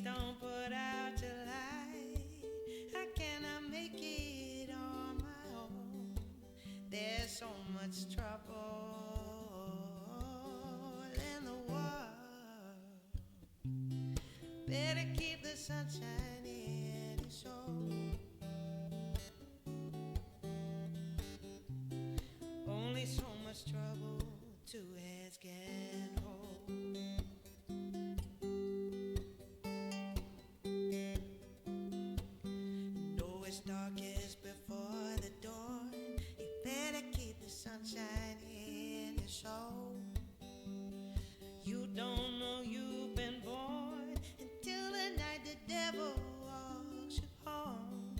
don't put out your light, how can I make it on my own? There's so much trouble in the world. Better keep the sunshine in your soul. Only so much trouble two hands can hold. Though it's darkest before the dawn, you better keep the sunshine in your soul. You don't know you've been born until the night the devil walks you home.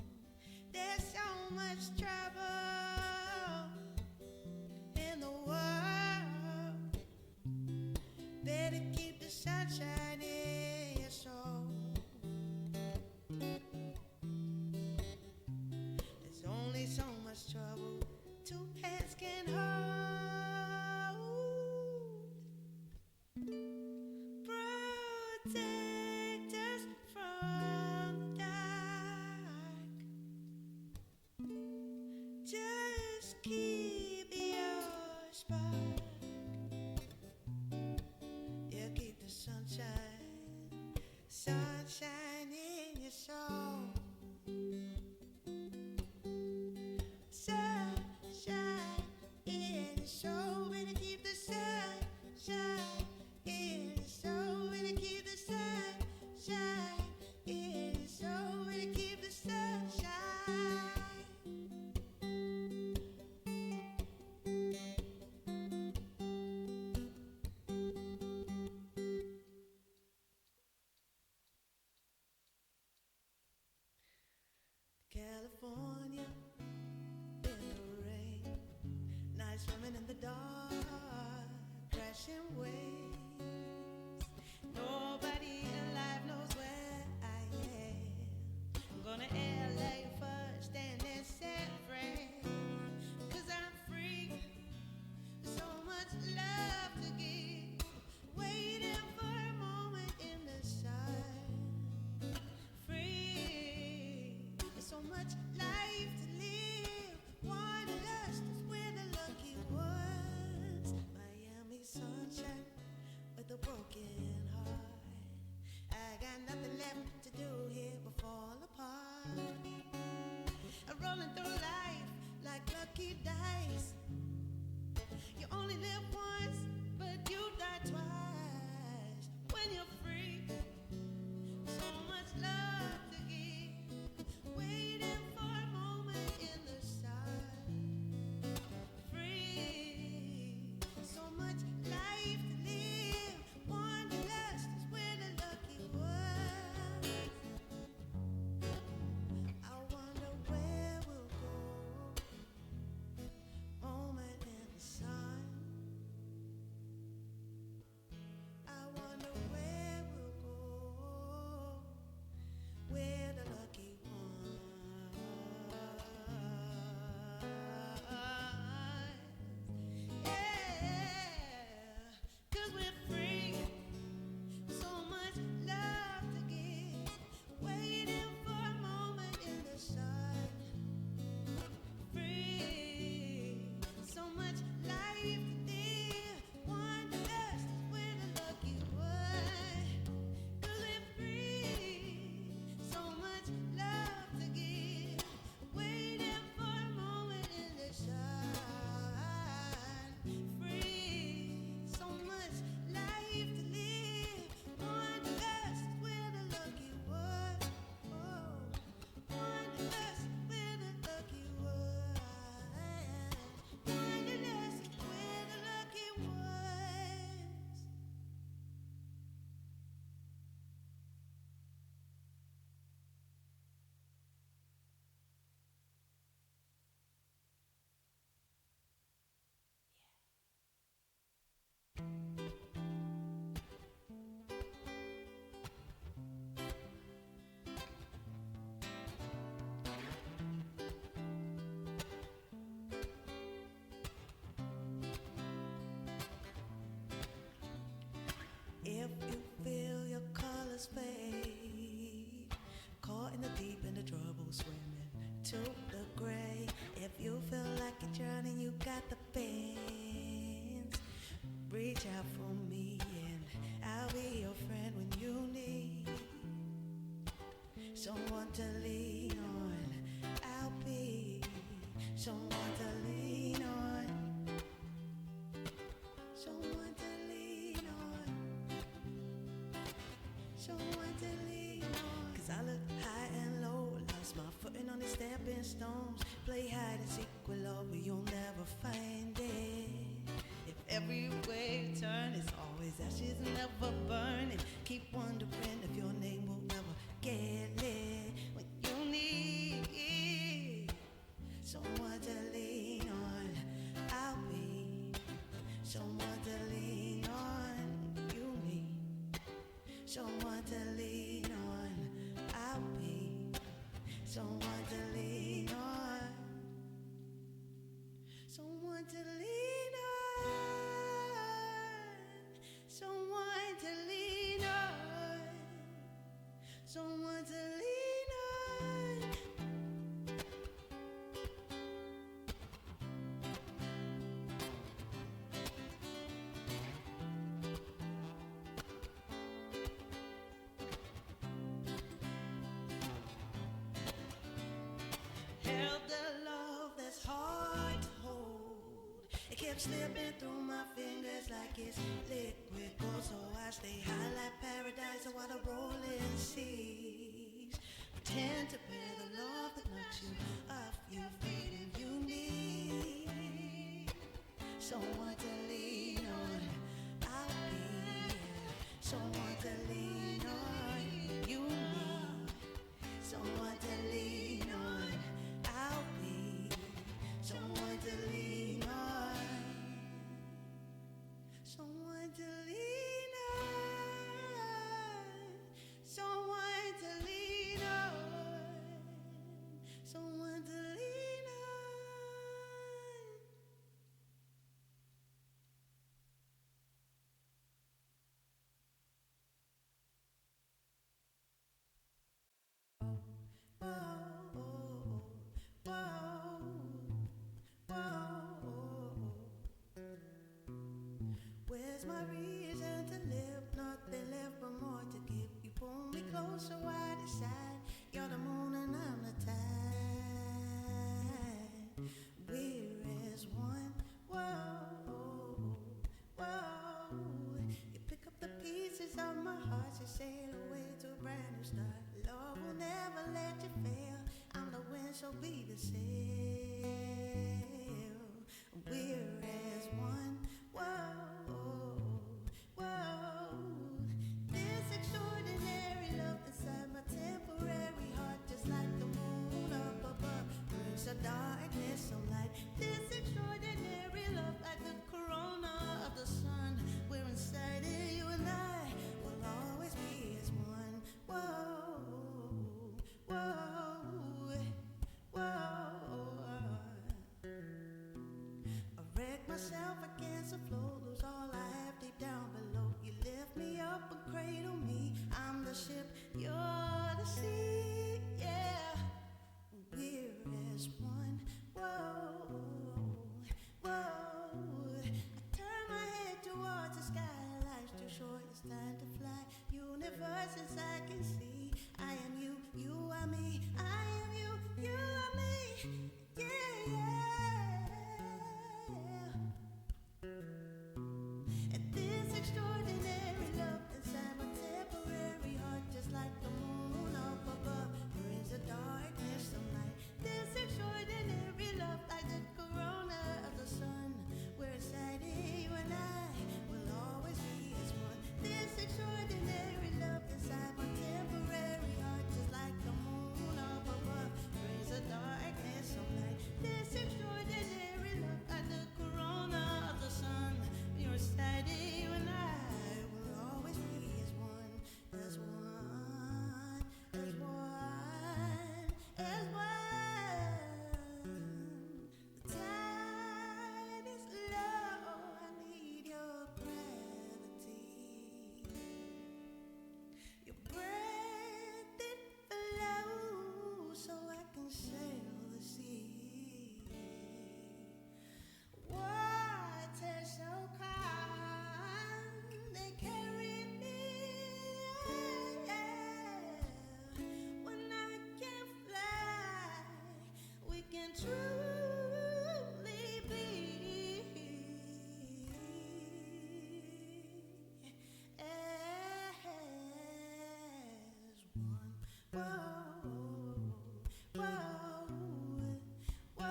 There's so much trouble in the world. Better keep the sunshine in your soul. There's only so much trouble two hands can hold. Protect us from the dark. Just keep your spark. Yeah, keep the sunshine, sunshine in your soul. Sunshine in your soul. Better keep the sunshine in your soul. Better keep the sunshine in your soul. Better keep the sunshine. to the gray. If you feel like you're drowning, you got the bands. Reach out for me and I'll be your friend when you need someone to lean on. I'll be someone to lean on. Someone to lean on. Someone to lean on. 'Cause I look high and low, lost my footing on the stepping stones. Play hide and seek with love, but you'll never find it. If every way you turn, it's always ashes, never burning. Keep wondering if your name will never get lit. When you need someone to lean on, I'll be someone to lean on. You need someone to lean on, I'll be someone to lean on. Someone to lean on. Someone to lean on. Someone to lean on. Held the love that's hard to hold. It kept slipping through my fingers like it's liquid gold. So I stay high like paradise while the rolling seas pretend to bear the love that knocks you off your feet. If you need someone to lean on, I'll be someone to lean on. You need someone to lean on, I'll be someone to lean on. Someone to lean on. Someone to lean on. Someone to lean on. Where's my reason to live? Nothing left but more to give. You pull me closer, I decide. You're the moon and I'm the tide. We're as one. Whoa, whoa. You pick up the pieces of my heart, you sail away to a brand new start. Love will never let you fail. I'm the wind, so be the sail. We're as one. Whoa, whoa. This extraordinary love inside my temporary heart, just like the moon up above, brings a darkness, some light. This extraordinary love, like the corona of the sun, we're inside it, you and I will always be as one. Whoa, whoa, whoa. I wreck myself against the floor, lose all I have deep down below. You lift me up and cradle me. I'm the ship, you're the sea, yeah. We're as one. Whoa, whoa. I turn my head towards the sky. Life's too short, it's time to fly. Universes I can see. I am you, you are me. I am you, you are me. Yeah, yeah. truly be as one. Whoa, whoa, whoa.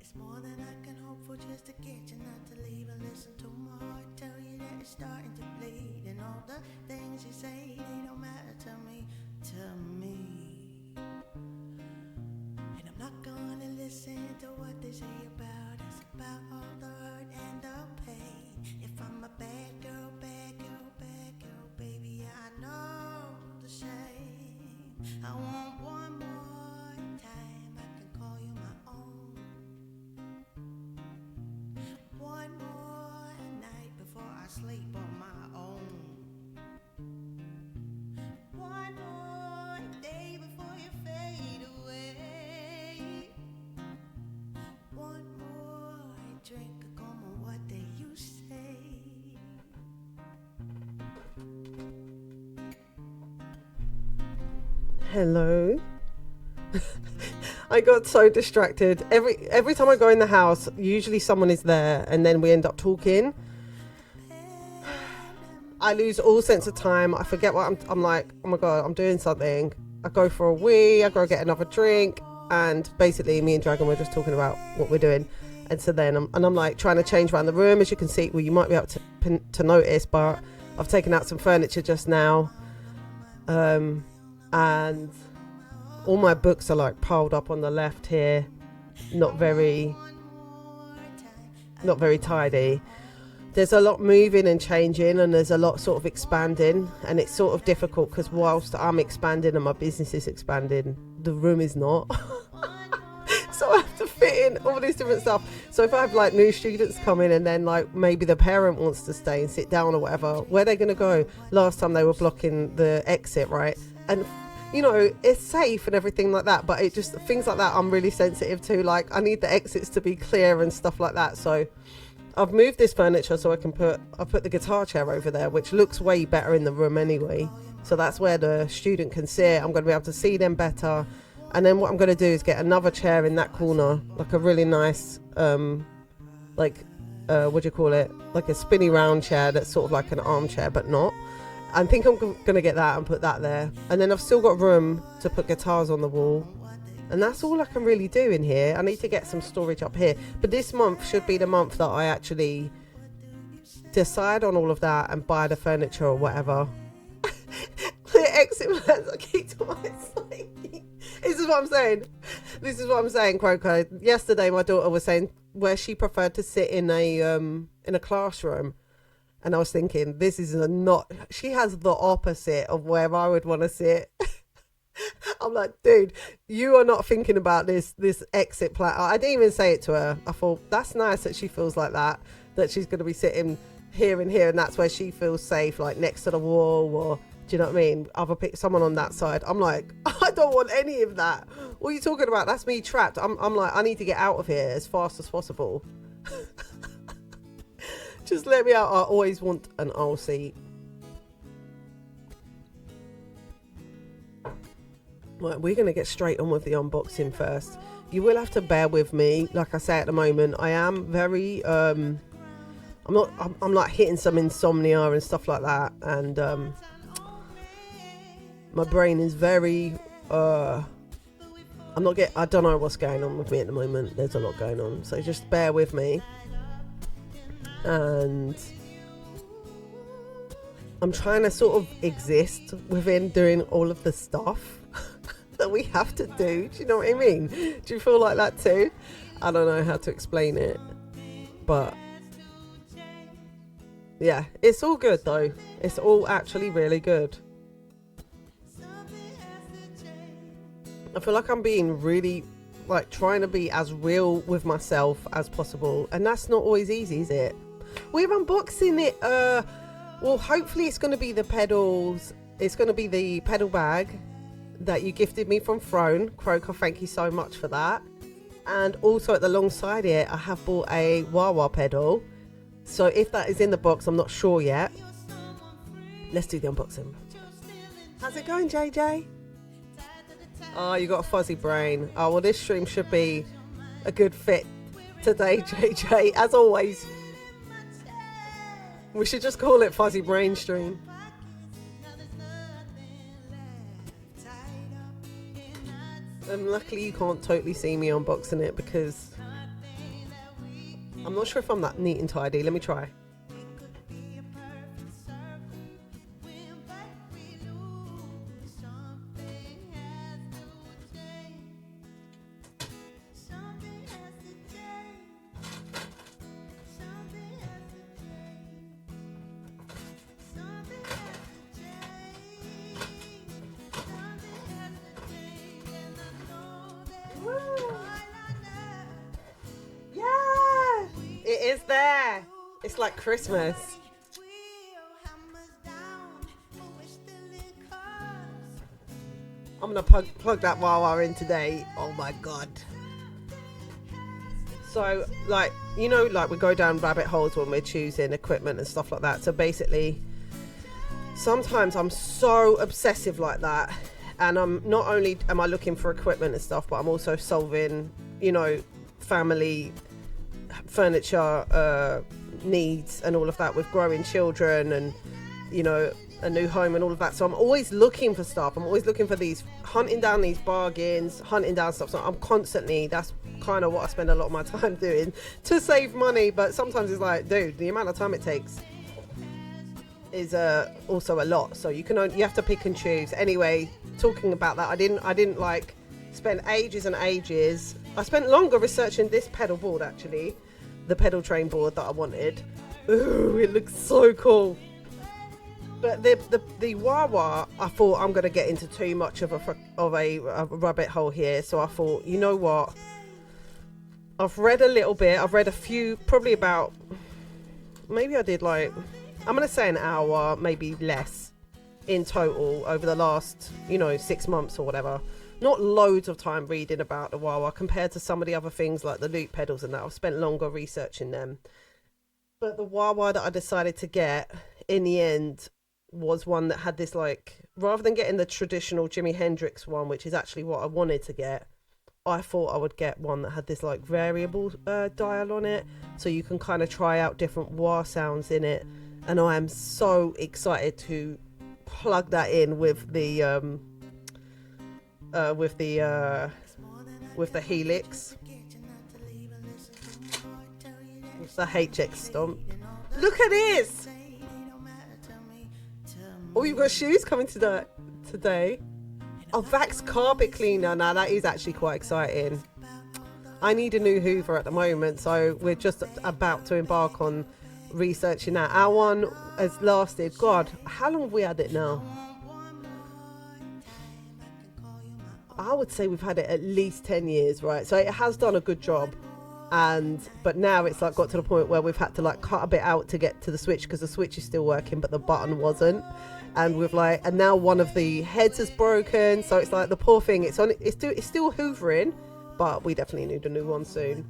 It's more than I can hope for just to get you not to leave and listen to my heart tell you that it's starting to bleed, and all the things you say, they don't matter to me, and I'm not gonna listen to what they say about us, about all the hurt and the pain. If I'm a bad girl, baby, I know the shame. I want one more time I can call you my own. One more night before I sleep on my own. One more day before you fade away. One more drink, como what do you say? Hello. I got so distracted. Every time I go in the house, usually someone is there and then we end up talking. I lose all sense of time. I forget what I'm like, oh my God, I'm doing something. I go for a wee, I go get another drink, and basically me and Dragon were just talking about what we're doing. And so then I'm like trying to change around the room, as you can see. Well, you might be able to notice, but I've taken out some furniture just now. And all my books are like piled up on the left here, not very tidy. There's a lot moving and changing, and there's a lot sort of expanding, and it's sort of difficult because whilst I'm expanding and my business is expanding, the room is not. So I have to fit in all this different stuff. So if I have like new students come in and then like maybe the parent wants to stay and sit down or whatever, where are they going to go? Last time they were blocking the exit, right? And you know, it's safe and everything like that, but it just, things like that I'm really sensitive to. Like I need the exits to be clear and stuff like that. So I've moved this furniture so I put the guitar chair over there, which looks way better in the room anyway. So that's where the student can sit. I'm going to be able to see them better. And then what I'm going to do is get another chair in that corner, like a really nice, what do you call it? Like a spinny round chair that's sort of like an armchair, but not. I think I'm going to get that and put that there. And then I've still got room to put guitars on the wall. And that's all I can really do in here. I need to get some storage up here. But this month should be the month that I actually decide on all of that and buy the furniture or whatever. The exit plans I keep to myself. This is what I'm saying, Croco. Yesterday my daughter was saying where she preferred to sit in a classroom. And I was thinking, this is she has the opposite of where I would want to sit. I'm like, dude, you are not thinking about this exit plan. I didn't even say it to her. I thought, that's nice that she feels like that she's going to be sitting here and here, and that's where she feels safe, like next to the wall, or do you know what I mean? Other someone on that side. I'm like, I don't want any of that. What are you talking about? That's me trapped. I'm like, I need to get out of here as fast as possible. Just let me out. I always want an aisle seat. Right, we're going to get straight on with the unboxing first. You will have to bear with me. Like I say, at the moment, I am very, I'm like hitting some insomnia and stuff like that. And my brain is very, I don't know what's going on with me at the moment. There's a lot going on. So just bear with me. And I'm trying to sort of exist within doing all of the stuff that we have to do. Do you know what I mean? Do you feel like that too? I don't know how to explain it, but yeah, it's all good though. It's all actually really good. I feel like I'm being really, like, trying to be as real with myself as possible, and that's not always easy, is it? We're unboxing it. Well, hopefully it's going to be the pedals. It's going to be the pedal bag, that you gifted me from Throne. Croker, thank you so much for that. And also at the alongside it, I have bought a wah-wah pedal. So if that is in the box, I'm not sure yet. Let's do the unboxing. How's it going, JJ? Oh, you got a fuzzy brain. Oh, well, this stream should be a good fit today, JJ. As always, we should just call it Fuzzy Brain Stream. And luckily you can't totally see me unboxing it because I'm not sure if I'm that neat and tidy. Let me try. It's there. It's like Christmas. I'm gonna plug that wah-wah in today. Oh my god. So like, you know, like we go down rabbit holes when we're choosing equipment and stuff like that. So basically sometimes I'm so obsessive like that, and I'm not only am I looking for equipment and stuff, but I'm also solving, you know, family furniture needs and all of that with growing children and, you know, a new home and all of that. So I'm always looking for stuff. I'm always looking for these, hunting down these bargains, hunting down stuff. So I'm constantly, that's kind of what I spend a lot of my time doing to save money. But sometimes it's like, dude, the amount of time it takes is also a lot. So you have to pick and choose. Anyway, talking about that, I didn't like spend ages and ages. I spent longer researching this pedal board, actually, the pedal train board that I wanted. Ooh, it looks so cool. But the wah-wah, I thought I'm going to get into too much of a rabbit hole here. So I thought, you know what? I've read a little bit. I've read a few, probably about, maybe I did like, I'm going to say an hour, maybe less in total over the last, 6 months or whatever. Not loads of time reading about the wah-wah compared to some of the other things like the loop pedals and that. I've spent longer researching them. But the wah-wah that I decided to get in the end was one that had this, like, rather than getting the traditional Jimi Hendrix one, which is actually what I wanted to get, I thought I would get one that had this like variable dial on it, so you can kind of try out different wah sounds in it. And I am so excited to plug that in with the Helix, with the HX Stomp. Look at this! Oh, you've got shoes coming today. Oh, Vax carpet cleaner. Now that is actually quite exciting. I need a new Hoover at the moment, so we're just about to embark on researching that. Our one has lasted, God, how long have we had it now? I would say we've had it at least 10 years, right? So it has done a good job. But now it's like got to the point where we've had to like cut a bit out to get to the switch, because the switch is still working but the button wasn't. And now one of the heads is broken, so it's like the poor thing, it's still hoovering, but we definitely need a new one soon.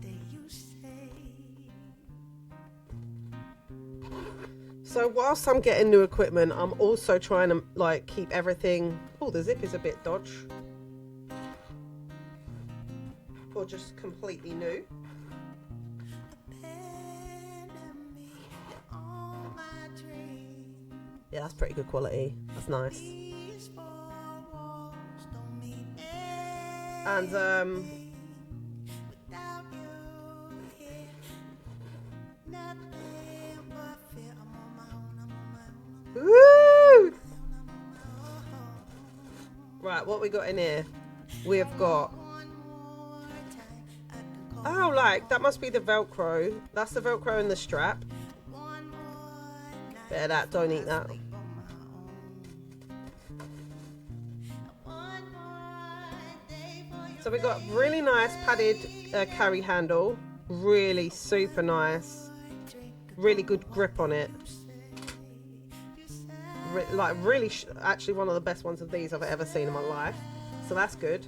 So whilst I'm getting new equipment, I'm also trying to like keep everything. Oh, the zip is a bit dodge, or just completely new. Yeah, that's pretty good quality. That's nice. And woo! Right, what we got in here? We have got, oh, like that must be the Velcro. That's the Velcro in the strap. Better that, don't eat that. So we got really nice padded carry handle, really super nice, really good grip on it. Like really, actually one of the best ones of these I've ever seen in my life. So that's good.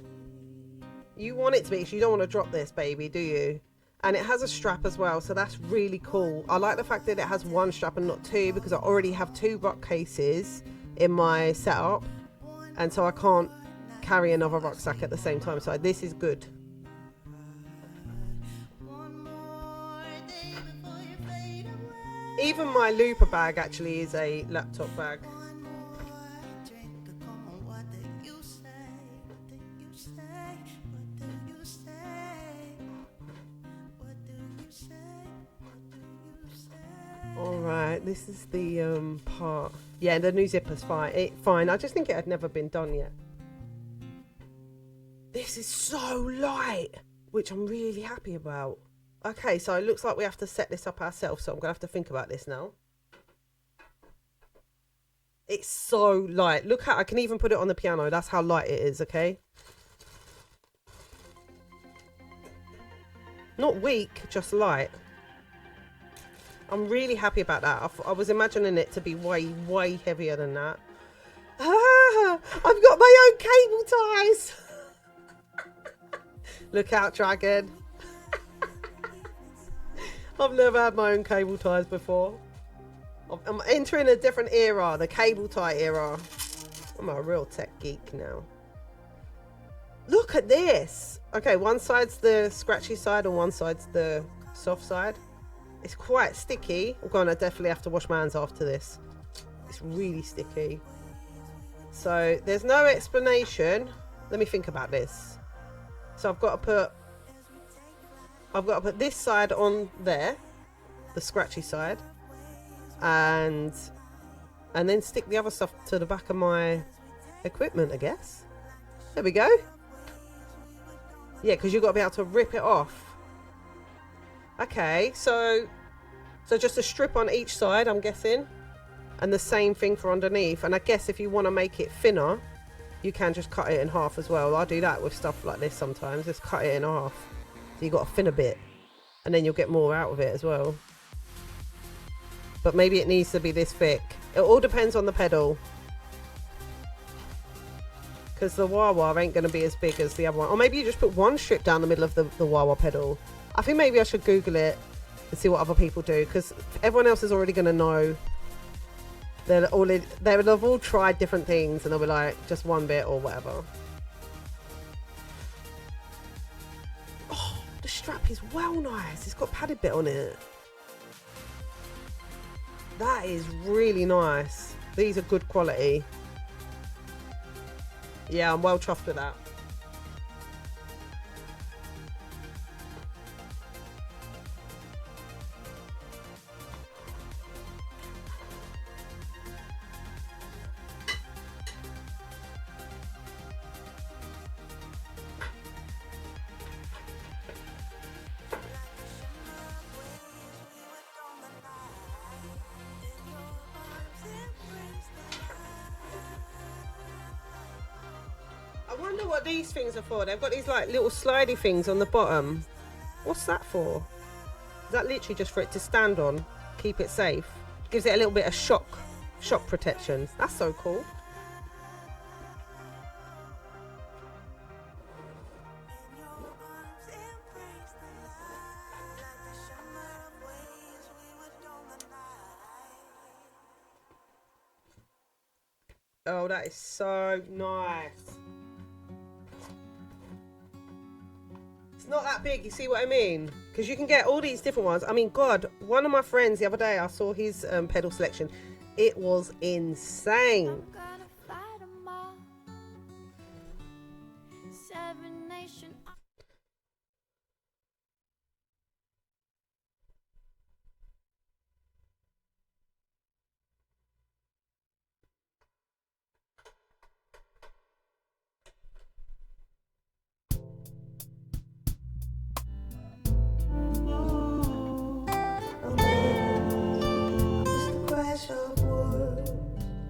You want it to be, because you don't want to drop this baby, do you? And it has a strap as well, so that's really cool. I like the fact that it has one strap and not two, because I already have 2 rock cases in my setup, and so I can't carry another rucksack at the same time. So this is good. Even my looper bag actually is a laptop bag. Alright, this is the part. Yeah, the new zipper's fine. I just think it had never been done yet. This is so light, which I'm really happy about. Okay, so it looks like we have to set this up ourselves, so I'm going to have to think about this now. It's so light. Look how I can even put it on the piano. That's how light it is, okay? Not weak, just light. I'm really happy about that. I was imagining it to be way, way heavier than that. Ah, I've got my own cable ties. Look out, Dragon. I've never had my own cable ties before. I'm entering a different era, the cable tie era. I'm a real tech geek now. Look at this. Okay, one side's the scratchy side and one side's the soft side. It's quite sticky. I'm gonna definitely have to wash my hands after this. It's really sticky. So there's no explanation. Let me think about this. So I've got to put this side on there, the scratchy side, and then stick the other stuff to the back of my equipment, I guess. There we go. Yeah, because you've got to be able to rip it off. Okay, so just a strip on each side, I'm guessing, and the same thing for underneath. And I guess if you want to make it thinner, you can just cut it in half as well. I do that with stuff like this sometimes, just cut it in half. So you've got a thinner bit, and then you'll get more out of it as well. But maybe it needs to be this thick. It all depends on the pedal, because the wah-wah ain't going to be as big as the other one. Or maybe you just put one strip down the middle of the wah-wah pedal. I think maybe I should Google it and see what other people do, because everyone else is already going to know. They've all tried different things, and they'll be like, just one bit or whatever. Oh, the strap is well nice. It's got a padded bit on it. That is really nice. These are good quality. Yeah, I'm well chuffed with that. I wonder what these things are for. They've got these like little slidey things on the bottom. What's that for? Is that literally just for it to stand on, keep it safe? Gives it a little bit of shock protection. That's so cool. Oh, that is so nice. It's not that big, you see what I mean? Because you can get all these different ones. I mean, God, one of my friends the other day, I saw his pedal selection. It was insane.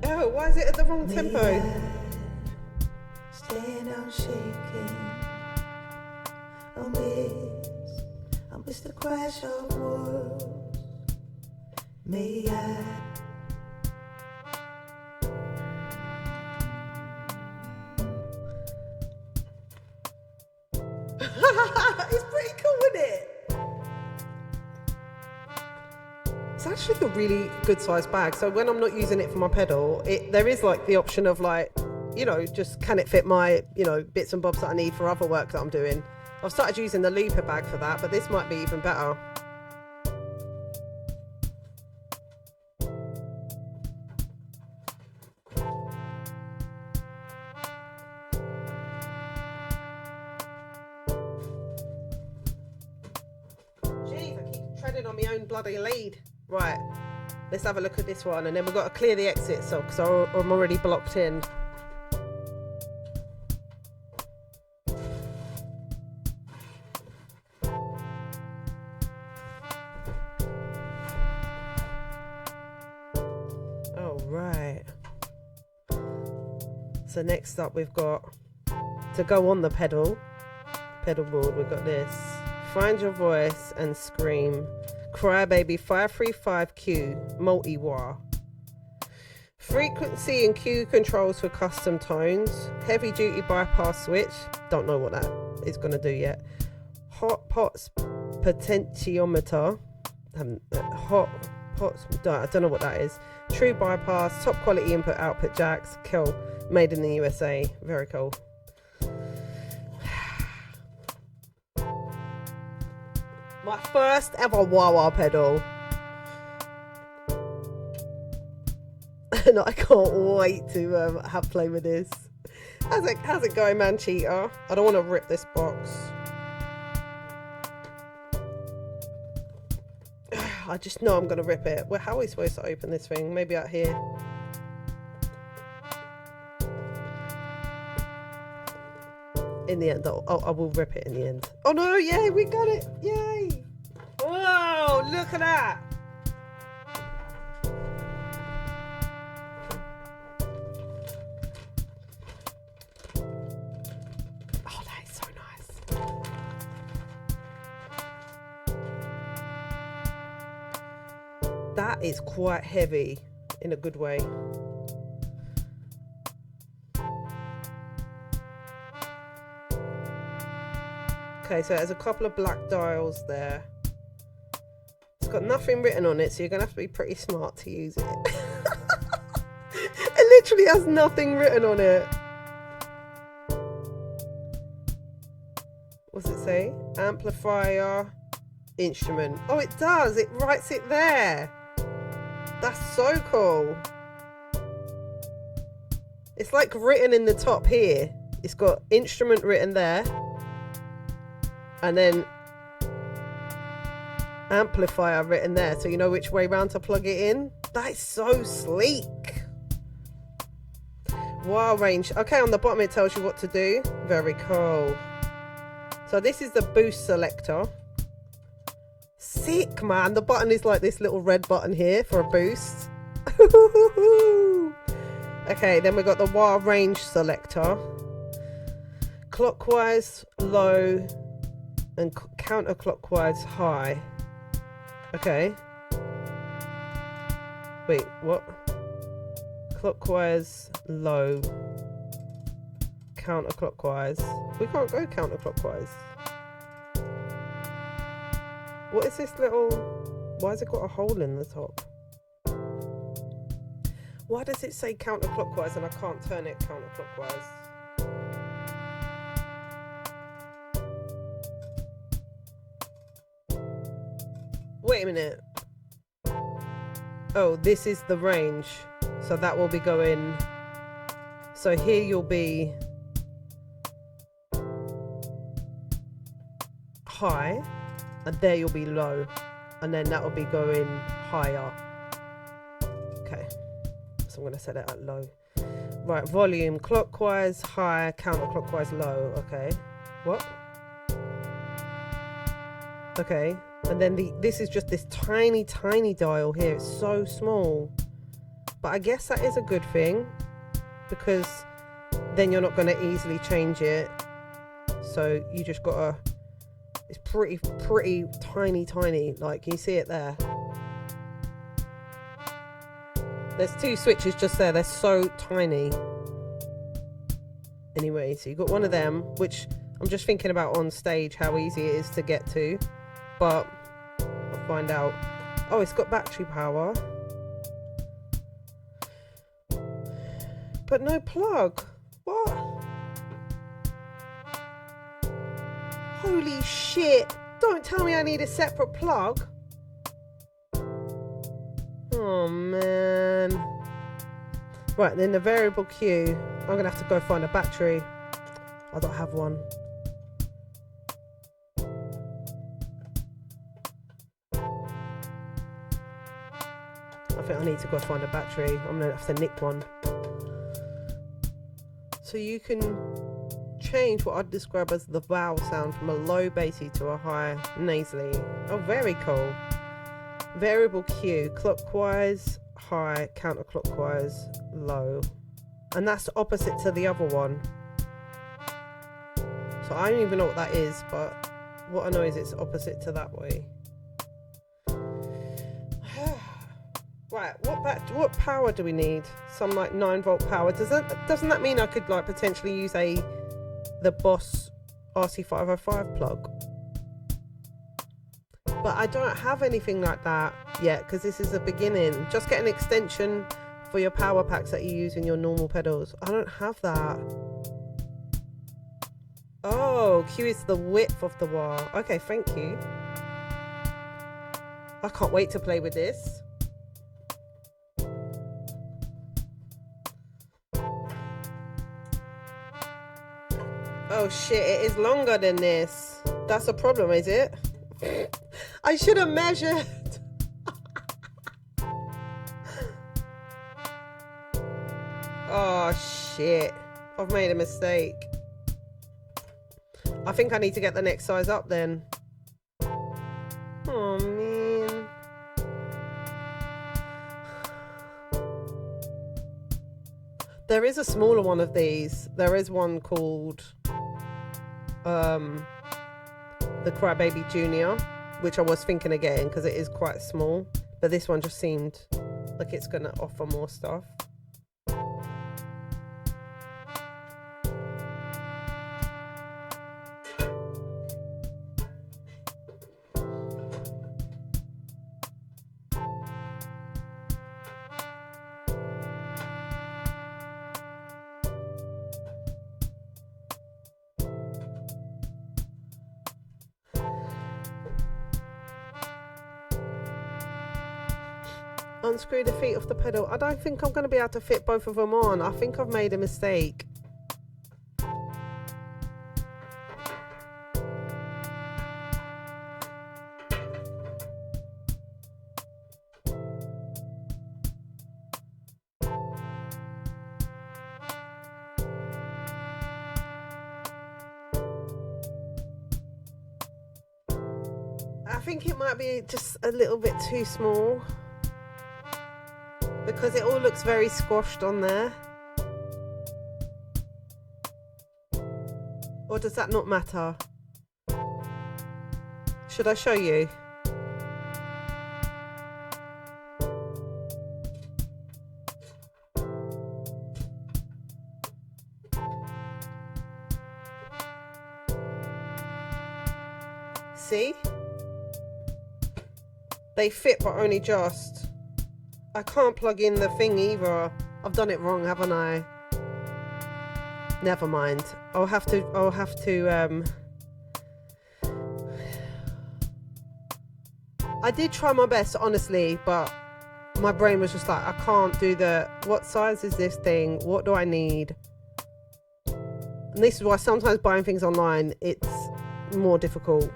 Oh, why is it at the wrong tempo? Stand out shaking. I miss the crash of words. May I? It's pretty cool, isn't it? It's actually a really good sized bag. So when I'm not using it for my pedal, there is like the option of like, you know, just can it fit my, you know, bits and bobs that I need for other work that I'm doing. I've started using the looper bag for that, but this might be even better. Jeez, I keep treading on my own bloody lead. Right, let's have a look at this one, and then we've got to clear the exit, so because I'm already blocked in. Right, so next up we've got to go on the pedal board. We've got this: find your voice and scream, Crybaby 535Q multi-wah, frequency and cue controls for custom tones, heavy duty bypass switch, don't know what that is going to do yet, hot pots potentiometer, hot pots, I don't know what that is, true bypass, top quality input output jacks, cool, made in the USA, very cool. My first ever wah-wah pedal. And I can't wait to have play with this. How's it going, man, cheater? I don't want to rip this box. I just know I'm going to rip it. Well, how are we supposed to open this thing? Maybe out here. In the end, I will rip it in the end. Oh no, yay, we got it. Yay. Whoa, look at that. Oh, that is so nice. That is quite heavy in a good way. Okay, so there's a couple of black dials there. It's got nothing written on it, so you're going to have to be pretty smart to use it. It literally has nothing written on it. What's it say? Amplifier, instrument. Oh, it does. It writes it there. That's so cool. It's like written in the top here. It's got instrument written there. And then amplifier written there, so you know which way round to plug it in. That is so sleek. Wow, range. Okay, on the bottom it tells you what to do. Very cool. So this is the boost selector. Sick, man. The button is like this little red button here for a boost. Okay, then we've got the wah range selector. Clockwise, low, and counterclockwise high. Okay. Wait, what? Clockwise low. Counterclockwise. We can't go counterclockwise. What is this little... Why has it got a hole in the top? Why does it say counterclockwise and I can't turn it counterclockwise? Wait a minute. Oh, this is the range. So that will be going... So here you'll be... high. And there you'll be low. And then that will be going higher. Okay. So I'm going to set it at low. Right, volume. Clockwise, high. Counterclockwise, low. Okay. What? Okay. And then this is just this tiny dial here. It's so small, but I guess that is a good thing, because then you're not going to easily change it. So you just gotta, it's pretty tiny. Like, you see it there? There's two switches just there. They're so tiny. Anyway, so you got one of them, which I'm just thinking about on stage how easy it is to get to, but I'll find out. Oh, it's got battery power, but no plug. What? Holy shit. Don't tell me I need a separate plug. Oh man. Right, then the variable Q. I'm gonna have to go find a battery. I don't have one. I think I need to go find a battery. I'm gonna have to nick one. So you can change what I'd describe as the vowel sound from a low bassy to a high nasally. Oh, very cool. Variable Q, clockwise, high, counterclockwise, low. And that's the opposite to the other one. So I don't even know what that is, but what I know is it's opposite to that way. Right, what power do we need? Some like 9-volt power. Doesn't that mean I could like potentially use the Boss RC505 plug? But I don't have anything like that yet because this is the beginning. Just get an extension for your power packs that you use in your normal pedals. I don't have that. Oh, Q is the width of the wire. Okay, thank you. I can't wait to play with this. Oh shit, it is longer than this. That's a problem, is it? I should have measured. Oh shit, I've made a mistake. I think I need to get the next size up then. Oh man. There is a smaller one of these. There is one called the Crybaby Junior, which I was thinking of getting because it is quite small, but this one just seemed like it's gonna offer more stuff. Unscrew the feet off the pedal. I don't think I'm going to be able to fit both of them on. I think I've made a mistake. I think it might be just a little bit too small, because it all looks very squashed on there. Or does that not matter? Should I show you? See? They fit, but only just. I can't plug in the thing either. I've done it wrong, haven't I? Never mind. I'll have to I did try my best, honestly, but my brain was just like, I can't do what size is this thing? What do I need? And this is why sometimes buying things online, it's more difficult.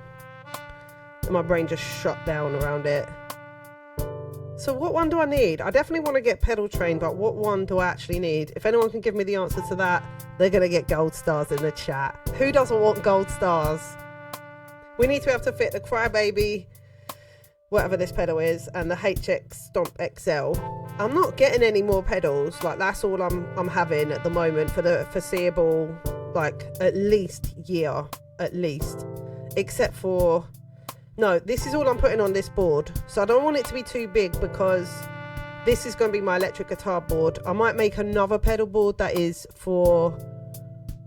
And my brain just shut down around it. So what one do I need? I definitely want to get pedal trained, but what one do I actually need? If anyone can give me the answer to that, they're going to get gold stars in the chat. Who doesn't want gold stars? We need to be able to fit the Crybaby, whatever this pedal is, and the HX Stomp XL. I'm not getting any more pedals. Like, that's all I'm having at the moment for the foreseeable, like, at least year, at least. Except for... No, this is all I'm putting on this board. So I don't want it to be too big because this is going to be my electric guitar board. I might make another pedal board that is for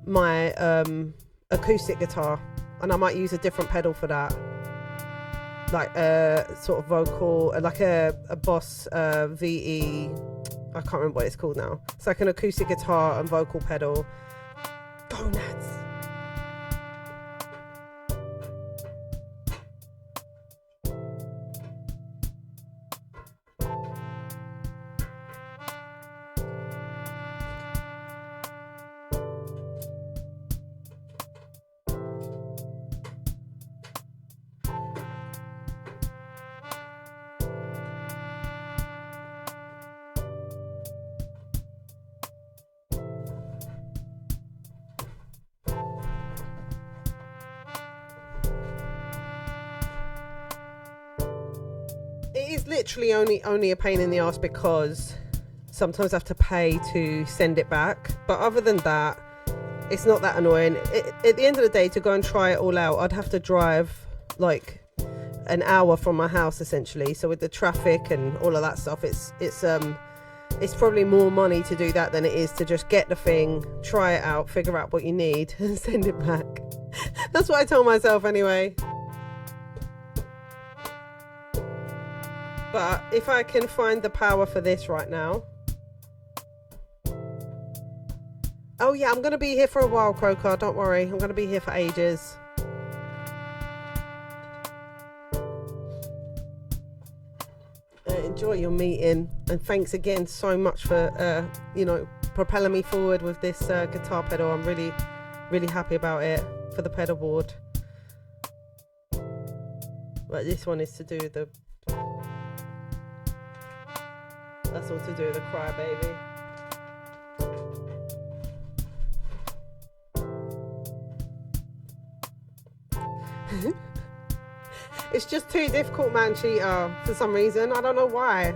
my acoustic guitar, and I might use a different pedal for that, like a sort of vocal, like a Boss VE, I can't remember what it's called now. It's like an acoustic guitar and vocal pedal. Go nuts. It is literally only a pain in the ass because sometimes I have to pay to send it back, but other than that, it's not that annoying. At the end of the day, to go and try it all out, I'd have to drive like an hour from my house essentially. So with the traffic and all of that stuff, it's probably more money to do that than it is to just get the thing, try it out, figure out what you need, and send it back. That's what I tell myself anyway. But if I can find the power for this right now. Oh yeah, I'm going to be here for a while, Croker. Don't worry. I'm going to be here for ages. Enjoy your meeting. And thanks again so much for, propelling me forward with this guitar pedal. I'm really, really happy about it for the pedal board. But this one is to do the... That's all to do with the Crybaby. It's just too difficult, man, Cheetah, for some reason. I don't know why.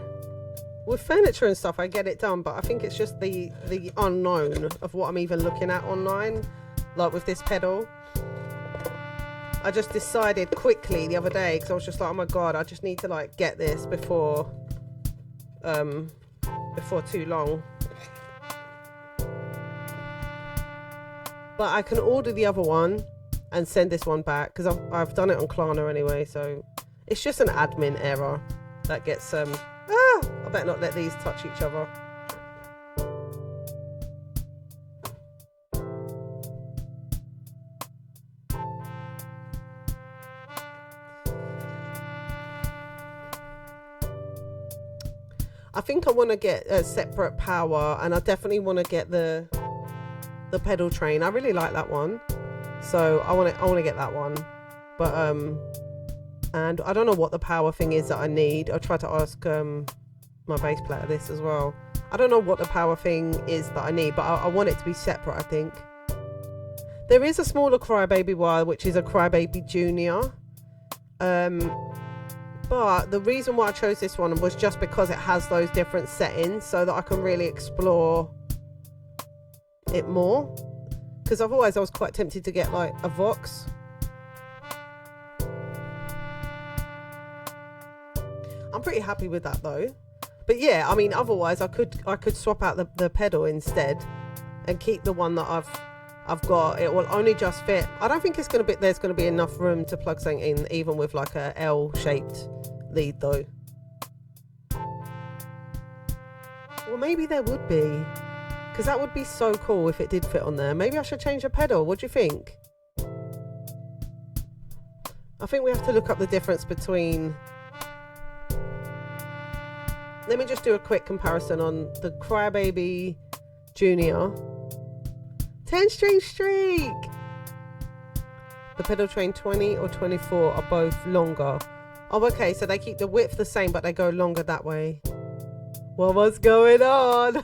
With furniture and stuff, I get it done, but I think it's just the unknown of what I'm even looking at online, like with this pedal. I just decided quickly the other day, because I was just like, oh my god, I just need to like get this before too long. But I can order the other one and send this one back because I've done it on Klarna anyway, so it's just an admin error that gets I better not let these touch each other. I think I want to get a separate power, and I definitely want to get the pedal train. I really like that one, so I want to get that one. But and I don't know what the power thing is that I need. I'll try to ask my bass player this as well. I don't know what the power thing is that I need, but I want it to be separate. I think there is a smaller Crybaby wire, which is a Crybaby Junior. But the reason why I chose this one was just because it has those different settings so that I can really explore it more. Because otherwise I was quite tempted to get like a Vox. I'm pretty happy with that though. But yeah, I mean, otherwise I could swap out the pedal instead and keep the one that I've got. It will only just fit. I don't think there's going to be enough room to plug something in, even with like a L-shaped lead though. Well, maybe there would be, because that would be so cool if it did fit on there. Maybe I should change the pedal. What do you think? I think we have to look up the difference between... Let me just do a quick comparison on the Crybaby Junior. 10-string streak! The pedal train 20 or 24 are both longer. Oh, okay, so they keep the width the same, but they go longer that way. Well, what's going on?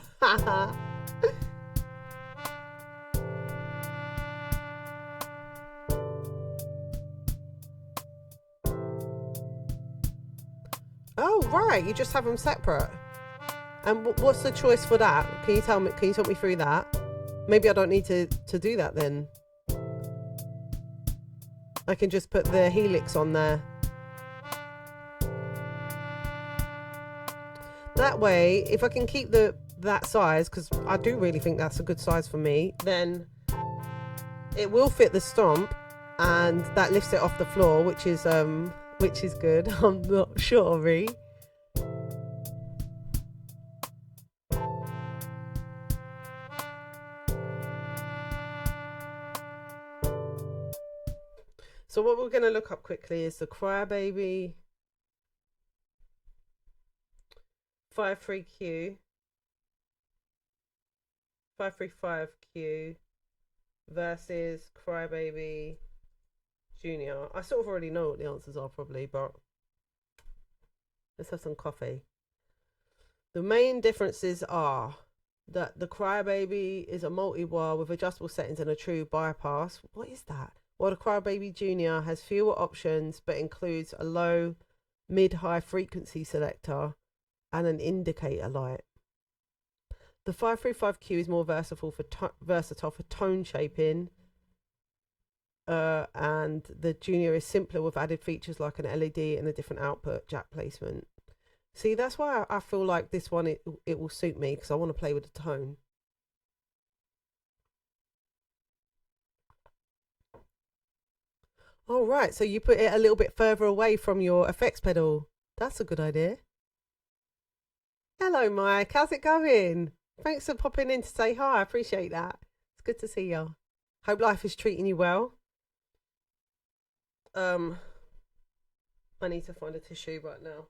Oh, right, you just have them separate. And what's the choice for that? Can you talk me through that? Maybe I don't need to do that then. I can just put the helix on there. That way, if I can keep that size, because I do really think that's a good size for me, then it will fit the stomp, and that lifts it off the floor, which is good. I'm not sure, Ree. So what we're going to look up quickly is the Crybaby 53Q 535Q versus Crybaby Junior. I sort of already know what the answers are probably, but let's have some coffee. The main differences are that the Crybaby is a multi-wire with adjustable settings and a true bypass. What is that? While the Crybaby Junior has fewer options but includes a low, mid-high frequency selector and an indicator light. The 535Q is more versatile for tone shaping, and the Junior is simpler with added features like an LED and a different output jack placement. See, that's why I feel like this one, it will suit me, because I want to play with the tone. All right, so you put it a little bit further away from your effects pedal. That's a good idea. Hello, Mike. How's it going? Thanks for popping in to say hi. I appreciate that. It's good to see you. Hope life is treating you well. I need to find a tissue right now.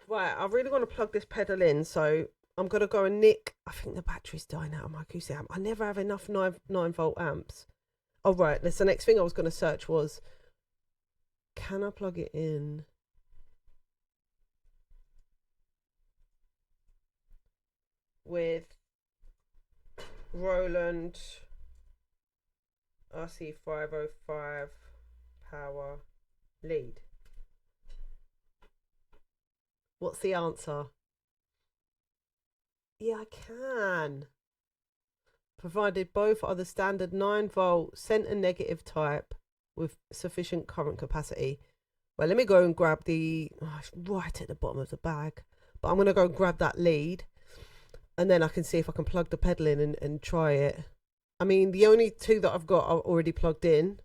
Right, I really want to plug this pedal in, so I'm going to go and nick. I think the battery's dying out of my acoustic amp. I never have enough 9-volt amps. Oh, right. That's the next thing I was going to search was, can I plug it in? With Roland RC505 power lead. What's the answer? Yeah, I can. Provided both are the standard 9-volt center negative type with sufficient current capacity. Well, let me go and grab the, it's right at the bottom of the bag, but I'm going to go and grab that lead, and then I can see if I can plug the pedal in and try it. I mean, the only two that I've got are already plugged in.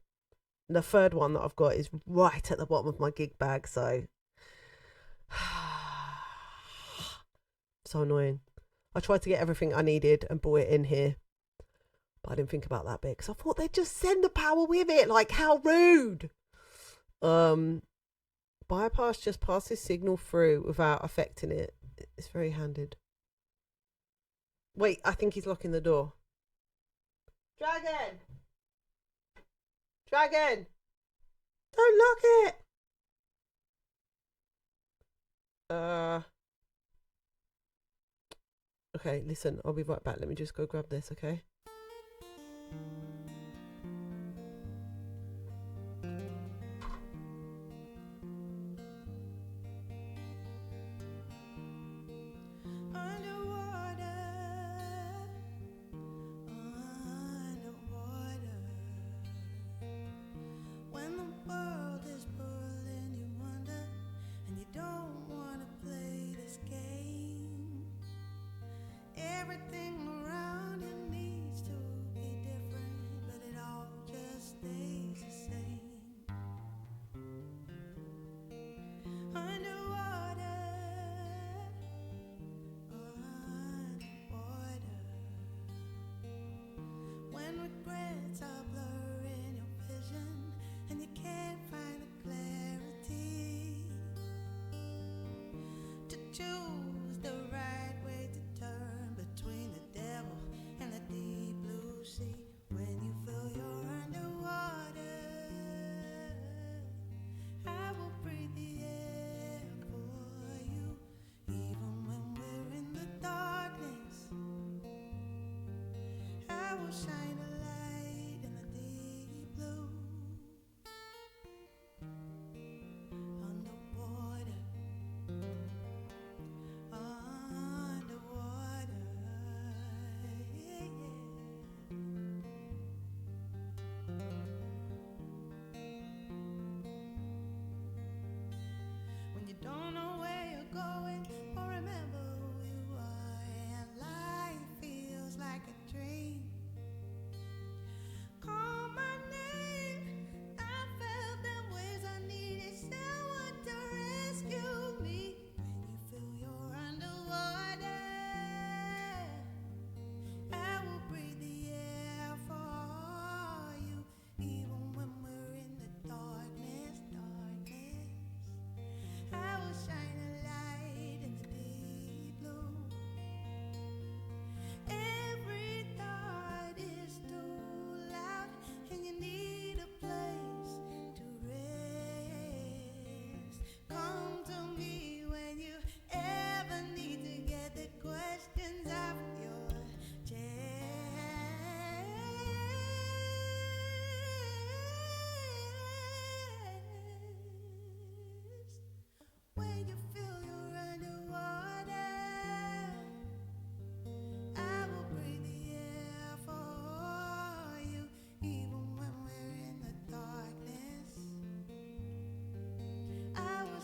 The third one that I've got is right at the bottom of my gig bag, so so annoying. I tried to get everything I needed and brought it in here, but I didn't think about that bit because I thought they'd just send the power with it. Like, how rude. Bypass just passes signal through without affecting it. It's very handed. Wait, I think he's locking the door. Dragon! Dragon! Don't lock it! Okay, listen, I'll be right back. Let me just go grab this, okay? Choose the right way to turn between the devil and the deep blue sea. When you feel you're underwater, I will breathe the air for you. Even when we're in the darkness, I will shine a light in the deep blue. Underwater. When you don't know where you're going or remember who you are.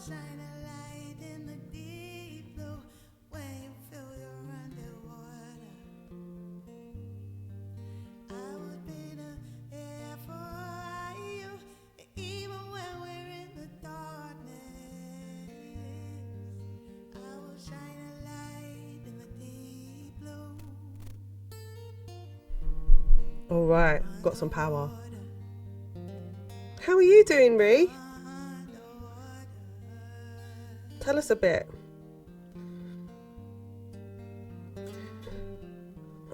shine a light in the deep blue when you feel you're underwater. I would be the air for you, even when we're in the darkness. I will shine a light in the deep blue. All right, got some power. How are you doing, Ree? Tell us a bit.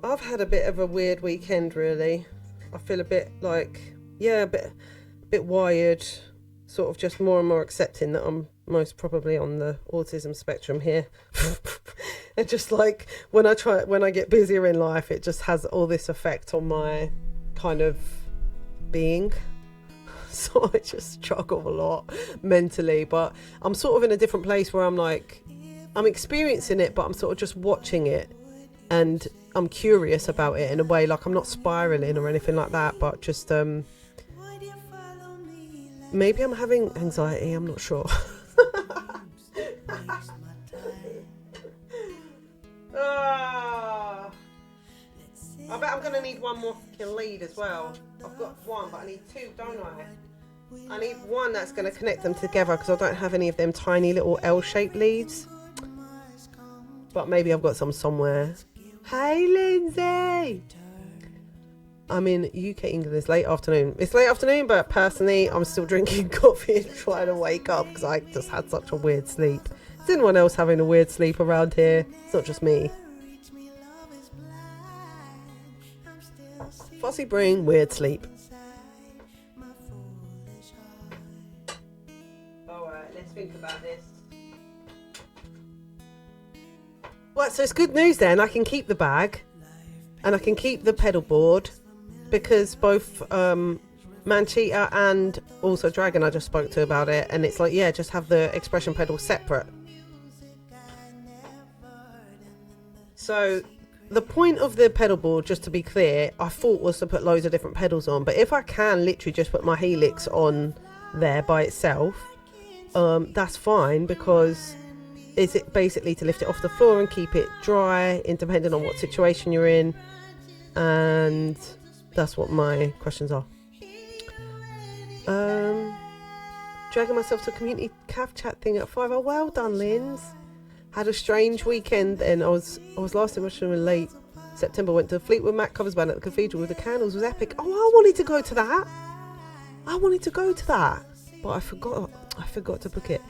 I've had a bit of a weird weekend, really. I feel a bit like, a bit wired, sort of just more and more accepting that I'm most probably on the autism spectrum here. And just like when I get busier in life, it just has all this effect on my kind of being. So I just struggle a lot mentally, but I'm sort of in a different place where I'm like, I'm experiencing it, but I'm sort of just watching it, and I'm curious about it in a way. Like I'm not spiraling or anything like that, but just maybe I'm having anxiety, I'm not sure. I bet I'm going to need one more fucking lead as well. I've got one, but I need two, don't I? I need one that's going to connect them together because I don't have any of them tiny little L-shaped leads. But maybe I've got some somewhere. Hey, Lindsay! I'm in UK England. It's late afternoon. It's late afternoon, but personally, I'm still drinking coffee and trying to wake up because I just had such a weird sleep. Is anyone else having a weird sleep around here? It's not just me. Fussy brain, weird sleep. Alright, let's think about this. Well, so it's good news then. I can keep the bag and I can keep the pedal board because both Mancheetah and also Dragon I just spoke to about it, and it's like, yeah, just have the expression pedal separate. So the point of the pedal board, just to be clear, I thought was to put loads of different pedals on, but if I can literally just put my Helix on there by itself, that's fine, because it's basically to lift it off the floor and keep it dry, depending on what situation you're in, and that's what my questions are. Dragging myself to a community cav chat thing at 5. Oh, well done, Linz. Had a strange weekend, and I was last in Russia in late September. Went to Fleetwood Mac covers band at the cathedral with the candles. It was epic. Oh, I wanted to go to that. But I forgot to book it.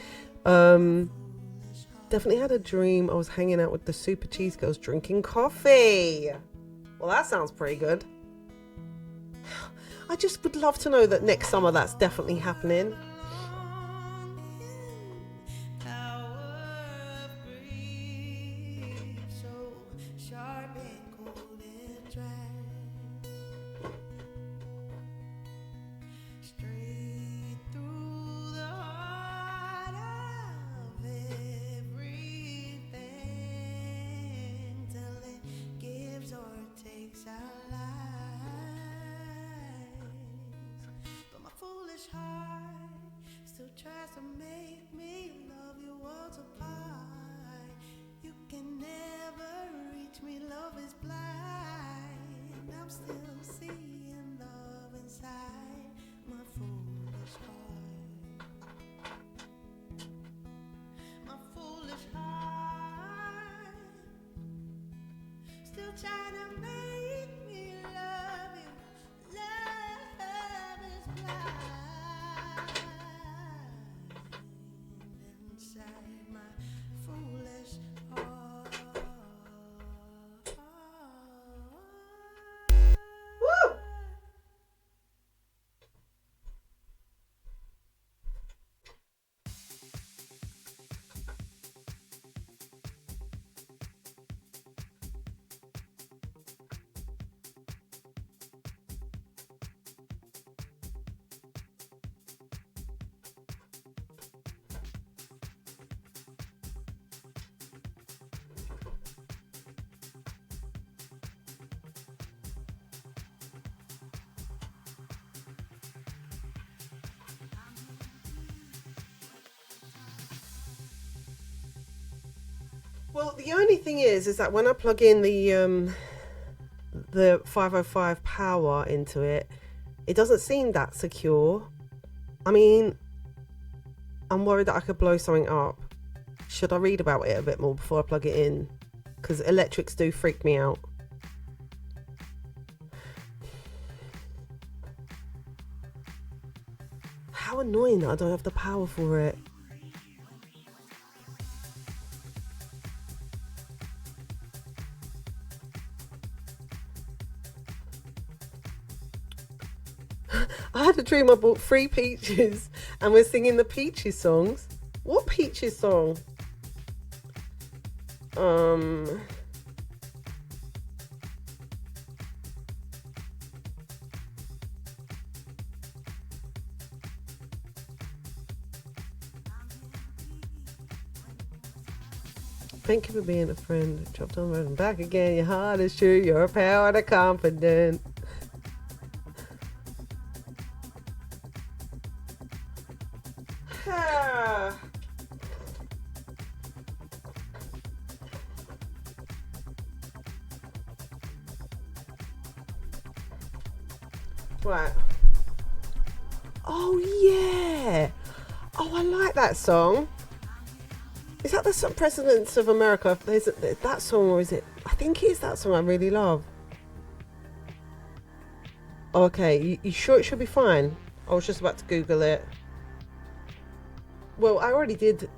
Definitely had a dream. I was hanging out with the Super Cheese Girls drinking coffee. Well, that sounds pretty good. I just would love to know that next summer that's definitely happening. Tries to make me love you worlds apart. You can never reach me, love is blind. I'm still seeing love inside my foolish heart. My foolish heart still trying to make me Well, the only thing is that when I plug in the 505 power into it, it doesn't seem that secure. I mean, I'm worried that I could blow something up. Should I read about it a bit more before I plug it in? Because electrics do freak me out. How annoying that I don't have the power for it. I had a dream I bought 3 peaches and we're singing the Peaches songs. What Peaches song? Thank you for being a friend. Dropped on and back again. Your heart is true. You're proud and confident. Right. Oh yeah. Oh, I like that song. Is that the song Presidents of America? Is it that song, or is it? I think it is that song I really love. Okay, you sure it should be fine? I was just about to Google it. Well, I already did.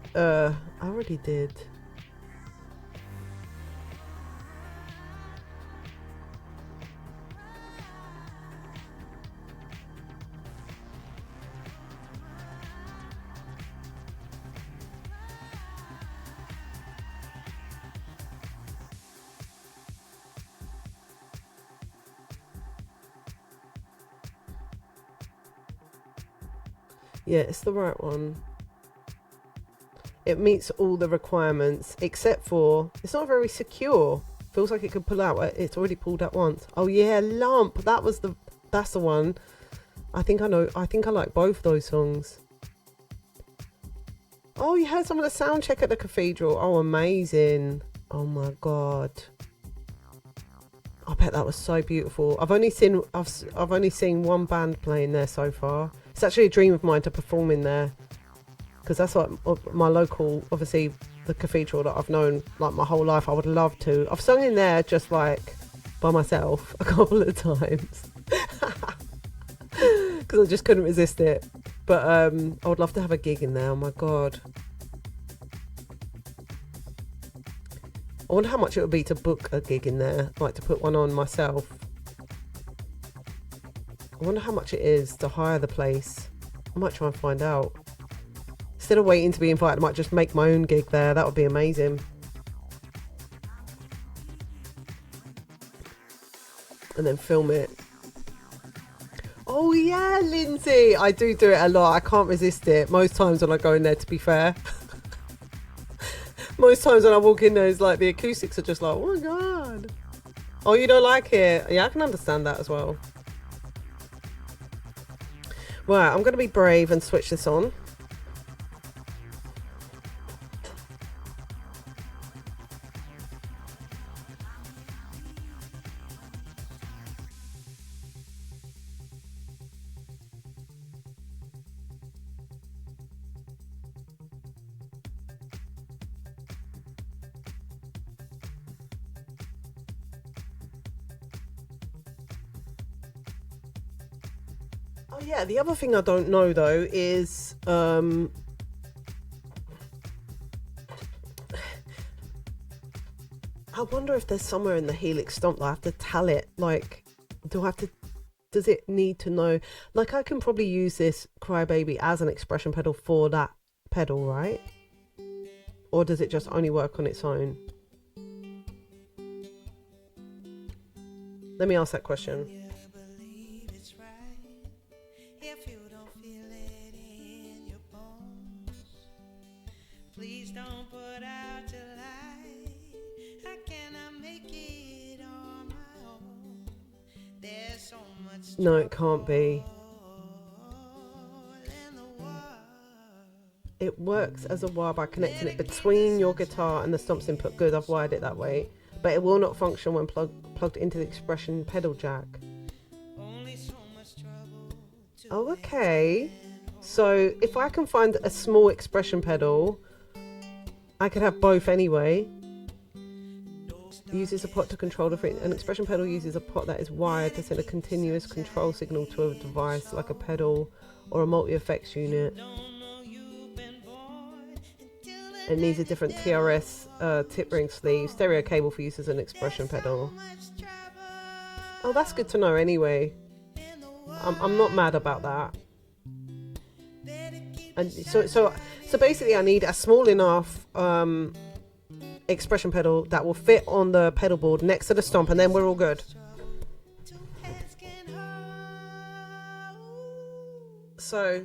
Yeah, it's the right one. It meets all the requirements, except for it's not very secure. Feels like it could pull out. It's already pulled out once. Oh yeah, Lump. That's the one. I think I know. I think I like both those songs. Oh, you heard some of the sound check at the cathedral. Oh, amazing. Oh my god. I bet that was so beautiful. I've only seen one band playing there so far. It's actually a dream of mine to perform in there, because that's like my local, obviously the cathedral that I've known like my whole life. I would love to. I've sung in there just like by myself a couple of times because I just couldn't resist it. But I would love to have a gig in there. Oh my god. I wonder how much it would be to book a gig in there, like to put one on myself. I wonder how much it is to hire the place. I might try and find out. Instead of waiting to be invited, I might just make my own gig there. That would be amazing. And then film it. Oh yeah, Lindsay. I do it a lot. I can't resist it. Most times when I go in there, to be fair. Most times when I walk in there, it's like the acoustics are just like, oh my god. Oh, you don't like it? Yeah, I can understand that as well. Right, I'm going to be brave and switch this on. Oh yeah, the other thing I don't know though is I wonder if there's somewhere in the Helix stomp that I have to tell it, like, does it need to know, like I can probably use this Crybaby as an expression pedal for that pedal, right? Or does it just only work on its own? Let me ask that question. Please don't put out your light. How can I make it on my own? There's so much. No, it can't be. it works as a wire by connecting it between your guitar and the stomps input. Good, I've wired it that way. But it will not function when plugged into the expression pedal jack. Oh, okay. So if I can find a small expression pedal, I could have both anyway. Uses a pot to control the frequency. An expression pedal uses a pot that is wired to send a continuous control signal to a device like a pedal or a multi-effects unit. It needs a different TRS tip ring sleeve, stereo cable for use as an expression pedal. Oh, that's good to know anyway. I'm not mad about that. And so basically I need a small enough expression pedal that will fit on the pedal board next to the stomp, and then we're all good. So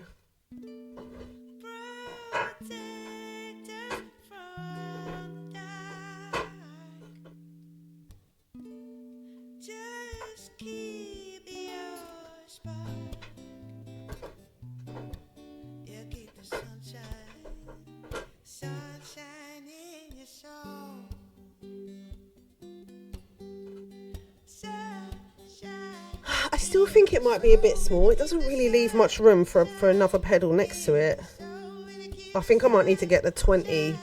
I still think it might be a bit small. It doesn't really leave much room for another pedal next to it. I think I might need to get the 20.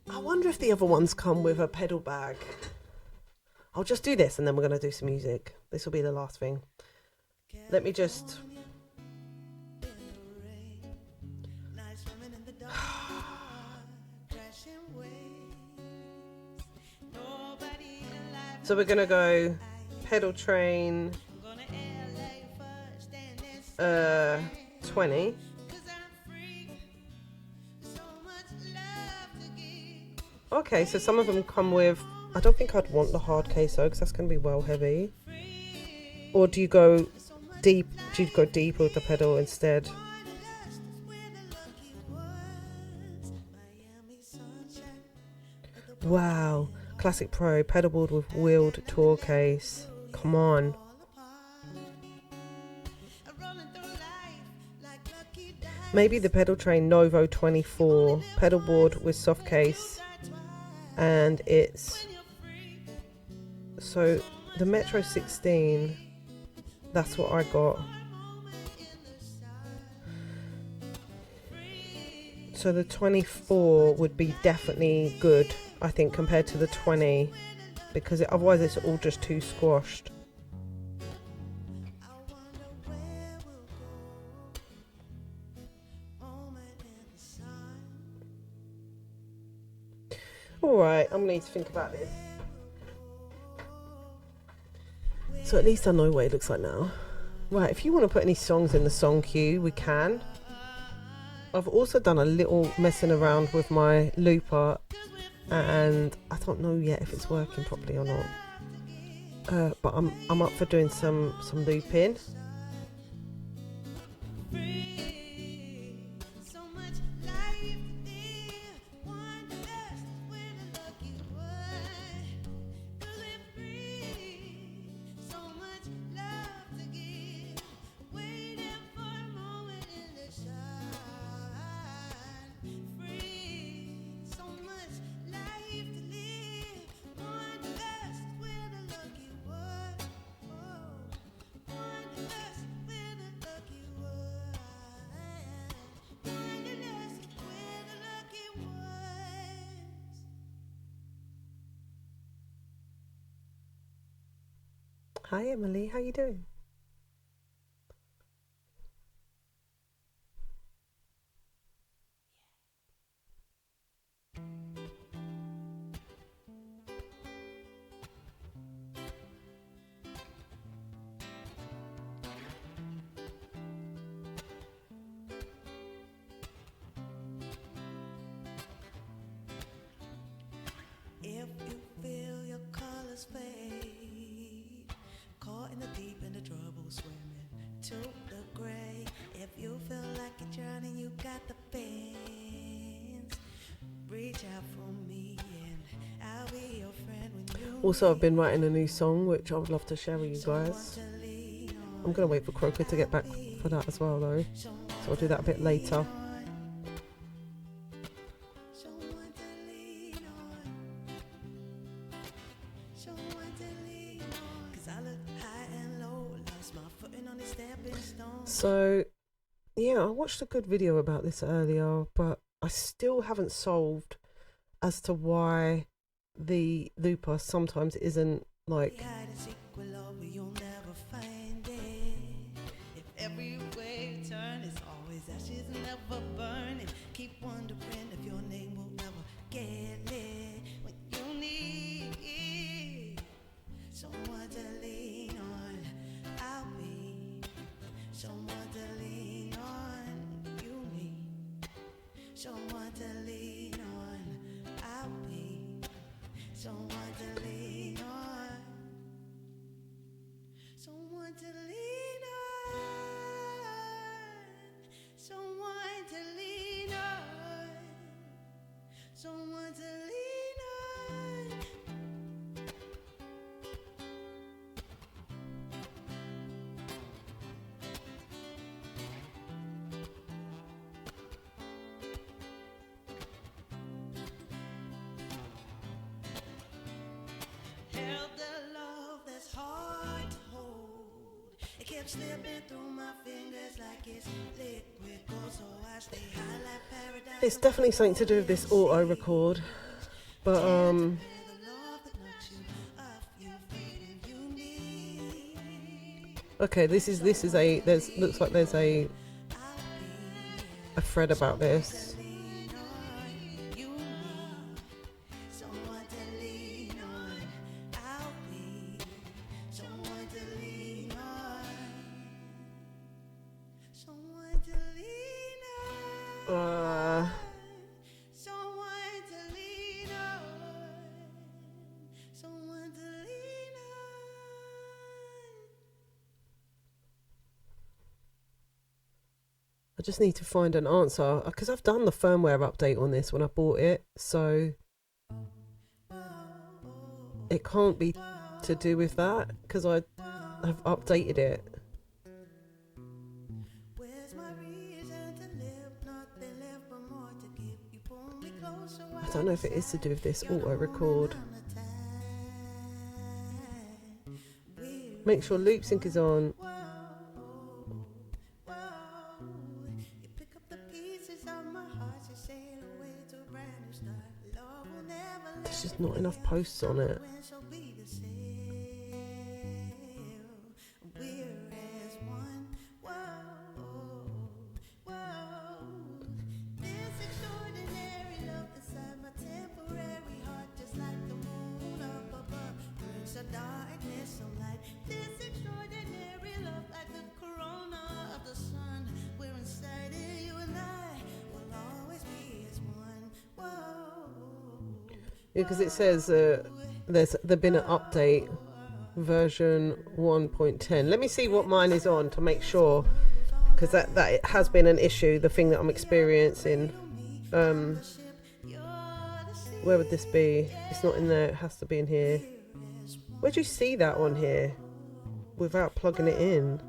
I wonder if the other ones come with a pedal bag. I'll just do this and then we're going to do some music. This will be the last thing. Let me just... So we're going to go pedal train 20. Okay, so some of them come with... I don't think I'd want the hard case though, because that's going to be well heavy. Or do you go deep? Do you go deep with the pedal instead? Wow, Classic Pro pedal board with wheeled tour case. Come on. Maybe the Pedal Train Novo 24 pedal board with soft case, and it's so the Metro 16. That's what I got. So the 24 would be definitely good, I think, compared to the 20, because otherwise it's all just too squashed. Alright, I'm going to need to think about this. So at least I know what it looks like now. Right, if you want to put any songs in the song queue, we can. I've also done a little messing around with my looper, and I don't know yet if it's working properly or not. But I'm up for doing some looping. Hi Emily, how you doing? If you feel your colors fade, caught in the deep and the trouble swimming to the gray. If you feel like you're drowning, you got the fins. Reach out for me and I'll be your friend when you Also, I've been writing a new song, which I would love to share with you guys. I'm going to wait for Croker to get back for that as well, though. So I'll do that a bit later. So, yeah, I watched a good video about this earlier, but I still haven't solved as to why the looper sometimes isn't like slipping through my fingers like it's liquid gold, so I stay high like paradise. It's definitely something to do with this auto record, but okay, this is a looks like there's a thread about this. I just need to find an answer because I've done the firmware update on this when I bought it, so it can't be to do with that because I have updated it. I don't know if it is to do with this auto record. Make sure loop sync is on. There's just not enough posts on it. Because it says there's been an update, version 1.10. Let me see what mine is on to make sure, because that it has been an issue, the thing that I'm experiencing. Where would this be? It's not in there, it has to be in here. Where do you see that on here without plugging it in?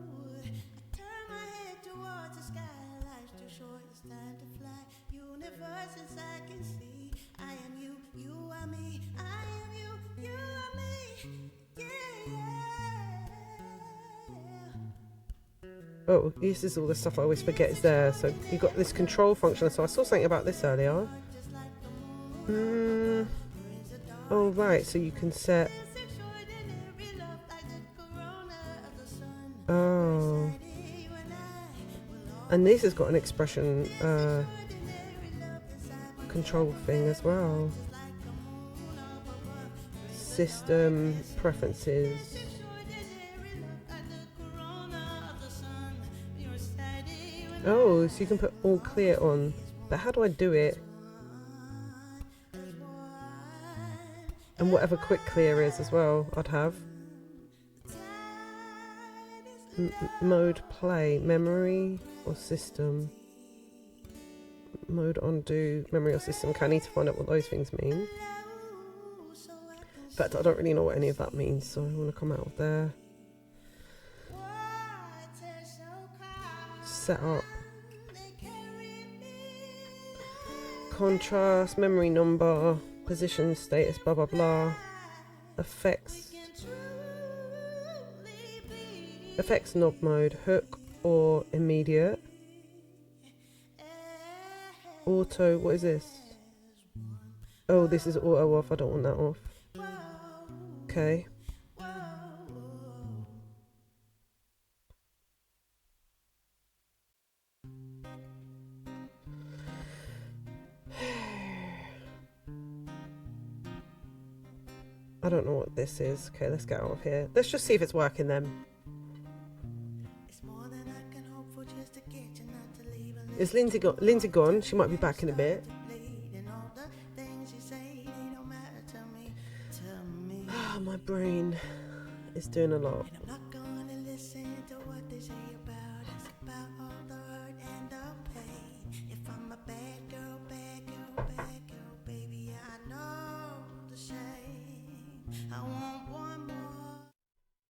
Oh, this is all the stuff I always forget is there. So you got this control function. So I saw something about this earlier. Oh, right. So you can set. Oh. And this has got an expression control thing as well. System preferences. Oh, so you can put all clear on. But how do I do it? And whatever quick clear is as well, I'd have. Mode play, memory or system. Mode undo, memory or system. Okay, I need to find out what those things mean. fact, I don't really know what any of that means, so I want to come out of there. Set up. Contrast, memory number, position, status, blah blah blah. Effects. Effects knob mode, hook or immediate. Auto, what is this? Oh, this is auto off, I don't want that off. Okay. I don't know what this is. Okay, let's get out of here. Let's just see if it's working then. Is Lindsay gone? She might be back in a bit. Oh, my brain is doing a lot.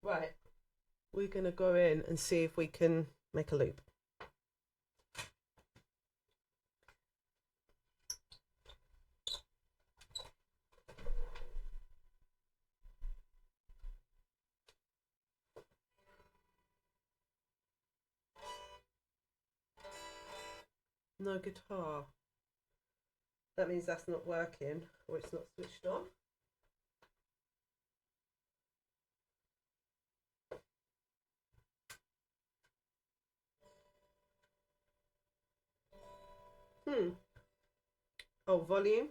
Right, we're going to go in and see if we can make a loop. No guitar. That means that's not working, or it's not switched on. Oh, volume.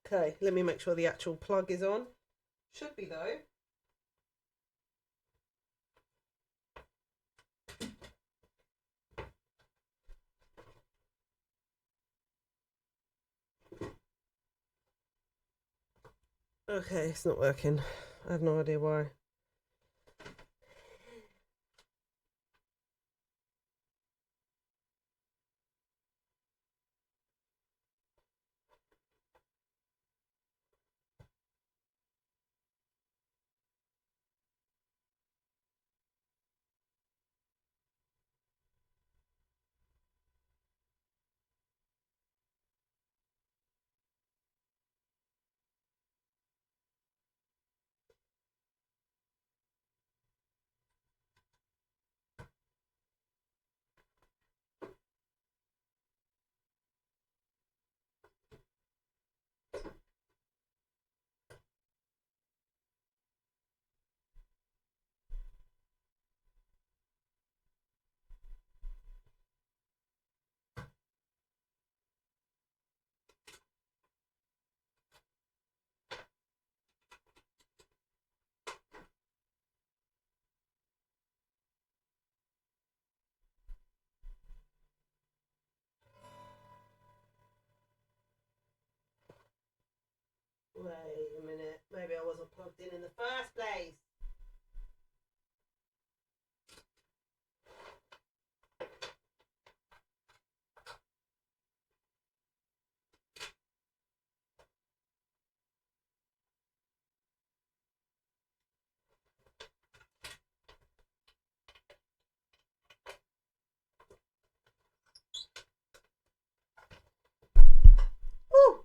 Okay, let me make sure the actual plug is on. Should be though. Okay, it's not working. I have no idea why. Wait a minute, maybe I wasn't plugged in the first place. Ooh.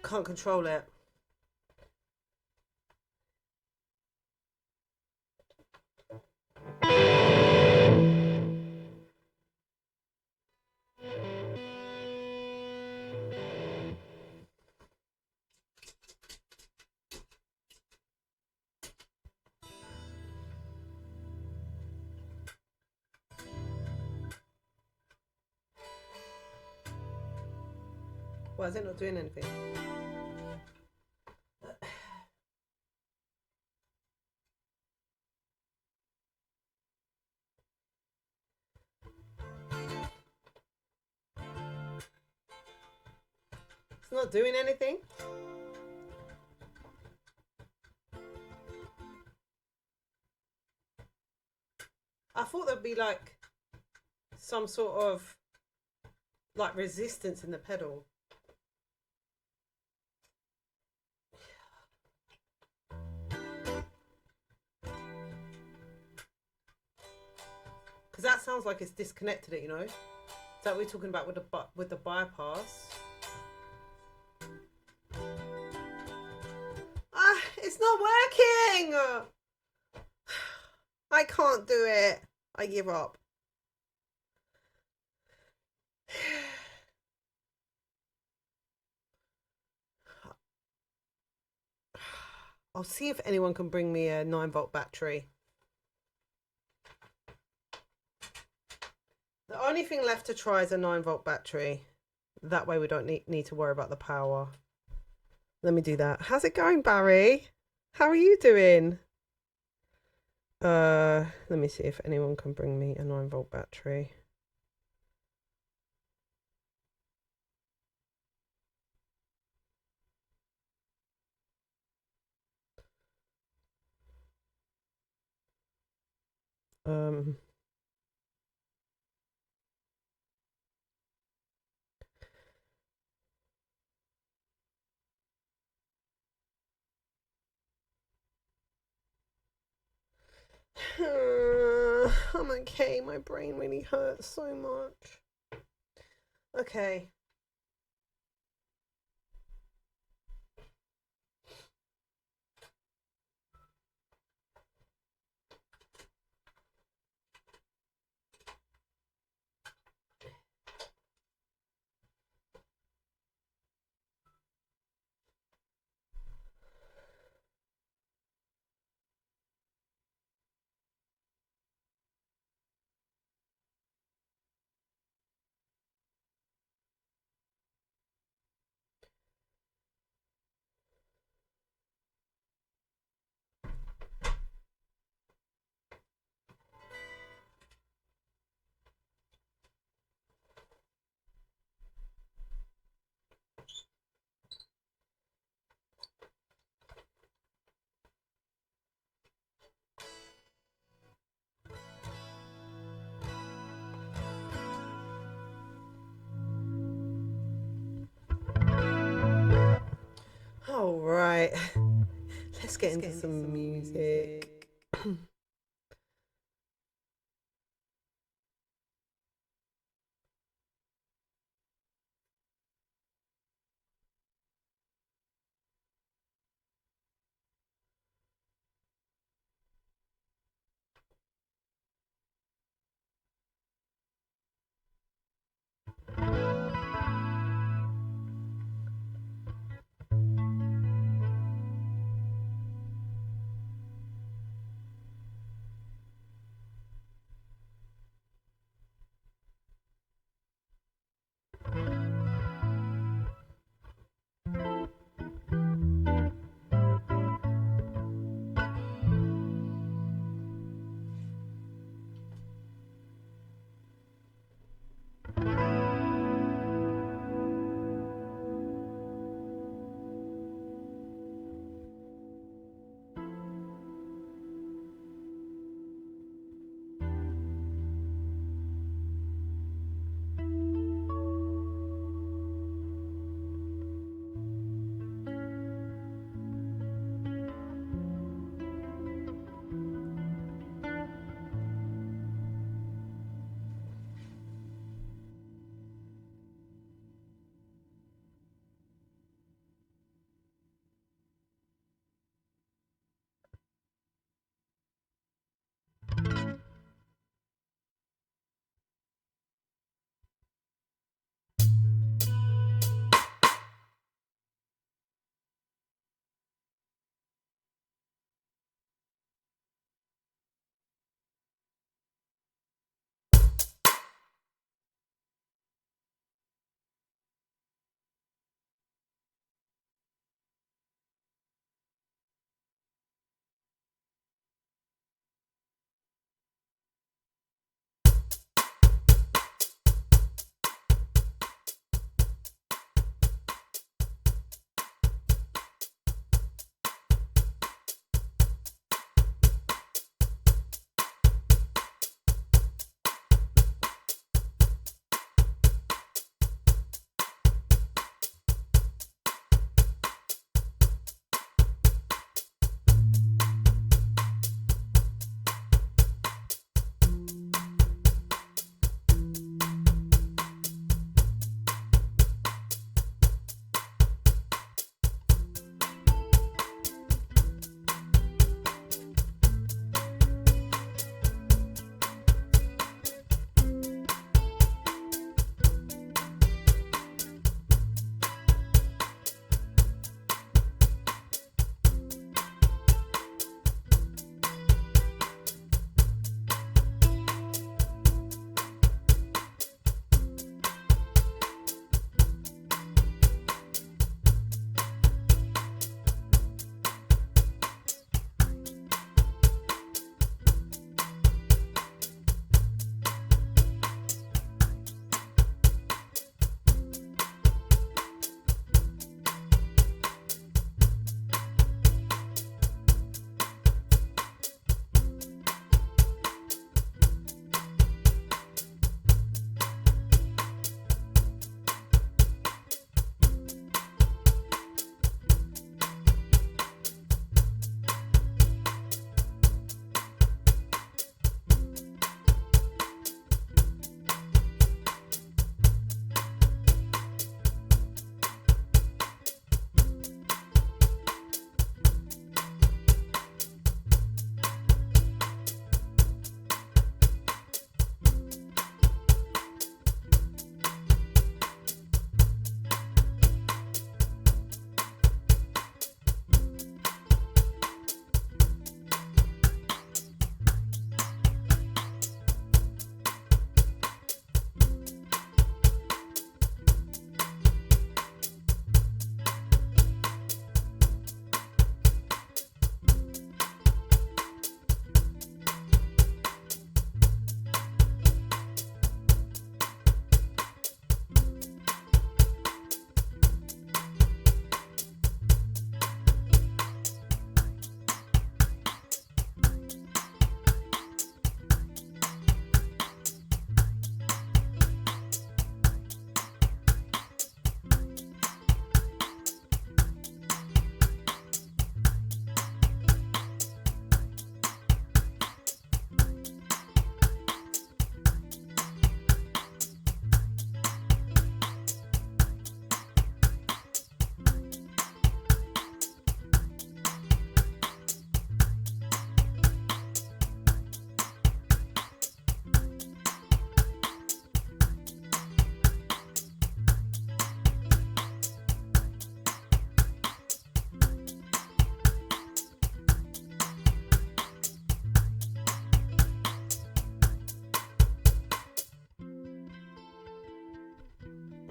Can't control it. Why is it not doing anything? It's not doing anything. I thought there'd be like some sort of like resistance in the pedal. Because that sounds like it's disconnected it, you know? Is that what we're talking about with the bypass? Ah, it's not working! I can't do it. I give up. I'll see if anyone can bring me a 9-volt battery. The only thing left to try is a 9-volt battery. That way we don't need to worry about the power. Let me do that. How's it going, Barry? How are you doing? Let me see if anyone can bring me a 9-volt battery. I'm okay. My brain really hurts so much. Okay. All right. Let's get into some music.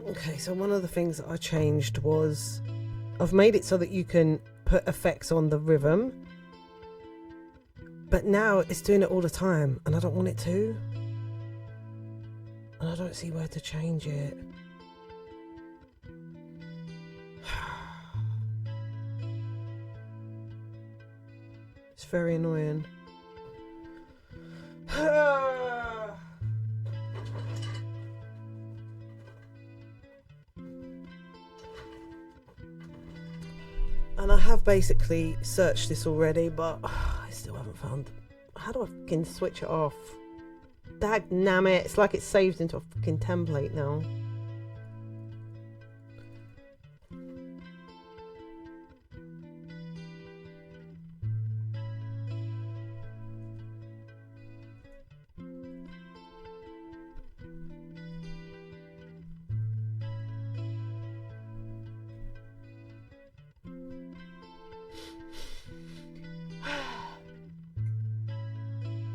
Okay, so one of the things that I changed was I've made it so that you can put effects on the rhythm, but now it's doing it all the time and I don't want it to, and I don't see where to change it. It's very annoying. And I have basically searched this already, but I still haven't found. How do I fucking switch it off? Dagnammit, it's like it's saved into a fucking template now.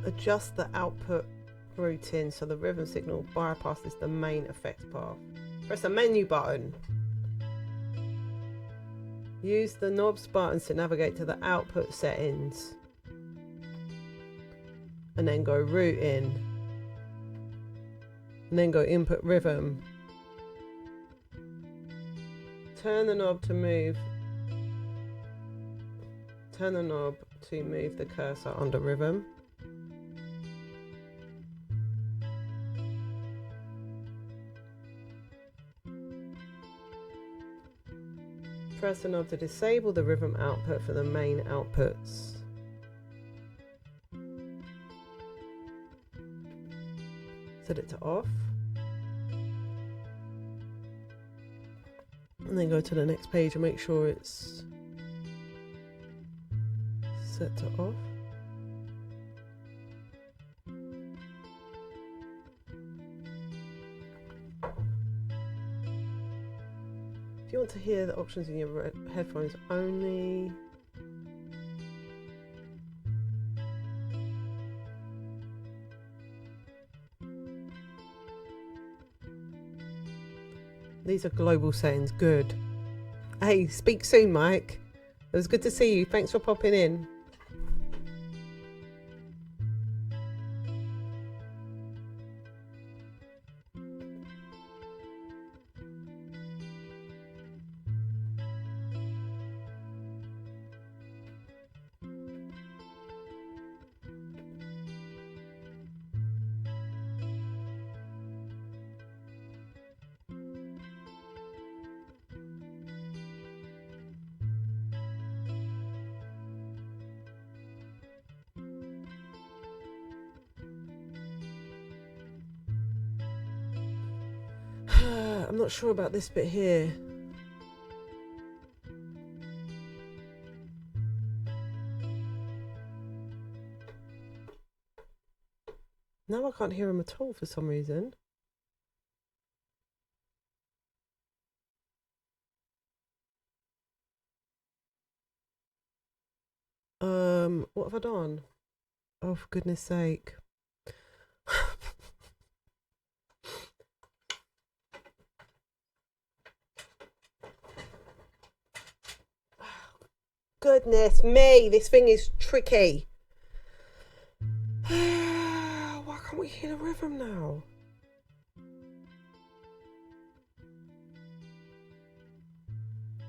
Adjust the output routine so the rhythm signal bypasses the main effects path. Press the menu button. Use the knobs buttons to navigate to the output settings. And then go routing. And then go input rhythm. Turn the knob to move. Turn the knob to move the cursor under rhythm. Press the knob to disable the rhythm output for the main outputs. Set it to off. And then go to the next page and make sure it's set to off. If you want to hear the options in your headphones only, these are global settings. Good. Hey, speak soon, Mike. It was good to see you. Thanks for popping in. I'm not sure about this bit here. Now I can't hear him at all for some reason. What have I done? Oh, for goodness sake. Goodness me, this thing is tricky. Why can't we hear the rhythm now?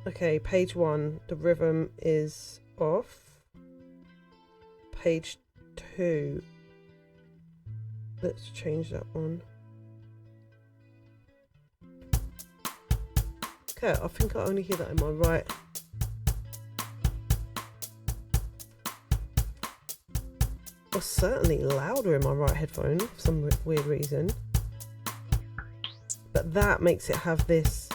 Okay, page 1, the rhythm is off. Page 2, let's change that one. Okay, I think I only hear that in my right. Or certainly louder in my right headphone for some weird reason. But that makes it have this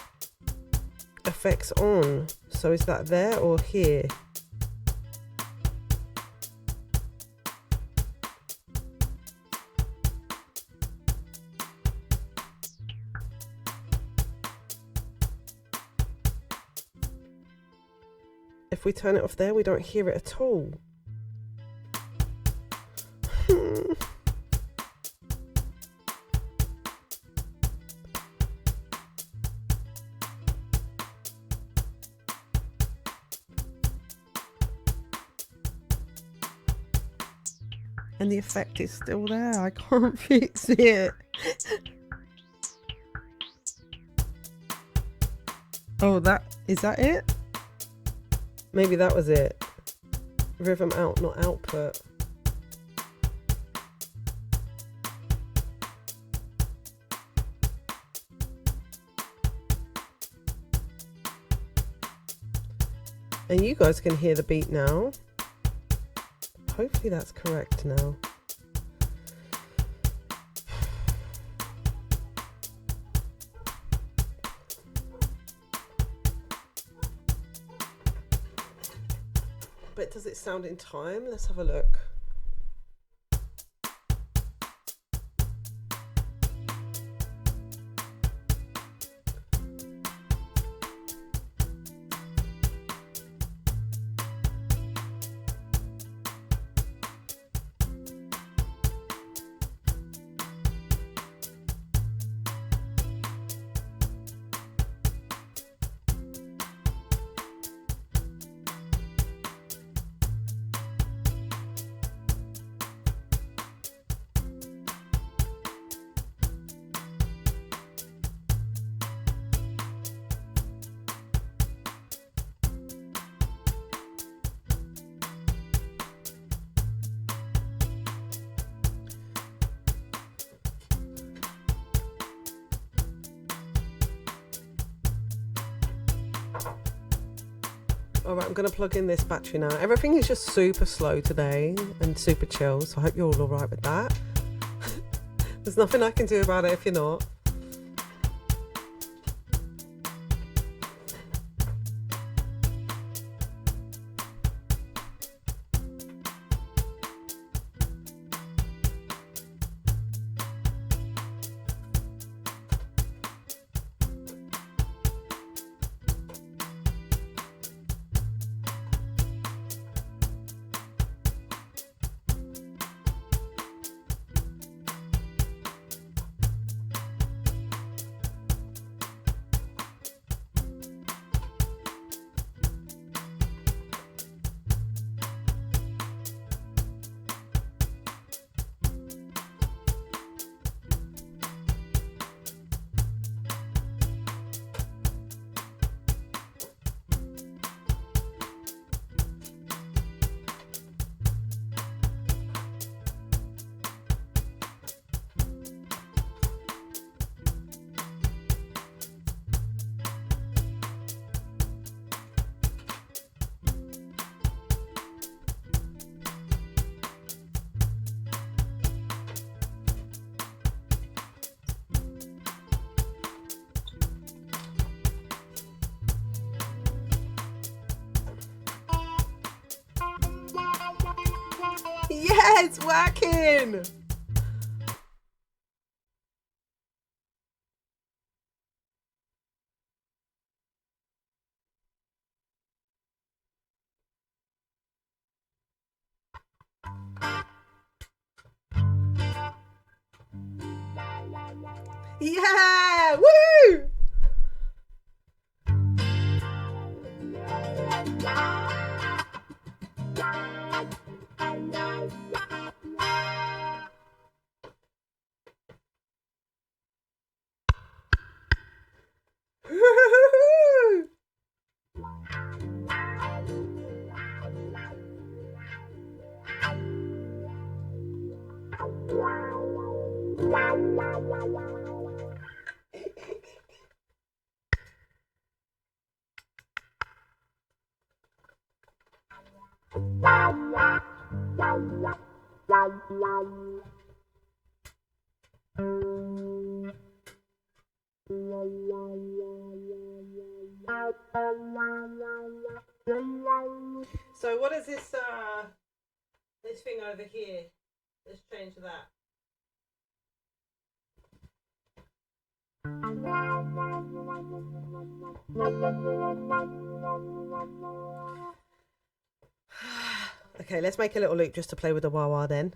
effects on. So is that there or here? If we turn it off there, we don't hear it at all. And the effect is still there. I can't fix it. Oh, is that it? Maybe that was it. Rhythm out, not output. And you guys can hear the beat now. Hopefully that's correct now. But does it sound in time? Let's have a look. Alright, I'm going to plug in this battery now. Everything is just super slow today and super chill, so I hope you're all alright with that. There's nothing I can do about it if you're not. Yeah, it's working! Yeah! Woo! So what is this this thing over here? Let's change that. Okay, let's make a little loop just to play with the wah wah then.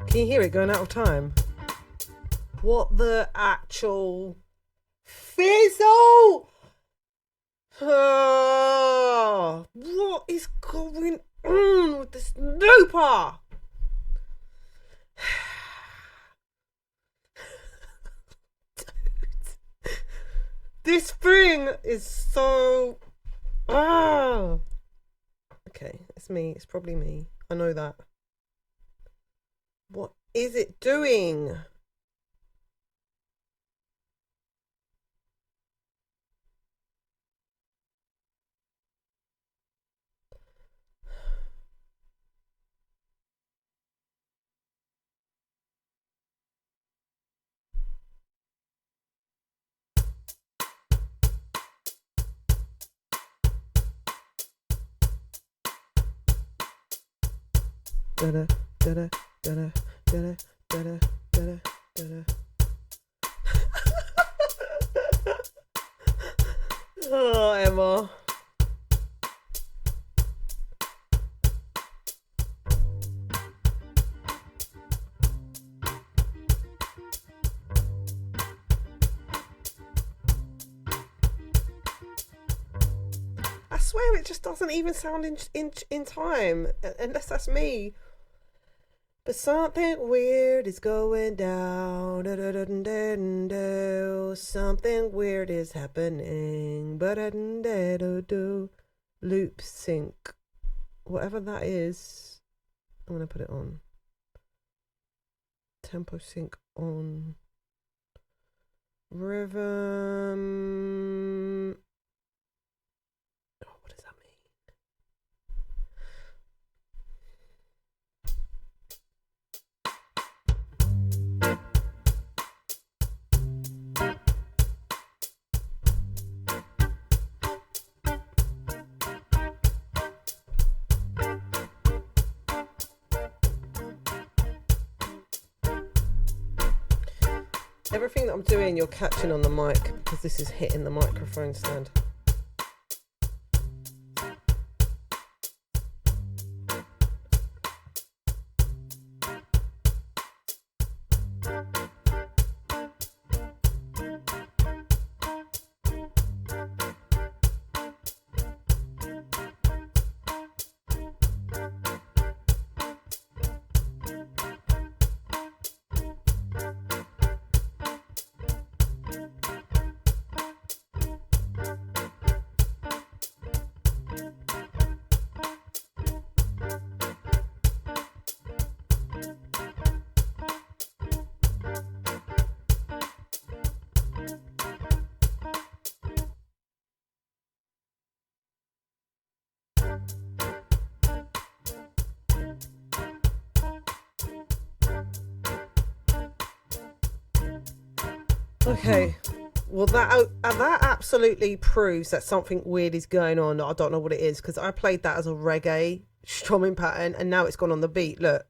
Can you hear it going out of time? What the actual fizzle? What is going on with this looper? This thing is so... Okay, it's me. It's probably me. I know that. What is it doing? Da-da, da-da, da-da, da-da, da-da, da-da, da-da. Oh, Emma. I swear it just doesn't even sound in time, unless that's me. But something weird is going down. Something weird is happening. Loop sync. Whatever that is. I'm going to put it on. Tempo sync on. Rhythm. Oh, what does that mean? Everything that I'm doing, you're catching on the mic because this is hitting the microphone stand. Okay, well that absolutely proves that something weird is going on. I don't know what it is because I played that as a reggae strumming pattern and now it's gone on the beat. Look.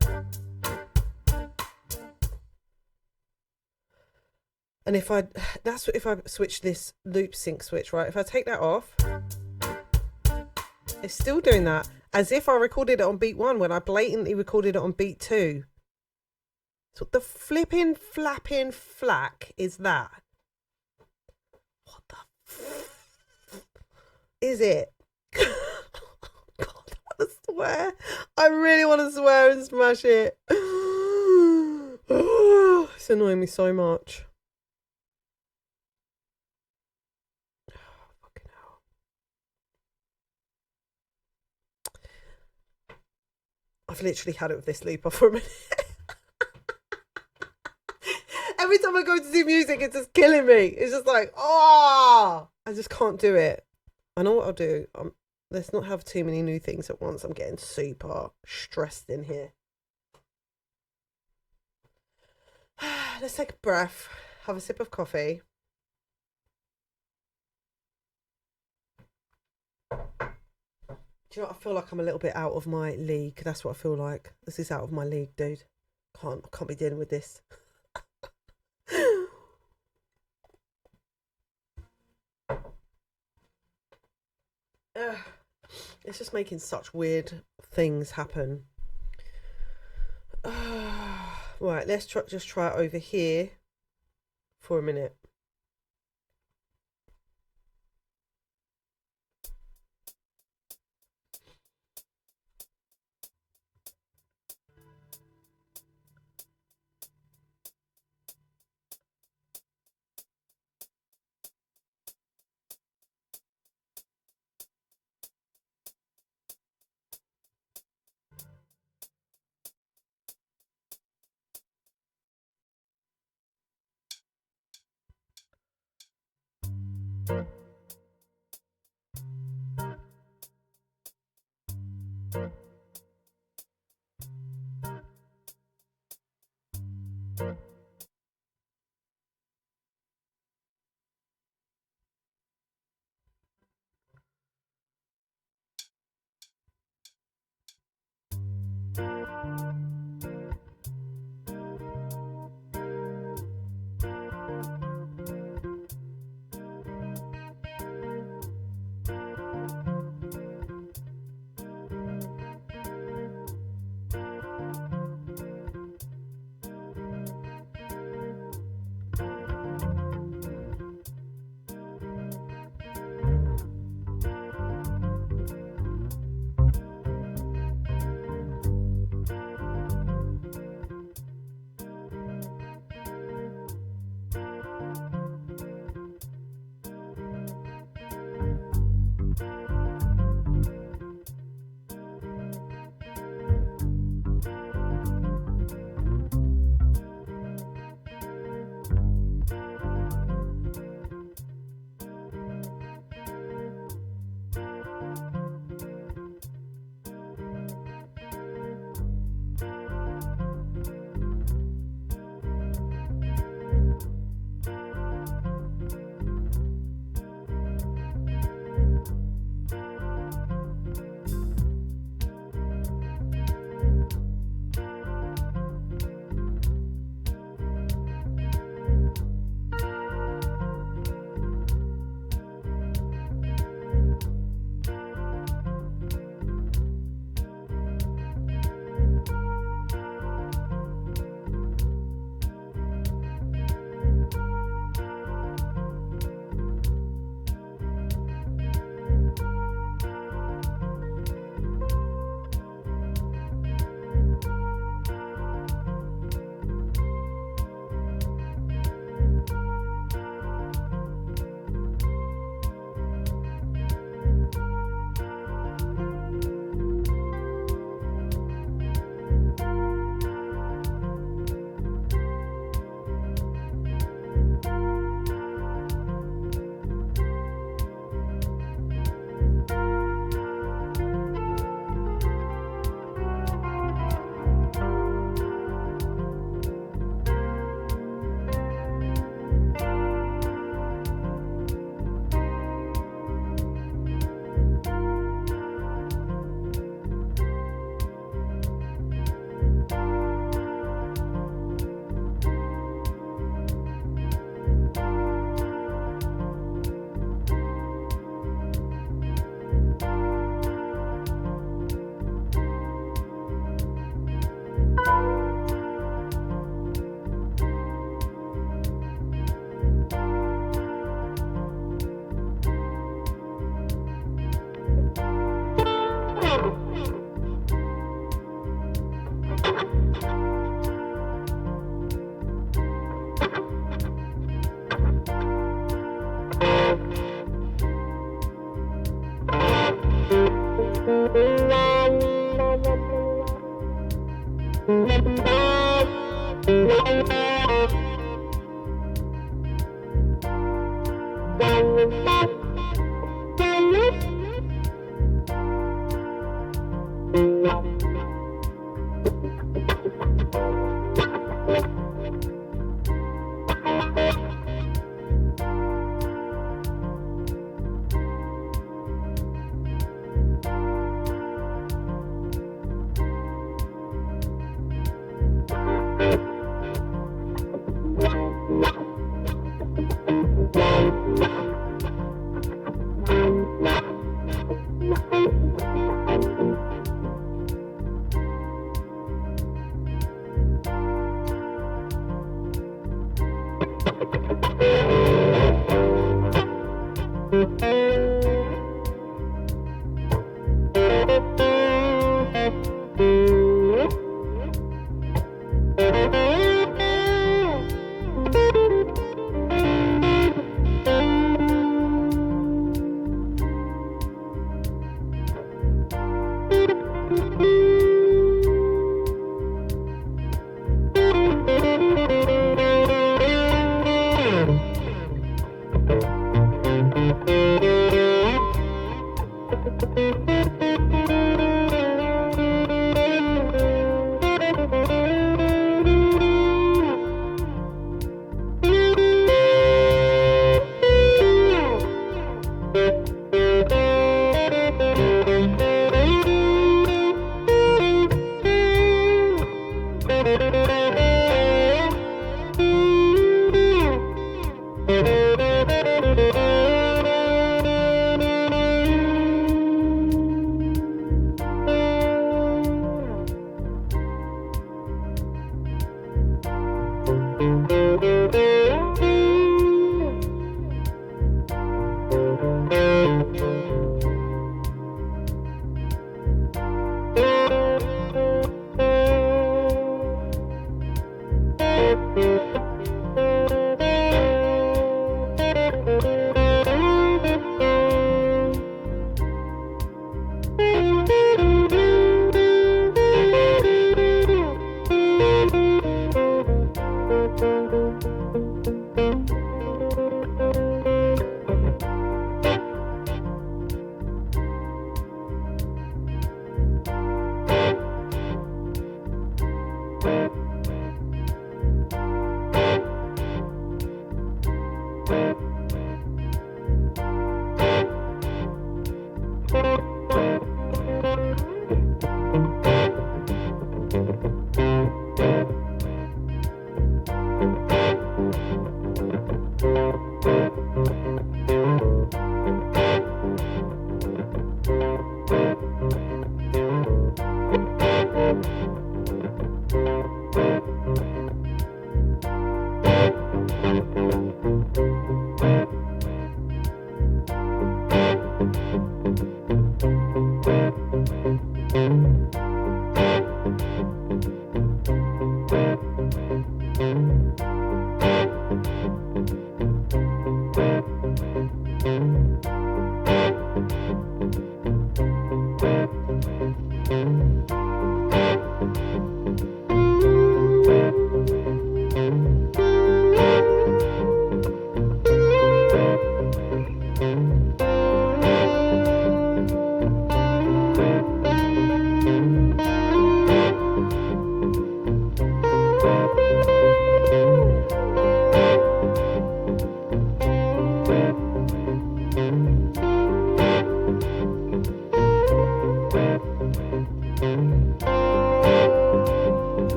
And if I switch this loop sync switch, right? If I take that off, it's still doing that as if I recorded it on beat 1 when I blatantly recorded it on beat 2. So the flipping flapping flack is that? What the is it? God, I want to swear. I really want to swear and smash it. It's annoying me so much. Fucking hell. I've literally had it with this looper for a minute. Every time I go to do music, it's just killing me. It's just like, I just can't do it. I know what I'll do. Let's not have too many new things at once. I'm getting super stressed in here. Let's take a breath. Have a sip of coffee. Do you know what? I feel like I'm a little bit out of my league. That's what I feel like. This is out of my league, dude. I can't be dealing with this. It's just making such weird things happen. Right, let's just try it over here for a minute.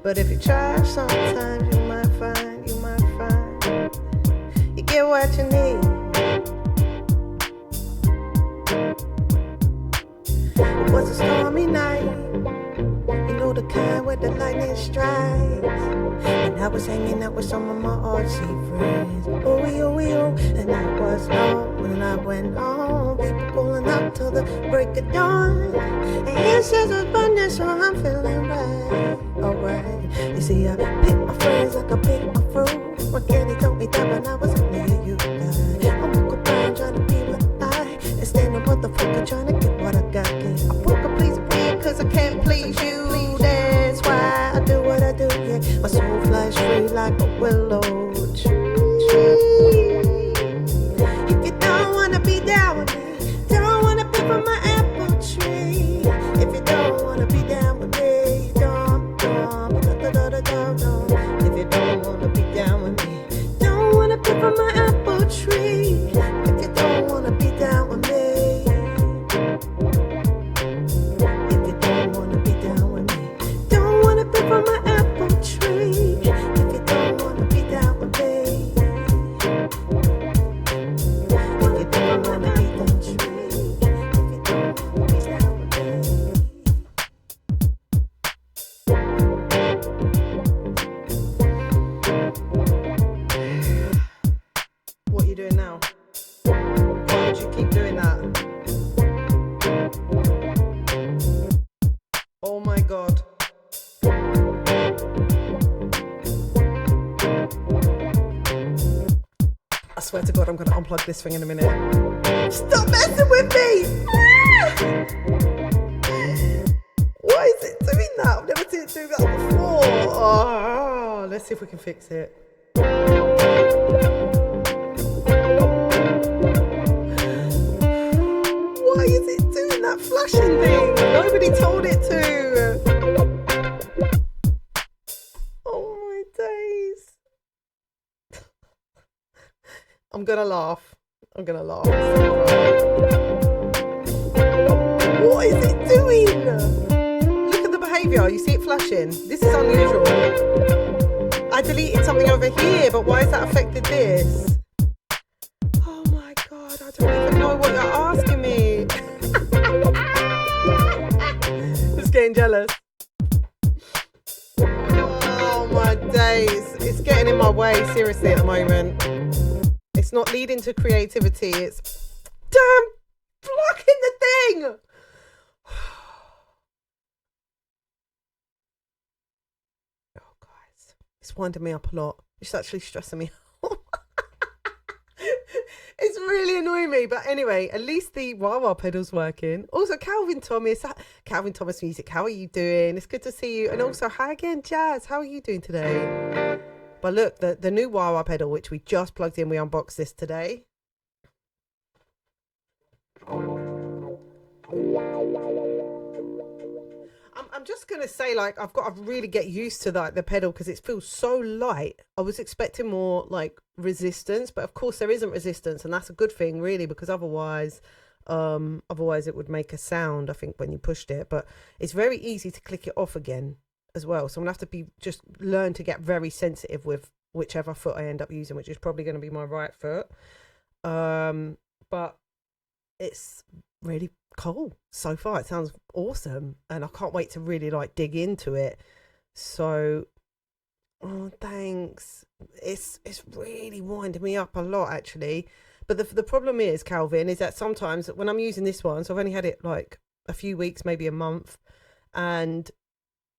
But if you try, sometimes you might find, you get what you need. It was a stormy night, you know the kind where the lightning strikes. And I was hanging out with some of my RC friends. Oh, and I was home when I went home. People pulling up till the break of dawn. And answers was abundant, so I'm feeling right. Alright, you see, I pick my friends like I pick my fruit. My candy told me that when I was near you, I walk around trying to be what I and stand a motherfucker trying to get what I got. I walk a please me cause I can't please you. That's why I do what I do, yeah. My soul flies free like a willow tree. If you don't wanna be down with me, don't wanna be from my apple tree. If you don't wanna be down with me, if you don't wanna be down with me, don't wanna be from my apple tree. If you don't wanna be down with me, if you don't wanna be down with me, don't wanna be from my apple tree. If you don't wanna be down with me, if you don't wanna be down with me, if you don't wanna be down with me. What are you doing now? Why would you keep doing that? Oh my god. I swear to god I'm gonna unplug this thing in a minute. Stop messing with me! Why is it doing that? I've never seen it do that before. Oh, let's see if we can fix it. Why is it doing that flashing thing? Nobody told it to. Oh my days. I'm gonna laugh. What is it doing? Look at the behaviour. You see it flashing? This is unusual. I deleted something over here, but why has that affected this? Oh my god, I don't even know what you're asking me. Just getting jealous. Oh my days. It's getting in my way, seriously, at the moment. It's not leading to creativity. It's damn blocking the thing. Oh, guys. It's winding me up a lot. It's actually stressing me out. It's really annoying me. me. But anyway, at least the wah-wah pedal's working. Also, Calvin Thomas, Calvin Thomas Music, how are you doing? It's good to see you. And also, hi again, Jazz. How are you doing today? But look, the new wah-wah pedal, which we just plugged in, we unboxed this today. I'm just going to say, like, I've got to really get used to the pedal because it feels so light. I was expecting more, like, resistance, but of course there isn't resistance, and that's a good thing, really, because otherwise it would make a sound, I think, when you pushed it. But it's very easy to click it off again as well. So I'm going to have to just learn to get very sensitive with whichever foot I end up using, which is probably going to be my right foot. But it's really cool so far. It sounds awesome, and I can't wait to really like dig into it. So thanks. It's really winding me up a lot, actually. But the problem is, Calvin, is that sometimes when I'm using this one, so I've only had it like a few weeks, maybe a month, and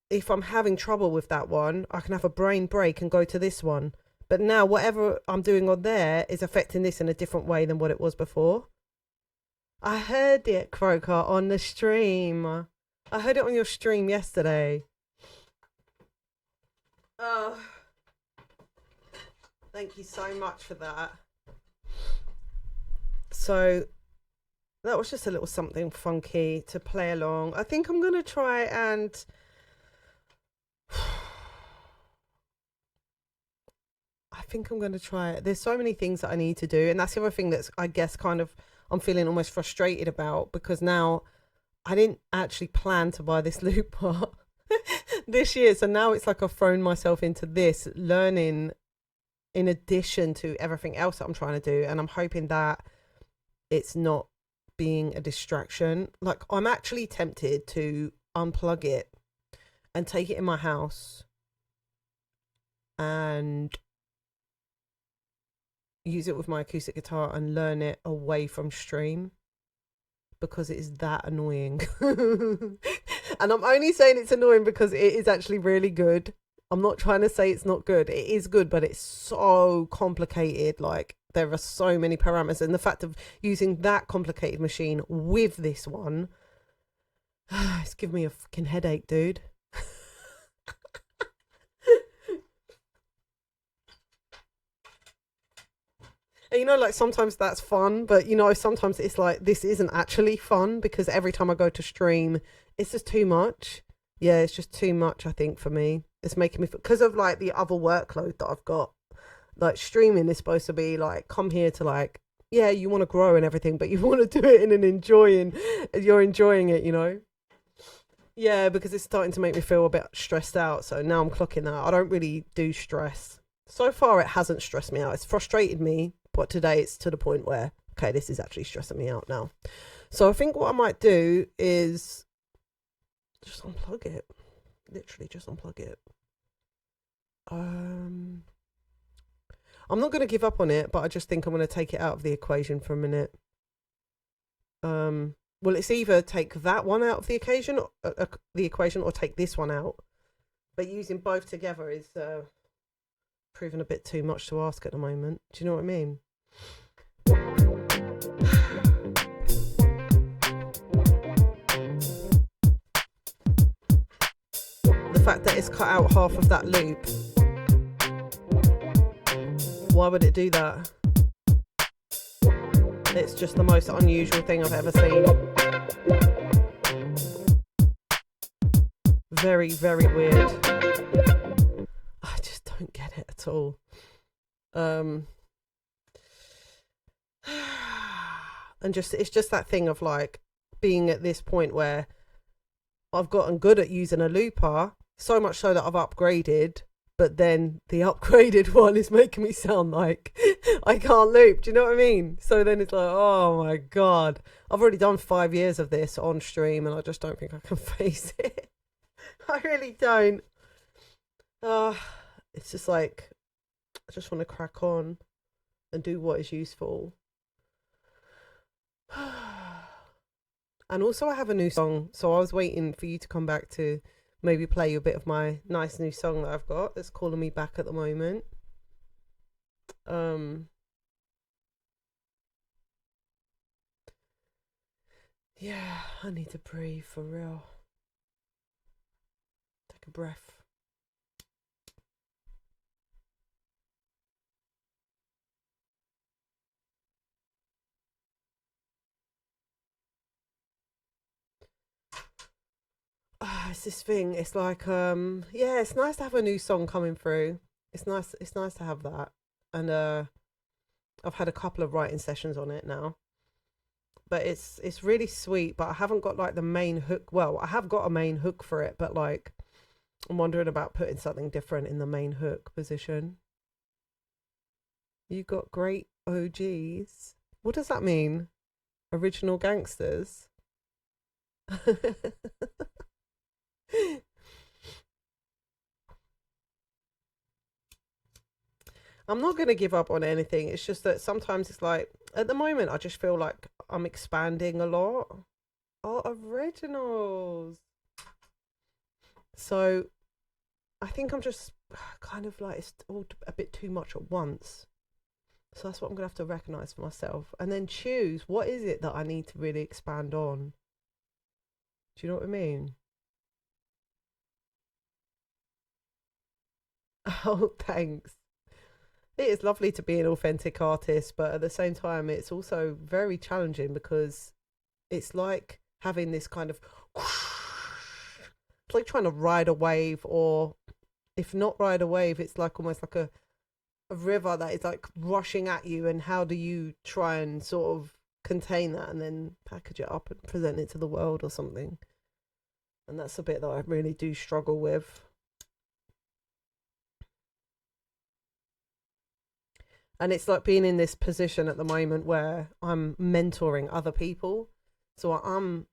if I'm having trouble with that one, I can have a brain break and go to this one. But now whatever I'm doing on there is affecting this in a different way than what it was before. I heard it, Croker, on the stream. I heard it on your stream yesterday. Oh, thank you so much for that. So that was just a little something funky to play along. I think I'm going to try and... I think I'm going to try it. There's so many things that I need to do. And that's the other thing that's, I guess, kind of... I'm feeling almost frustrated about, because now I didn't actually plan to buy this loop part this year. So now it's like I've thrown myself into this learning in addition to everything else that I'm trying to do. And I'm hoping that it's not being a distraction. Like, I'm actually tempted to unplug it and take it in my house and use it with my acoustic guitar and learn it away from stream, because it is that annoying. And I'm only saying it's annoying because it is actually really good. I'm not trying to say it's not good. It is good, but it's so complicated. Like, there are so many parameters, and the fact of using that complicated machine with this one, it's giving me a fucking headache, dude. And you know, like, sometimes that's fun, but you know, sometimes it's like, this isn't actually fun, because every time I go to stream, it's just too much. Yeah, it's just too much, I think, for me. It's making me, because of like the other workload that I've got. Like, streaming is supposed to be like, come here to like, yeah, you want to grow and everything, but you want to do it in you're enjoying it, you know? Yeah, because it's starting to make me feel a bit stressed out. So now I'm clocking that. I don't really do stress. So far, it hasn't stressed me out. It's frustrated me. But today it's to the point where, okay, this is actually stressing me out now. So I think what I might do is just unplug it. Literally just unplug it. I'm not going to give up on it, but I just think I'm going to take it out of the equation for a minute. Well, it's either take that one out of the equation or take this one out. But using both together is... proving a bit too much to ask at the moment. Do you know what I mean? The fact that it's cut out half of that loop. Why would it do that? It's just the most unusual thing I've ever seen. Very, very weird. I just don't get it at all. And just, it's just that thing of like being at this point where I've gotten good at using a looper, so much so that I've upgraded, but then the upgraded one is making me sound like I can't loop. Do you know what I mean? So then it's like, oh my God, I've already done 5 years of this on stream and I just don't think I can face it. I really don't. It's just like, I just want to crack on and do what is useful. And also I have a new song, so I was waiting for you to come back to maybe play you a bit of my nice new song that I've got that's calling me back at the moment. Yeah, I need to breathe for real. Take a breath. It's this thing. It's like, yeah, it's nice to have a new song coming through. It's nice. It's nice to have that. And I've had a couple of writing sessions on it now. But it's really sweet. But I haven't got like the main hook. Well, I have got a main hook for it, but like I'm wondering about putting something different in the main hook position. You got great OGs. What does that mean? Original gangsters? I'm not going to give up on anything. It's just that sometimes it's like, at the moment, I just feel like I'm expanding a lot. Oh, originals. So I think I'm just kind of like, it's all a bit too much at once. So that's what I'm going to have to recognize for myself and then choose what is it that I need to really expand on. Do you know what I mean? Oh, thanks. It is lovely to be an authentic artist, but at the same time, it's also very challenging because it's like having this kind of, it's like trying to ride a wave, or if not ride a wave, it's like almost like a river that is like rushing at you. And how do you try and sort of contain that and then package it up and present it to the world or something? And that's a bit that I really do struggle with. And it's like being in this position at the moment where I'm mentoring other people. So I'm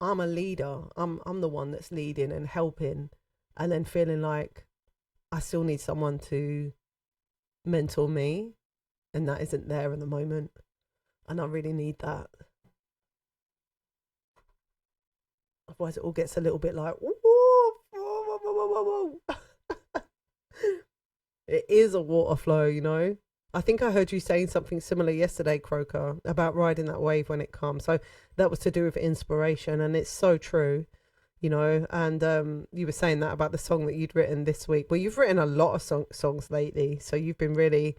a leader. I'm the one that's leading and helping, and then feeling like I still need someone to mentor me, and that isn't there at the moment. And I really need that. Otherwise it all gets a little bit like, whoa, whoa, whoa, whoa. It is a water flow, you know. I think I heard you saying something similar yesterday, Croker, about riding that wave when it comes. So that was to do with inspiration, and it's so true, you know. And you were saying that about the song that you'd written this week. Well, you've written a lot of songs lately, so you've been really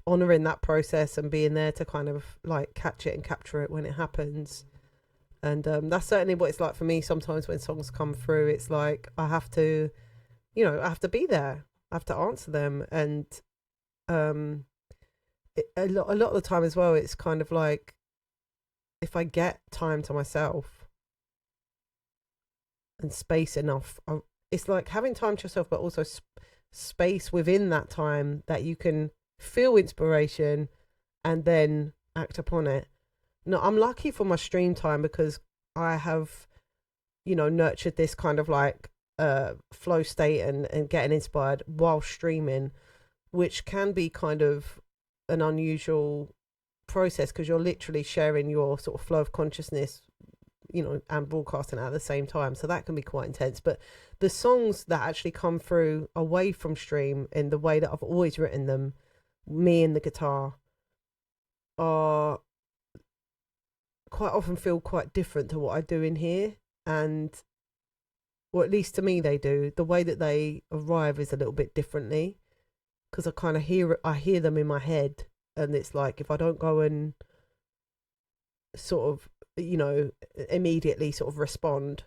honouring that process and being there to kind of like catch it and capture it when it happens. And that's certainly what it's like for me sometimes when songs come through. It's like I have to, you know, I have to be there. I have to answer them. And a lot of the time as well, it's kind of like if I get time to myself and space enough, it's like having time to yourself, but also space within that time that you can feel inspiration and then act upon it. No, I'm lucky for my stream time because I have, you know, nurtured this kind of like flow state and getting inspired while streaming, which can be kind of an unusual process because you're literally sharing your sort of flow of consciousness, you know, and broadcasting at the same time. So that can be quite intense. But the songs that actually come through away from stream in the way that I've always written them, me and the guitar, are quite often feel quite different to what I do in here. And or at least to me they do. The way that they arrive is a little bit differently because I kind of hear them in my head, and it's like if I don't go and sort of, you know, immediately sort of respond,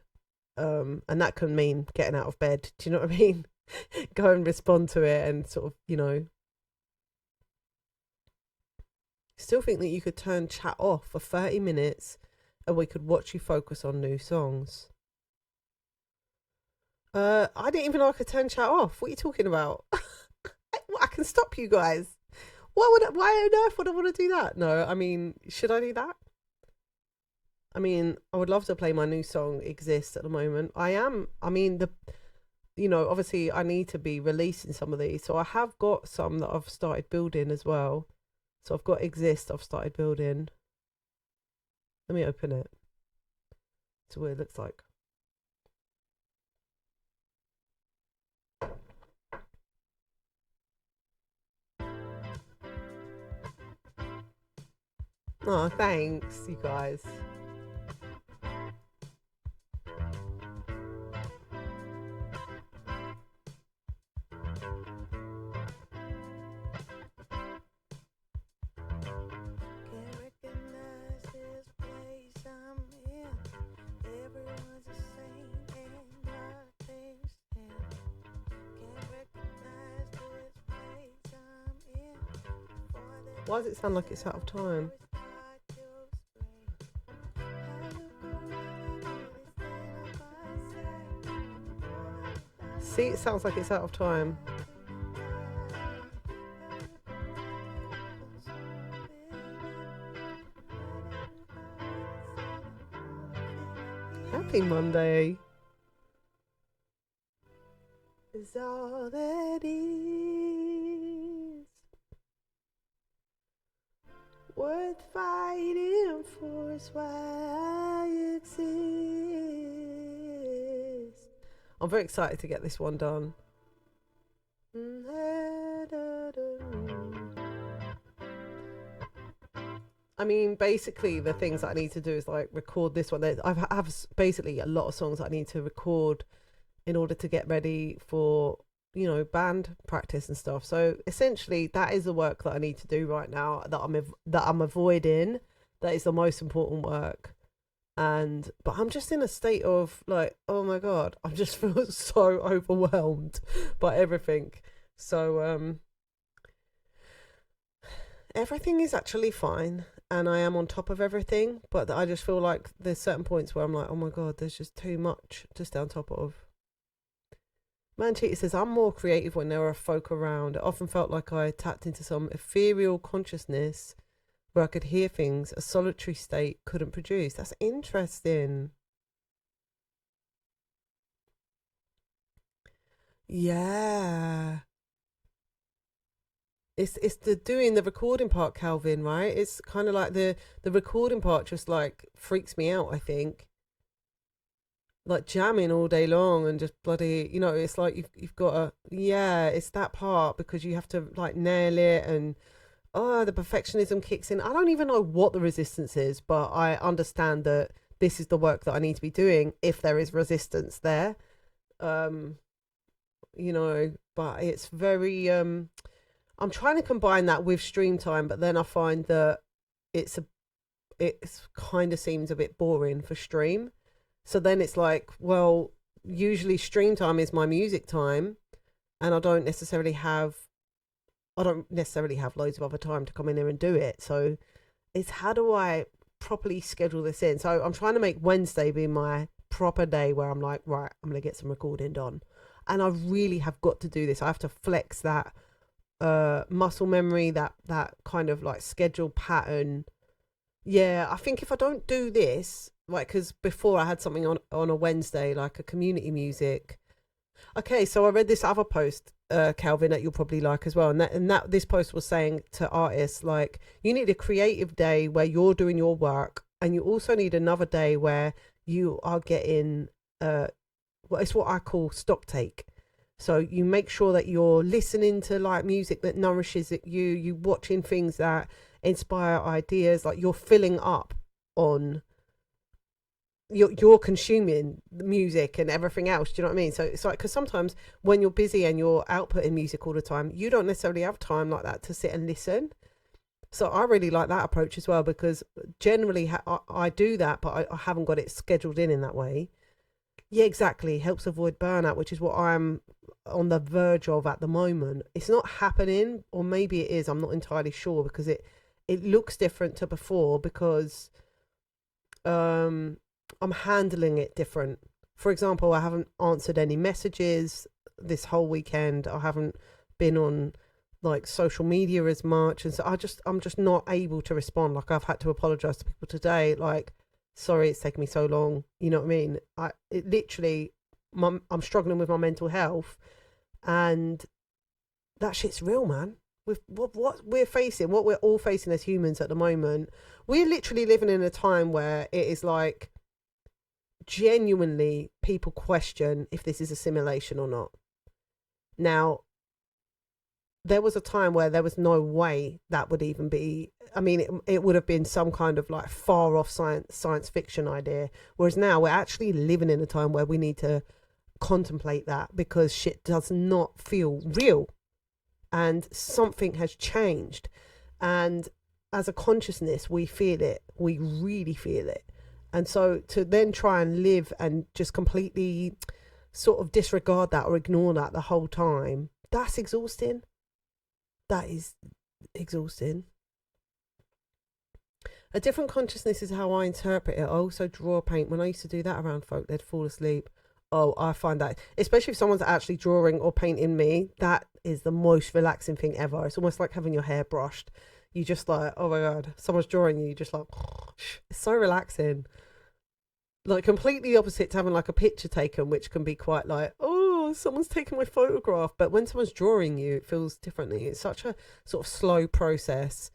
and that can mean getting out of bed. Do you know what I mean? Go and respond to it and sort of, you know. Still think that you could turn chat off for 30 minutes and we could watch you focus on new songs. I didn't even know I could turn chat off. What are you talking about? I can stop you guys. Why on earth would I want to do that? No, I mean, should I do that? I mean, I would love to play my new song Exist at the moment. You know, obviously I need to be releasing some of these. So I have got some that I've started building as well. So I've got Exist, I've started building. Let me open it. To what it looks like. Oh, thanks, you guys. Can't recognize this place I'm in. Everyone's the same and nothing's stand. Can't recognize this place I'm in. Why does it sound like it's out of time? See, it sounds like it's out of time. Happy Monday. Is all that is worth fighting for, is why I exist. I'm very excited to get this one done. I mean, basically the things that I need to do is like record this one. I have basically a lot of songs that I need to record in order to get ready for, you know, band practice and stuff. So essentially that is the work that I need to do right now, that I'm avoiding. That is the most important work. But I'm just in a state of like, oh my God, I just feel so overwhelmed by everything. So everything is actually fine and I am on top of everything, but I just feel like there's certain points where I'm like, oh my God, there's just too much to stay on top of. Man Cheater says, I'm more creative when there are folk around. It often felt like I tapped into some ethereal consciousness where I could hear things a solitary state couldn't produce. That's interesting. Yeah. It's the doing the recording part, Calvin, right? It's kind of like the recording part just like freaks me out, I think. Like jamming all day long and just bloody, you know, it's like you've got to, yeah, it's that part because you have to like nail it and the perfectionism kicks in. I don't even know what the resistance is, but I understand that this is the work that I need to be doing if there is resistance there. You know, but it's very I'm trying to combine that with stream time, but then I find that it's kind of seems a bit boring for stream. So then it's like, well, usually stream time is my music time and I don't necessarily have loads of other time to come in here and do it. So it's how do I properly schedule this in? So I'm trying to make Wednesday be my proper day where I'm like, right, I'm going to get some recording done. And I really have got to do this. I have to flex that muscle memory, that kind of like schedule pattern. Yeah, I think if I don't do this, like, because before I had something on a Wednesday, like a community music. Okay, so I read this other post, Calvin, that you'll probably like as well, and that this post was saying to artists, like, you need a creative day where you're doing your work, and you also need another day where you are getting it's what I call stock take. So you make sure that you're listening to like music that nourishes you watching things that inspire ideas, like you're filling up on. You're consuming the music and everything else. Do you know what I mean? So it's like, because sometimes when you're busy and you're outputting music all the time, you don't necessarily have time like that to sit and listen. So I really like that approach as well, because generally I do that, but I haven't got it scheduled in that way. Yeah, exactly. Helps avoid burnout, which is what I'm on the verge of at the moment. It's not happening, or maybe it is. I'm not entirely sure, because it looks different to before, because I'm handling it different. For example, I haven't answered any messages this whole weekend. I haven't been on like social media as much, and so I'm just not able to respond. Like, I've had to apologize to people today, like, sorry it's taken me so long, you know what I mean? It literally, I'm struggling with my mental health, and that shit's real, man. With what we're facing, what we're all facing as humans at the moment, we're literally living in a time where it is like, genuinely, people question if this is a simulation or not. Now, there was a time where there was no way that would even be, I mean, it would have been some kind of like far off science fiction idea, whereas now we're actually living in a time where we need to contemplate that, because shit does not feel real and something has changed. And as a consciousness, we feel it. We really feel it. And so to then try and live and just completely sort of disregard that or ignore that the whole time, that's exhausting. That is exhausting. A different consciousness is how I interpret it. I also draw paint. When I used to do that around folk, they'd fall asleep. Oh, I find that, especially if someone's actually drawing or painting me, that is the most relaxing thing ever. It's almost like having your hair brushed. You just like, oh my God, someone's drawing you, just like, it's so relaxing. Like completely opposite to having like a picture taken, which can be quite like, oh, someone's taking my photograph. But when someone's drawing you, it feels differently. It's such a sort of slow process.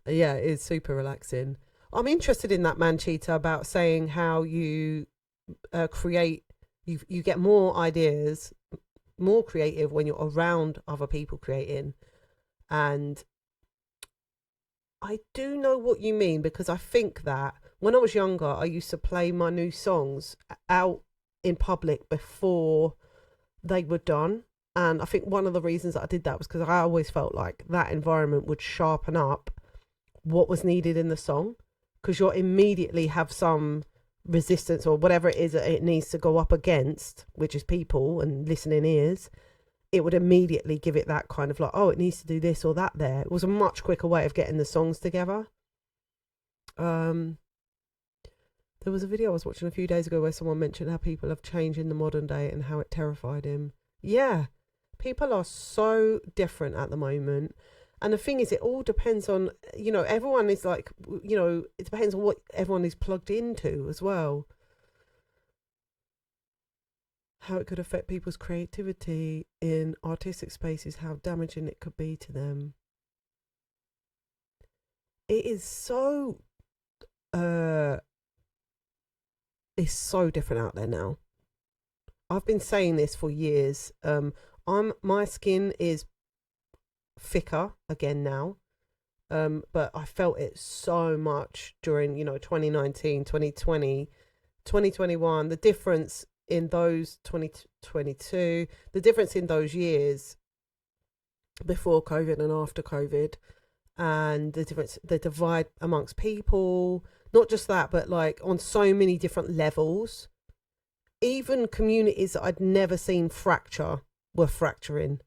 Yeah, it is super relaxing. I'm interested in that, Manchita, about saying how you create, you get more ideas, more creative when you're around other people creating. And I do know what you mean, because I think that when I was younger, I used to play my new songs out in public before they were done. And I think one of the reasons that I did that was because I always felt like that environment would sharpen up what was needed in the song, because you'll immediately have some resistance or whatever it is that it needs to go up against, which is people and listening ears. It would immediately give it that kind of like, oh, it needs to do this or that there. It was a much quicker way of getting the songs together. There was a video I was watching a few days ago where someone mentioned how people have changed in the modern day and how it terrified him. Yeah, people are so different at the moment. And the thing is, it all depends on, you know, everyone is like, you know, it depends on what everyone is plugged into as well. How it could affect people's creativity in artistic spaces, how damaging it could be to them. It is so, it's so different out there now. I've been saying this for years. My skin is thicker again now, but I felt it so much during, you know, 2019, 2020, 2021. The difference in those 2022, the difference in those years before COVID and after COVID, and the difference, the divide amongst people, not just that, but like on so many different levels. Even communities that I'd never seen fracture were fracturing.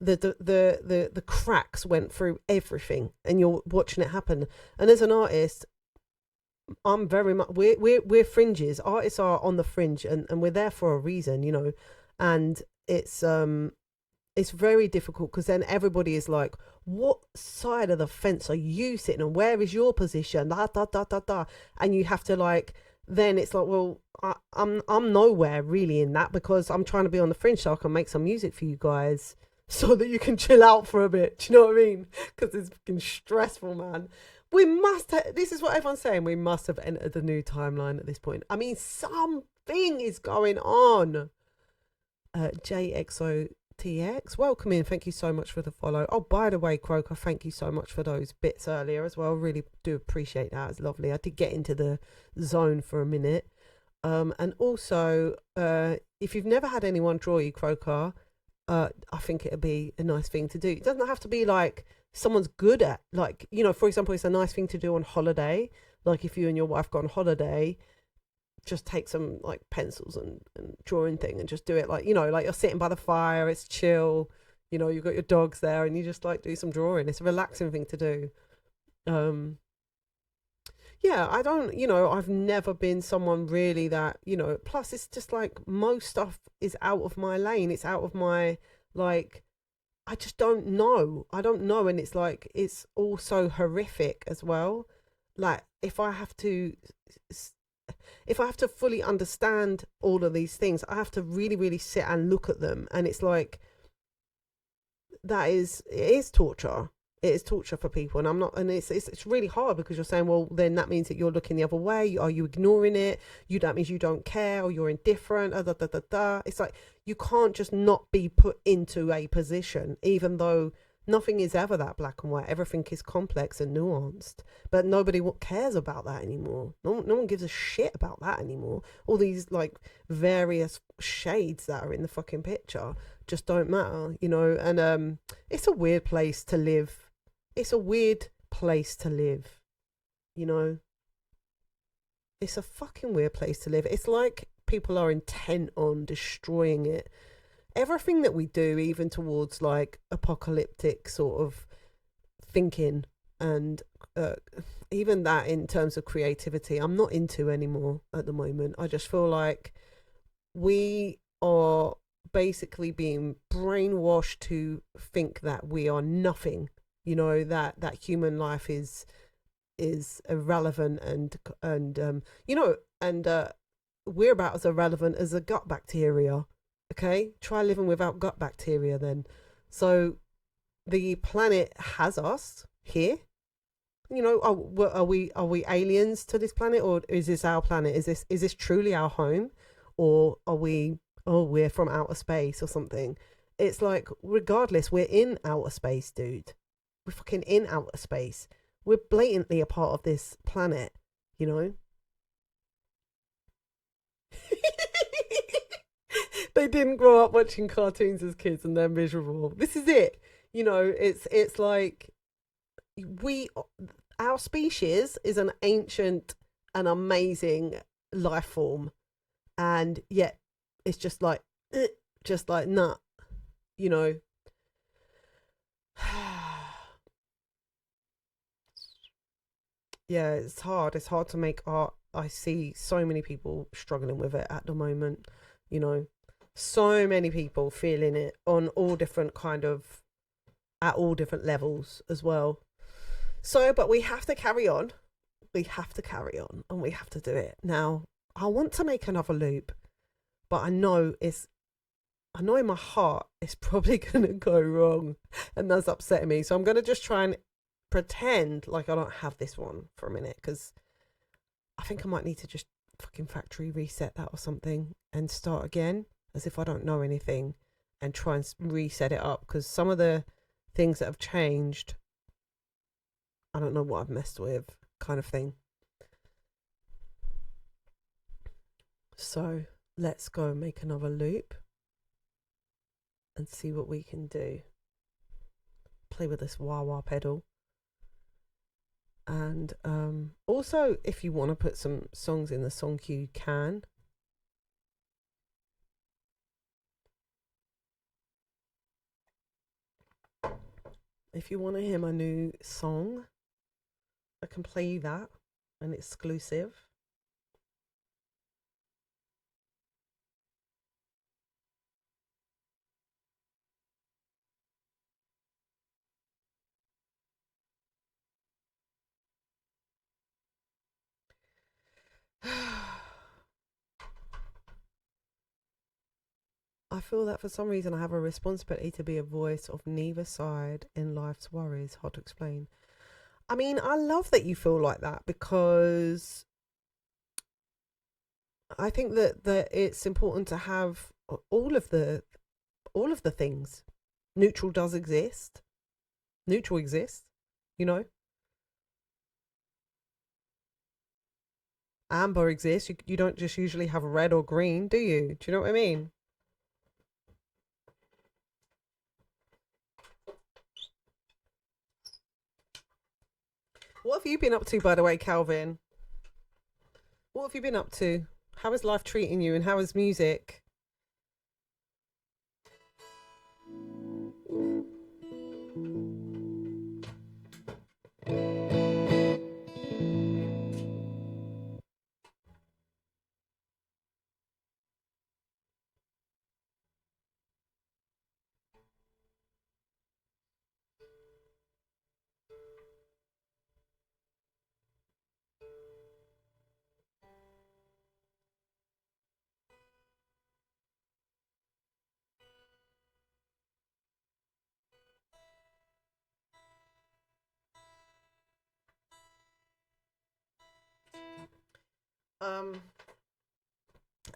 The cracks went through everything, and you're watching it happen. And as an artist, I'm very much, we're fringes. Artists are on the fringe, and we're there for a reason, you know. And it's very difficult, because then everybody is like, what side of the fence are you sitting on? Where is your position? Da da da da da. And you have to like, then it's like, well, I'm nowhere really in that, because I'm trying to be on the fringe so I can make some music for you guys, so that you can chill out for a bit. Do you know what I mean? Because it's fucking stressful, man. We must this is what everyone's saying, we must have entered the new timeline at this point. I mean, something is going on. JXOTX, welcome in. Thank you so much for the follow. Oh, by the way, Croker, thank you so much for those bits earlier as well. Really do appreciate that. It's lovely. I did get into the zone for a minute. And also, if you've never had anyone draw you, Croker, I think it'd be a nice thing to do. It doesn't have to be like someone's good at, like, you know, for example, it's a nice thing to do on holiday. Like if you and your wife go on holiday, just take some like pencils and drawing thing and just do it, like, you know, like you're sitting by the fire, it's chill, you know, you've got your dogs there and you just like do some drawing. It's a relaxing thing to do. Yeah, I don't, you know, I've never been someone really that, you know, plus it's just like most stuff is out of my lane. It's out of my, like, I just don't know. I don't know. And it's like, it's also horrific as well. Like if I have to fully understand all of these things, I have to really, really sit and look at them. And it's like, it is torture. It is torture for people, and I'm not, and it's really hard, because you're saying, well, then that means that you're looking the other way. Are you ignoring it? That means you don't care, or you're indifferent. It's like you can't just not be put into a position, even though Nothing is ever that black and white. Everything is complex and nuanced. But nobody cares about that anymore. No one gives a shit about that anymore. All these like various shades that are in the fucking picture just don't matter, you know. And it's a weird place to live. It's a weird place to live, you know. It's a fucking weird place to live. It's like people are intent on destroying it. Everything that we do, even towards like apocalyptic sort of thinking, and even that in terms of creativity, I'm not into anymore at the moment. I just feel like we are basically being brainwashed to think that we are nothing, you know, that human life is irrelevant, and you know, and we're about as irrelevant as a gut bacteria. Okay, try living without gut bacteria then. So the planet has us here, you know. Are we aliens to this planet, or is this our planet? Is this truly our home, or are we're from outer space or something? It's like, regardless, we're in outer space, dude. We're fucking in outer space. We're blatantly a part of this planet, you know. They didn't grow up watching cartoons as kids and they're miserable. This is it. You know, it's like our species is an ancient and amazing life form, and yet it's just like nah, you know. Yeah, it's hard to make art. I see so many people struggling with it at the moment, you know. So many people feeling it on all different at all different levels as well. So, but we have to carry on. We have to carry on, and we have to do it. Now, I want to make another loop, but I know in my heart it's probably going to go wrong, and that's upsetting me. So I'm going to just try and pretend like I don't have this one for a minute, because I think I might need to just fucking factory reset that or something and start again, as if I don't know anything, and try and reset it up, because some of the things that have changed, I don't know what I've messed with, kind of thing. So let's go and make another loop and see what we can do. Play with this wah wah pedal. And also, if you want to put some songs in the song queue, you can. If you want to hear my new song, I can play you that, an exclusive. I feel that for some reason I have a responsibility to be a voice of neither side in life's worries. Hard to explain. I mean, I love that you feel like that, because I think that it's important to have all of the things. Neutral does exist. Neutral exists, you know. Amber exists. You don't just usually have red or green, do you? Do you know what I mean? What have you been up to, by the way, Calvin? What have you been up to? How is life treating you, and how is music?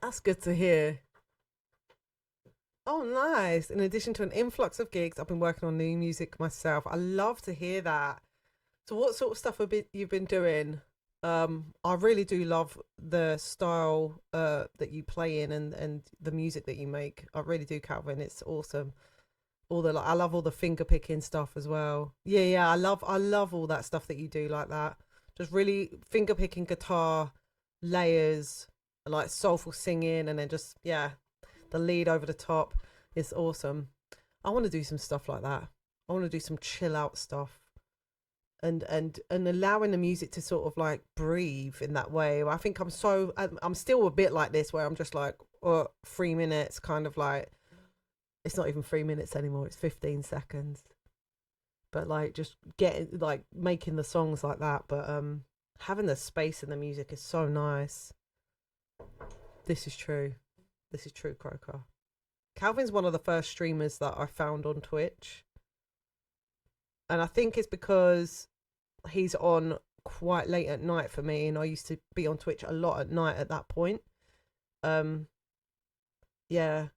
That's good to hear. Oh, nice. In addition to an influx of gigs, I've been working on new music myself. I love to hear that. So what sort of stuff you've been doing? I really do love the style that you play in, and the music that you make. I really do, Calvin. It's awesome. All the, like, I love all the finger picking stuff as well. Yeah, I love all that stuff that you do like that. Just really finger picking guitar layers, like soulful singing, and then just, yeah, the lead over the top. It's awesome. I want to do some stuff like that. I want to do some chill out stuff, and allowing the music to sort of like breathe in that way. I think I'm still a bit like this, where I'm just like, 3 minutes, kind of like, it's not even 3 minutes anymore, it's 15 seconds, but like just getting, like, making the songs like that. But having the space in the music is so nice. This is true. Croker. Calvin's one of the first streamers that I found on Twitch, and I think it's because he's on quite late at night for me, and I used to be on Twitch a lot at night at that point. Yeah,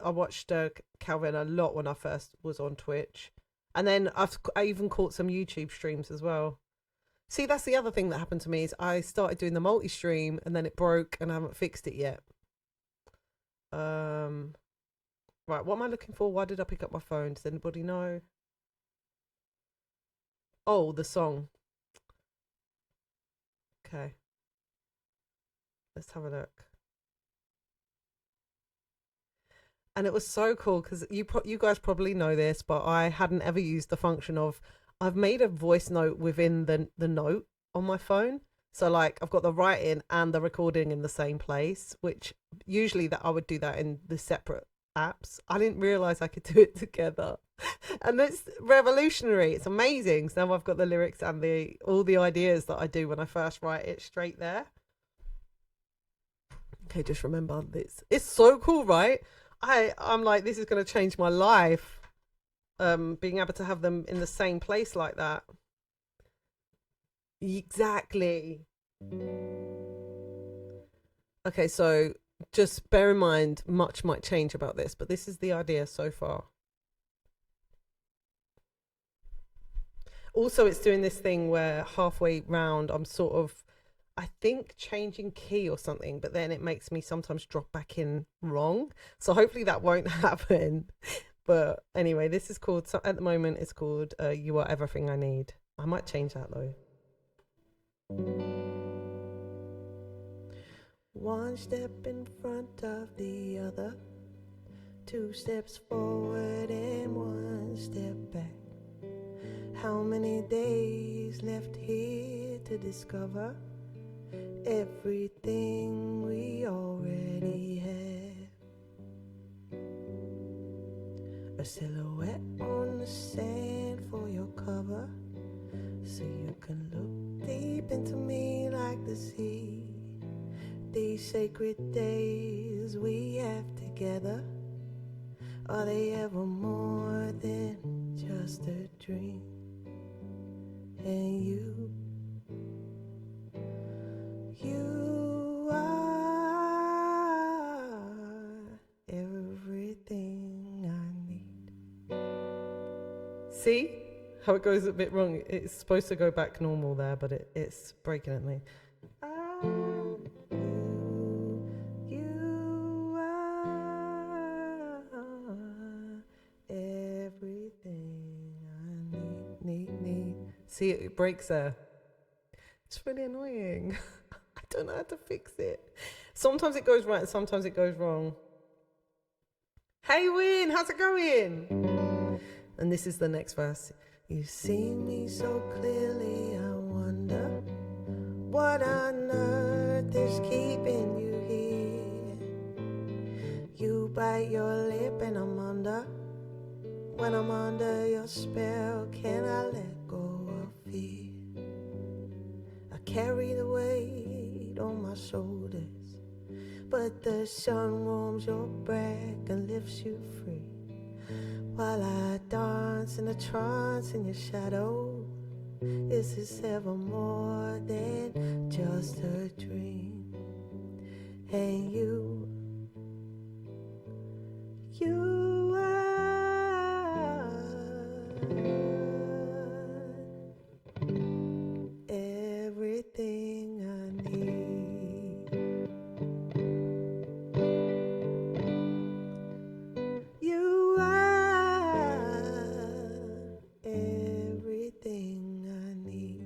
I watched Calvin a lot when I first was on Twitch, and then I even caught some YouTube streams as well. See, that's the other thing that happened to me, is I started doing the multi-stream and then it broke and I haven't fixed it yet. Right, what am I looking for? Why did I pick up my phone? Does anybody know? Oh, the song. Okay, let's have a look. And it was so cool because you guys probably know this, but I hadn't ever used the function of, I've made a voice note within the note on my phone. So like I've got the writing and the recording in the same place, which usually that I would do that in the separate apps. I didn't realize I could do it together. And it's revolutionary. It's amazing. So now I've got the lyrics and all the ideas that I do when I first write it straight there. Okay, just remember this. It's so cool, right? I'm like, this is going to change my life. Being able to have them in the same place like that. Exactly. Okay, so just bear in mind, much might change about this, but this is the idea so far. Also, it's doing this thing where halfway round I'm sort of, I think, changing key or something, but then it makes me sometimes drop back in wrong. So hopefully that won't happen. But anyway, this is called, at the moment it's called You Are Everything I Need. I might change that though. One step in front of the other, 2 steps forward and 1 step back. How many days left here to discover everything we already have? A silhouette on the sand for your cover, so you can look deep into me like the sea. These sacred days we have together, are they ever more than just a dream? And you are everything I need. See how it goes a bit wrong? It's supposed to go back normal there, but it's breaking at me. You are everything I need. See, it breaks there. It's really annoying. I don't know how to fix it. Sometimes it goes right and sometimes it goes wrong. Hey Win, how's it going? And this is the next verse. You see me so clearly, I wonder what on earth is keeping you here. You bite your lip and I'm under. When I'm under your spell, can I let go of fear? I carry the weight on my shoulders, but the sun warms your back and lifts you free, while I dance in a trance in your shadow. Is this ever more than just a dream? And you You are everything I need. You are everything I need.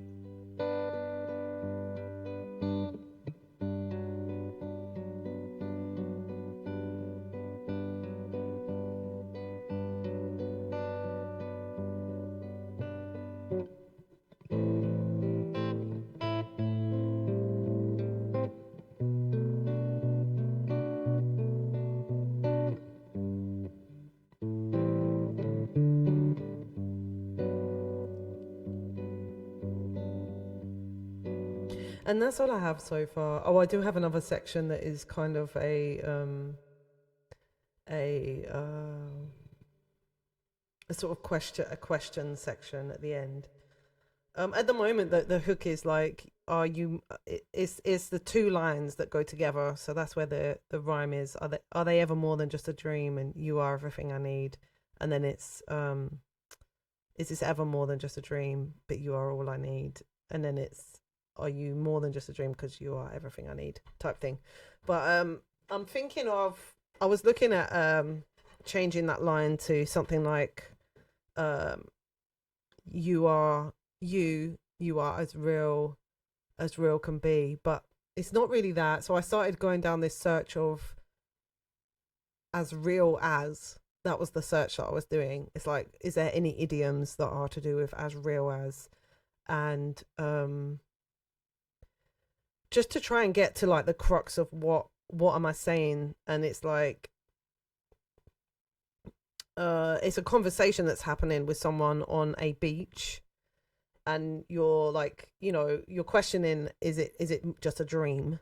And that's all I have so far. Oh, I do have another section that is kind of a sort of question section at the end. At the moment, the hook is like, are you? It's the two lines that go together. So that's where the rhyme is. Are they ever more than just a dream? And you are everything I need. And then it's is this ever more than just a dream? But you are all I need. And then it's, are you more than just a dream because you are everything I need, type thing. But I'm thinking of, I was looking at changing that line to something like you are as real can be, but it's not really that. So I started going down this search of as real as. That was the search that I was doing. It's like, is there any idioms that are to do with as real as? And just to try and get to like the crux of what am I saying. And it's like it's a conversation that's happening with someone on a beach, and you're like, you know, you're questioning, is it just a dream?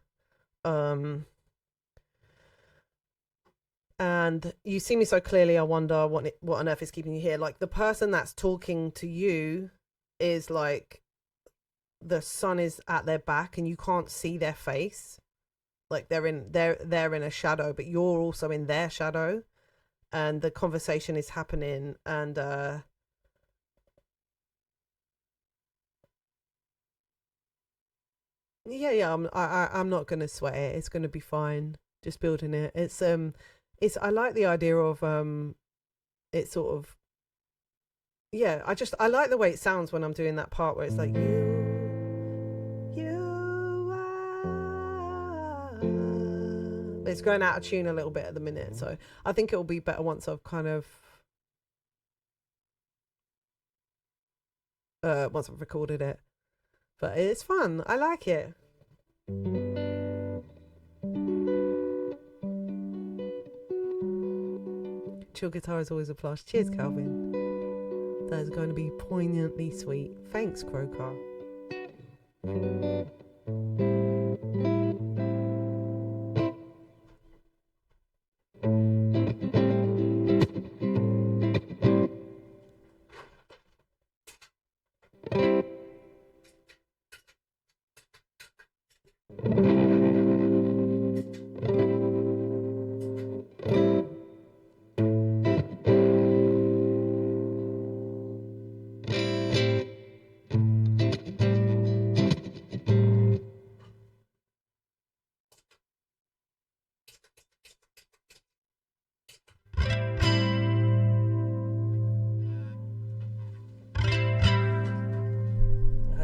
And you see me so clearly, I wonder what on earth is keeping you here. Like, the person that's talking to you is like, the sun is at their back and you can't see their face. Like they're in a shadow, but you're also in their shadow, and the conversation is happening. And I'm not gonna sweat it. It's gonna be fine. Just building it. It's I like the idea of it's sort of, yeah, I like the way it sounds when I'm doing that part where it's like you are. It's going out of tune a little bit at the minute, so I think it'll be better once I've kind of once I've recorded it. But it's fun. I like it. Chill guitar is always a plus. Cheers, Calvin. That is going to be poignantly sweet. Thanks, Crocar.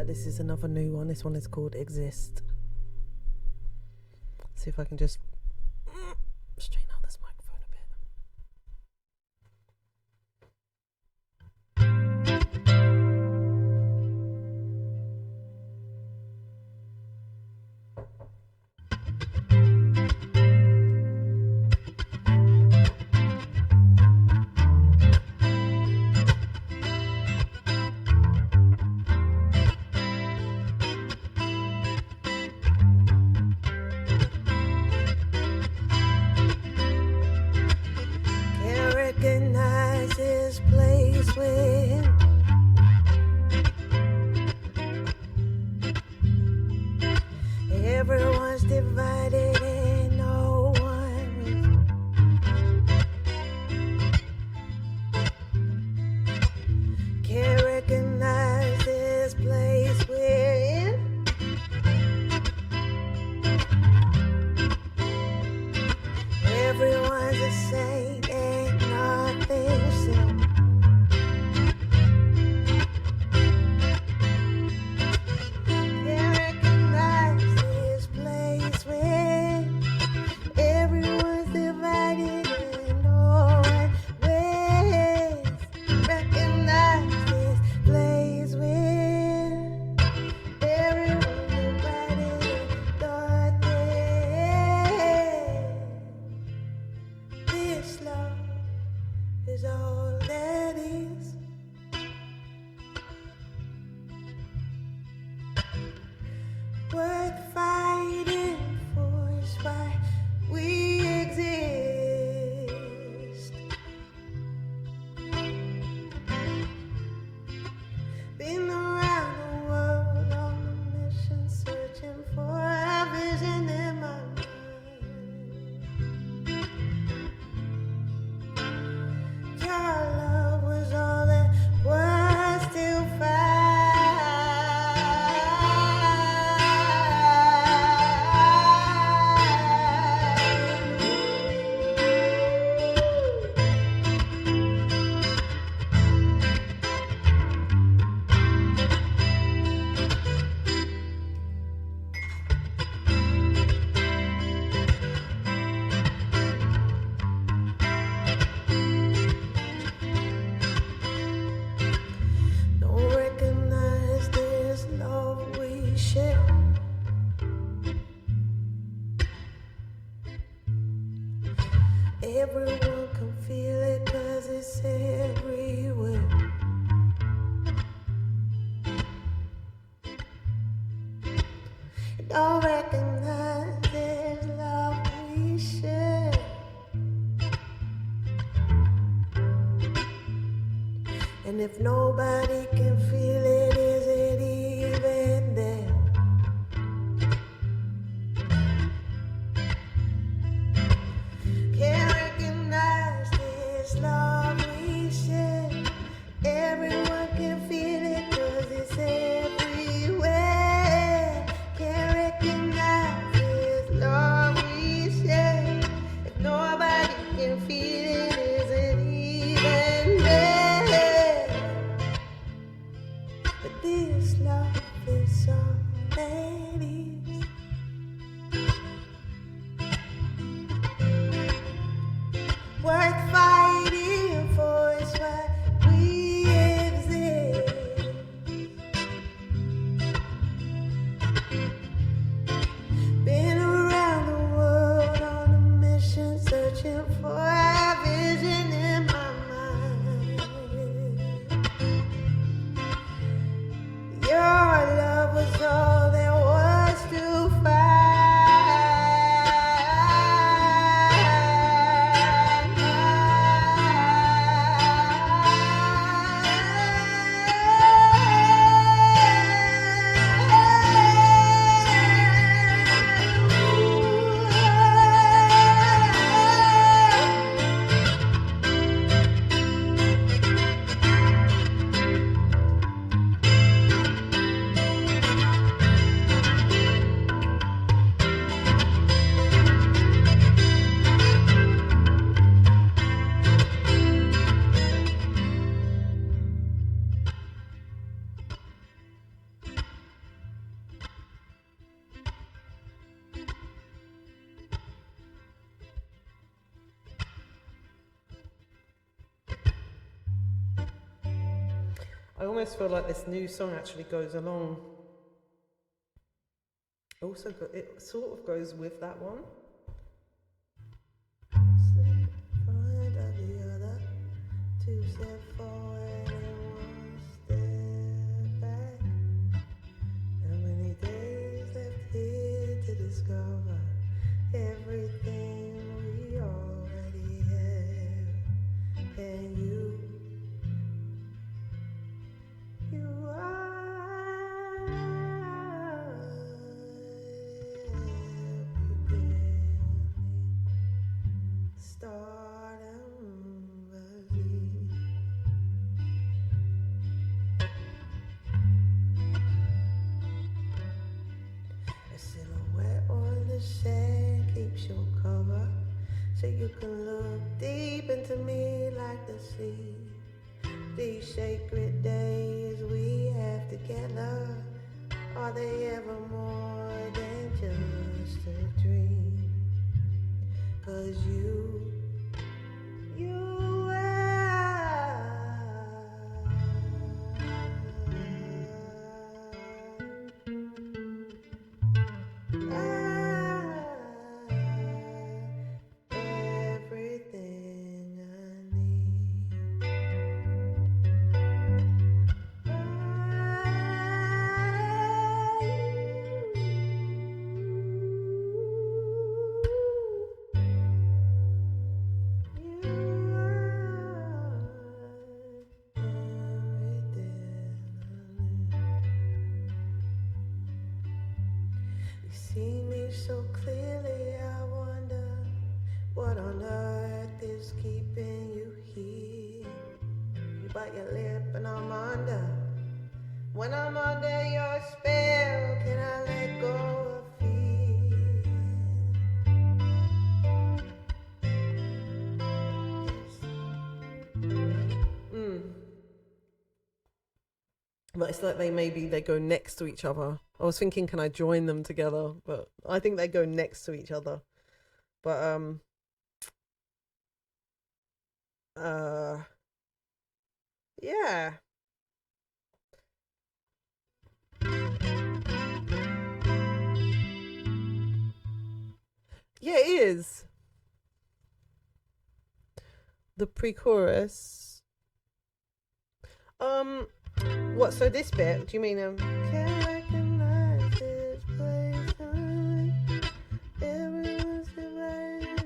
This is another new one. This one is called Exist. See if I can just straighten out this microphone a bit. Everyone's divided and no one is all that is. Worth fighting for is why we exist. Been around the world on a mission, searching for a vision in my mind. Your love was all that was to find. Don't recognize this love we share. Everyone can feel it 'cause it's everywhere. Don't recognize this love we share. And if nobody can feel it, is it even there? Can't recognize this love we share. Everyone can feel it 'cause it's everywhere. Can't recognize this love we share. If nobody can feel it, is it even there? But this love is all that is. Worth fighting for is why we exist. Been around the world on a mission, searching for a vision in my mind. Your love was all there was to I almost feel like this new song actually goes along. Also, it sort of goes with that one. Step front of the other, 2 step forward and 1 step back. How many days left here to discover everything we already have? And you are everything. Start and believe. A silhouette on the sand keeps your cover, so you can look deep into me like the sea. These sacred days we have together, are they ever more than just a dream? 'Cause you everything I need. bite your lip and I'm under. When I'm under your spell, can I let go of fear? But it's like they go next to each other. I was thinking, can I join them together? But I think they go next to each other. But yeah. Yeah, it is. The pre-chorus. What? So this bit? Do you mean Can't recognize this place. Everyone's divided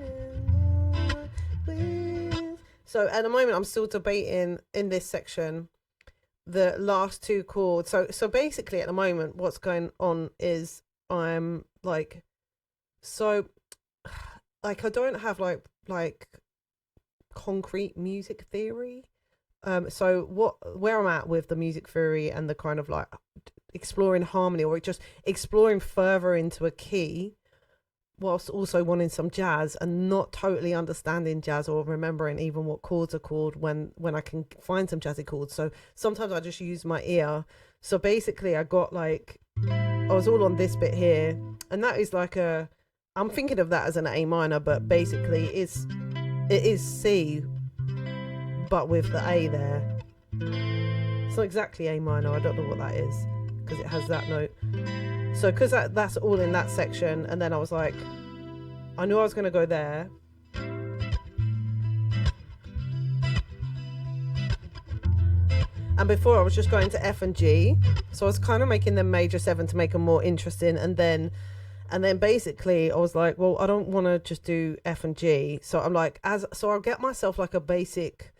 and so at the moment, I'm still debating in this section the last two chords. So basically, at the moment, what's going on is I'm like, so like I don't have like concrete music theory. So where I'm at with the music theory and the kind of like exploring harmony or just exploring further into a key whilst also wanting some jazz and not totally understanding jazz or remembering even what chords are called when I can find some jazzy chords. So sometimes I just use my ear. So basically I got like, I was all on this bit here, and that is like I'm thinking of that as an A minor, but basically it is C but with the A there. It's not exactly A minor, I don't know what that is because it has that note. So because that's all in that section, and then I was like, I knew I was going to go there. And before I was just going to F and G. So I was kind of making them major 7 to make them more interesting. And then basically I was like, well, I don't want to just do F and G. So I'm like, so I'll get myself like a basic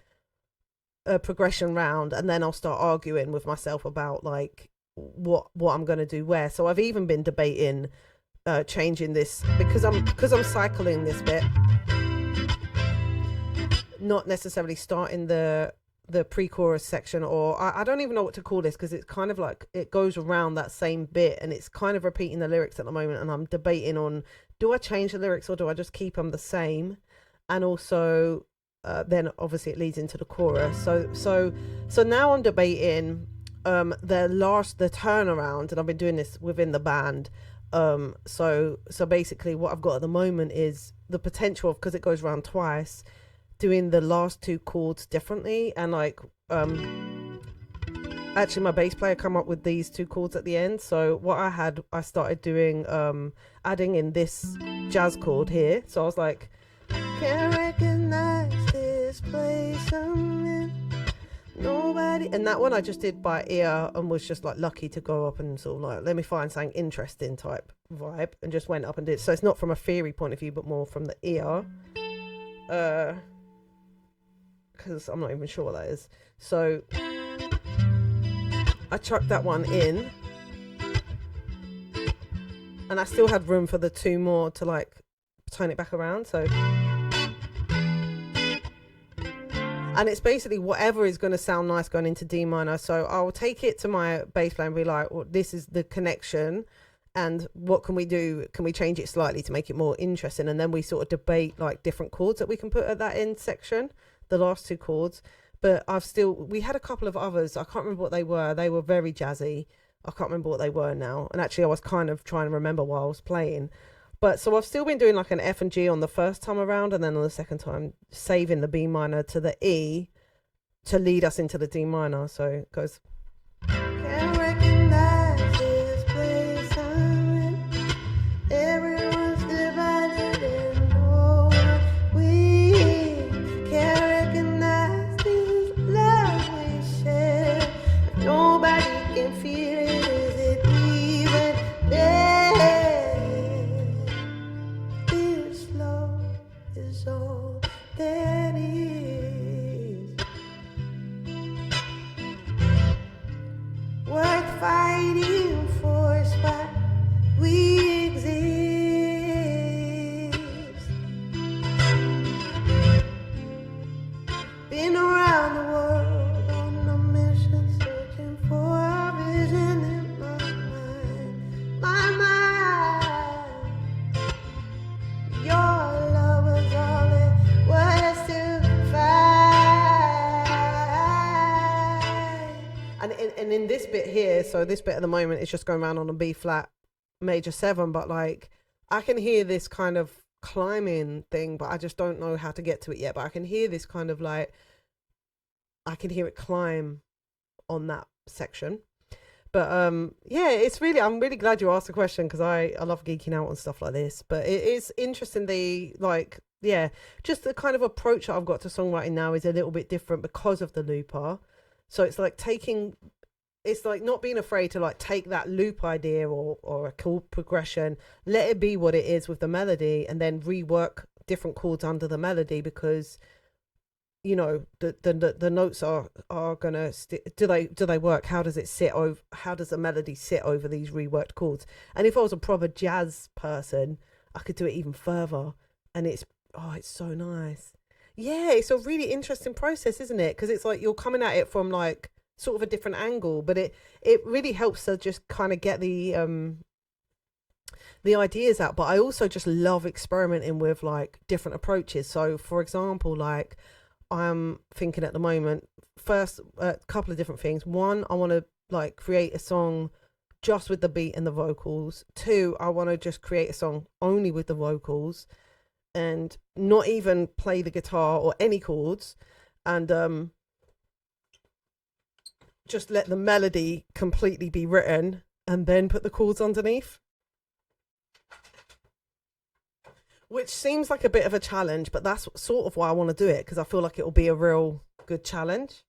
progression round, and then I'll start arguing with myself about like what I'm going to do where. So I've even been debating changing this because I'm cycling this bit, not necessarily starting the pre-chorus section, or I don't even know what to call this because it's kind of like it goes around that same bit and it's kind of repeating the lyrics at the moment, and I'm debating on, do I change the lyrics or do I just keep them the same? And also then obviously it leads into the chorus. So now I'm debating the turnaround, and I've been doing this within the band. So basically what I've got at the moment is the potential of, because it goes around twice, doing the last two chords differently. And like actually my bass player come up with these two chords at the end. So what I started doing adding in this jazz chord here. So I was like, can't recognize this place I'm in, nobody. And that one I just did by ear and was just like lucky to go up and sort of like, let me find something interesting type vibe, and just went up and did. So it's not from a theory point of view but more from the ear, because I'm not even sure what that is. So I chucked that one in, and I still had room for the two more to like turn it back around. So, and it's basically whatever is going to sound nice going into D minor. So I'll take it to my bass player and be like, well, this is the connection, and what can we do? Can we change it slightly to make it more interesting? And then we sort of debate like different chords that we can put at that end section, the last two chords. But we had a couple of others. I can't remember what they were. They were very jazzy. I can't remember what they were now. And actually I was kind of trying to remember while I was playing. But so I've still been doing like an F and G on the first time around, and then on the second time saving the B minor to the E to lead us into the D minor. So it goes, can't recognize this place I'm in, everyone's divided and no we can't recognize this love we share, if nobody can feel it, is it even there? Is all that is worth fighting for, is why we exist. Been around the world on and in this bit here, so this bit at the moment is just going around on a B flat major 7, but like I can hear this kind of climbing thing, but I just don't know how to get to it yet. But I can hear this kind of like, I can hear it climb on that section. But yeah, it's really, I'm really glad you asked the question, because I love geeking out on stuff like this. But it is interesting, the like, yeah, just the kind of approach that I've got to songwriting now is a little bit different because of the looper. So it's like it's like not being afraid to like take that loop idea or a chord progression, let it be what it is with the melody, and then rework different chords under the melody, because you know the notes are gonna do they work? How does it sit over? How does the melody sit over these reworked chords? And if I was a proper jazz person, I could do it even further, and it's so nice. Yeah, it's a really interesting process, isn't it? Because it's like you're coming at it from like sort of a different angle, but it really helps to just kind of get the ideas out. But I also just love experimenting with like different approaches. So for example, like I'm thinking at the moment, first a couple of different things. One, I want to like create a song just with the beat and the vocals. Two, I want to just create a song only with the vocals and not even play the guitar or any chords, and just let the melody completely be written and then put the chords underneath. Which seems like a bit of a challenge, but that's sort of why I want to do it, because I feel like it'll be a real good challenge.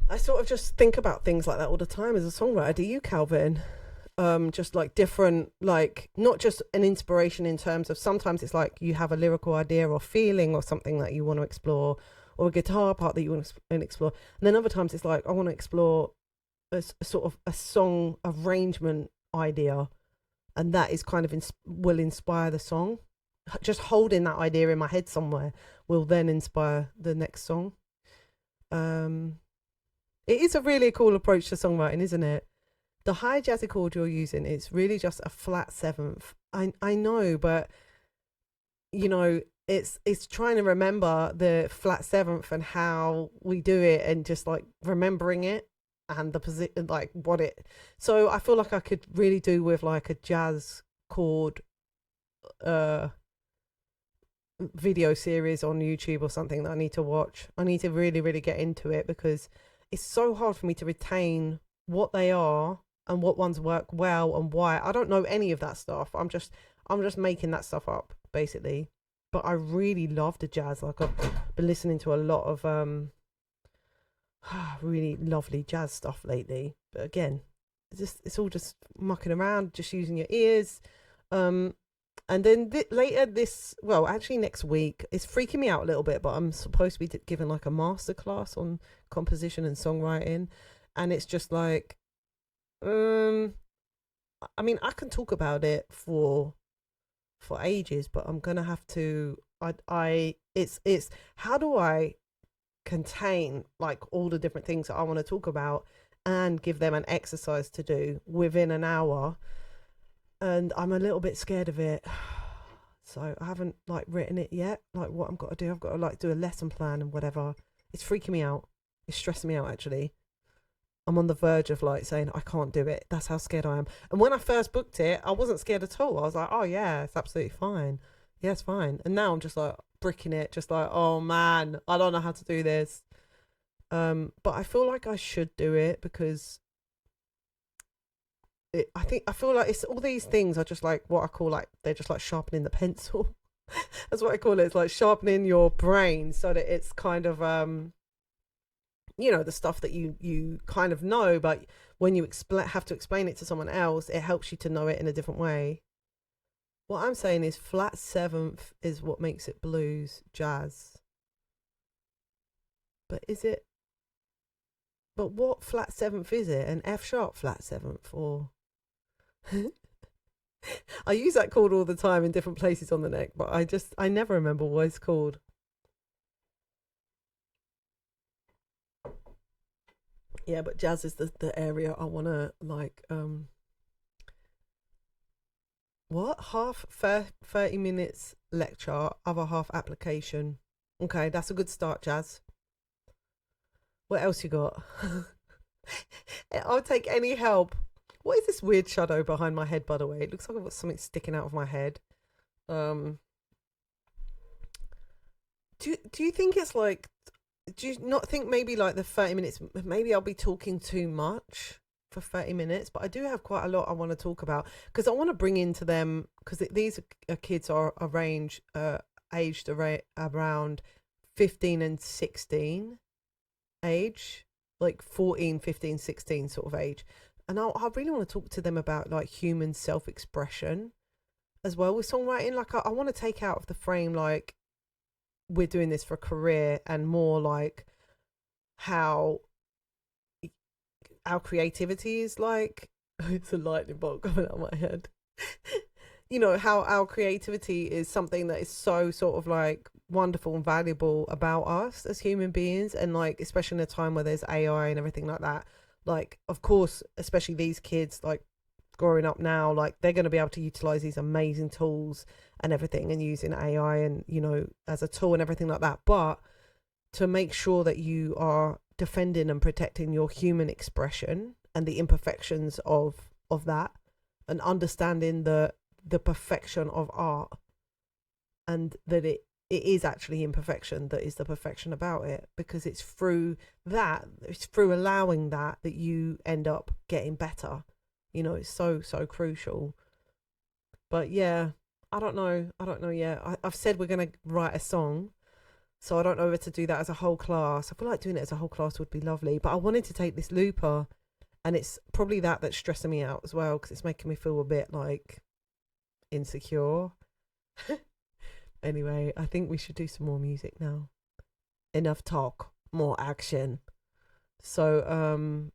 I sort of just think about things like that all the time as a songwriter. Do you, Calvin? Just like different, like not just an inspiration in terms of, sometimes it's like you have a lyrical idea or feeling or something that you want to explore, or a guitar part that you want to explore, and then other times it's like I want to explore a sort of a song arrangement idea, and that is kind of will inspire the song. Just holding that idea in my head somewhere will then inspire the next song. It is a really cool approach to songwriting, isn't it? The high jazzy chord you're using, it's really just a flat 7th. I know, but you know, it's trying to remember the flat 7th and how we do it, and just like remembering it and the position, like what it. So I feel like I could really do with like a jazz chord video series on YouTube or something that I need to watch. I need to really, really get into it, because it's so hard for me to retain what they are and what ones work well and why. I don't know any of that stuff. I'm just making that stuff up basically. But I really love the jazz. Like I've been listening to a lot of really lovely jazz stuff lately. But again, it's all just mucking around, just using your ears. And then later actually next week, it's freaking me out a little bit, but I'm supposed to be giving like a masterclass on composition and songwriting, and it's just like, I mean, I can talk about it for ages, but I'm gonna have to. It's how do I contain like all the different things that I want to talk about and give them an exercise to do within an hour. And I'm a little bit scared of it, so I haven't like written it yet, like what I've got to do. I've got to like do a lesson plan and whatever. It's freaking me out. It's stressing me out, actually. I'm on the verge of like saying I can't do it. That's how scared I am. And when I first booked it, I wasn't scared at all. I was like, oh yeah, it's absolutely fine. Yeah, it's fine. And now I'm just like bricking it, just like, oh man, I don't know how to do this. But I feel like I should do it, because I feel like it's all these things are just like what I call like, they're just like sharpening the pencil. That's what I call it. It's like sharpening your brain so that it's kind of you know, the stuff that you kind of know, but when you have to explain it to someone else, it helps you to know it in a different way. What I'm saying is flat 7th is what makes it blues jazz. But is it? But what flat 7th is it? An F sharp flat 7th, or? I use that chord all the time in different places on the neck, but I never remember what it's called. Yeah, but jazz is the area I want to like What? Half 30 minutes lecture, other half application. Okay, that's a good start, Jazz. What else you got? I'll take any help. What is this weird shadow behind my head, by the way? It looks like I've got something sticking out of my head. Um, do you think it's like, do you not think maybe like the 30 minutes, maybe I'll be talking too much for 30 minutes, but I do have quite a lot I want to talk about because I want to bring into them, because these kids are aged around 15 and 16 age, like 14, 15, 16 sort of age. And I really want to talk to them about like human self-expression as well with songwriting. Like I want to take out of the frame like we're doing this for a career, and more like how our creativity is like it's a lightning bolt coming out of my head. You know, how our creativity is something that is so sort of like wonderful and valuable about us as human beings, and like especially in a time where there's AI and everything like that. Like of course, especially these kids like growing up now, like they're going to be able to utilize these amazing tools and everything, and using AI and, you know, as a tool and everything like that. But to make sure that you are defending and protecting your human expression and the imperfections of that, and understanding the perfection of art, and that it is actually imperfection that is the perfection about it, because it's through allowing that you end up getting better. You know, it's so crucial. But yeah, I don't know yet. I've said we're going to write a song, so I don't know whether to do that as a whole class. I feel like doing it as a whole class would be lovely, but I wanted to take this looper, and it's probably that's stressing me out as well, because it's making me feel a bit like insecure. Anyway, I think we should do some more music now. Enough talk, more action. So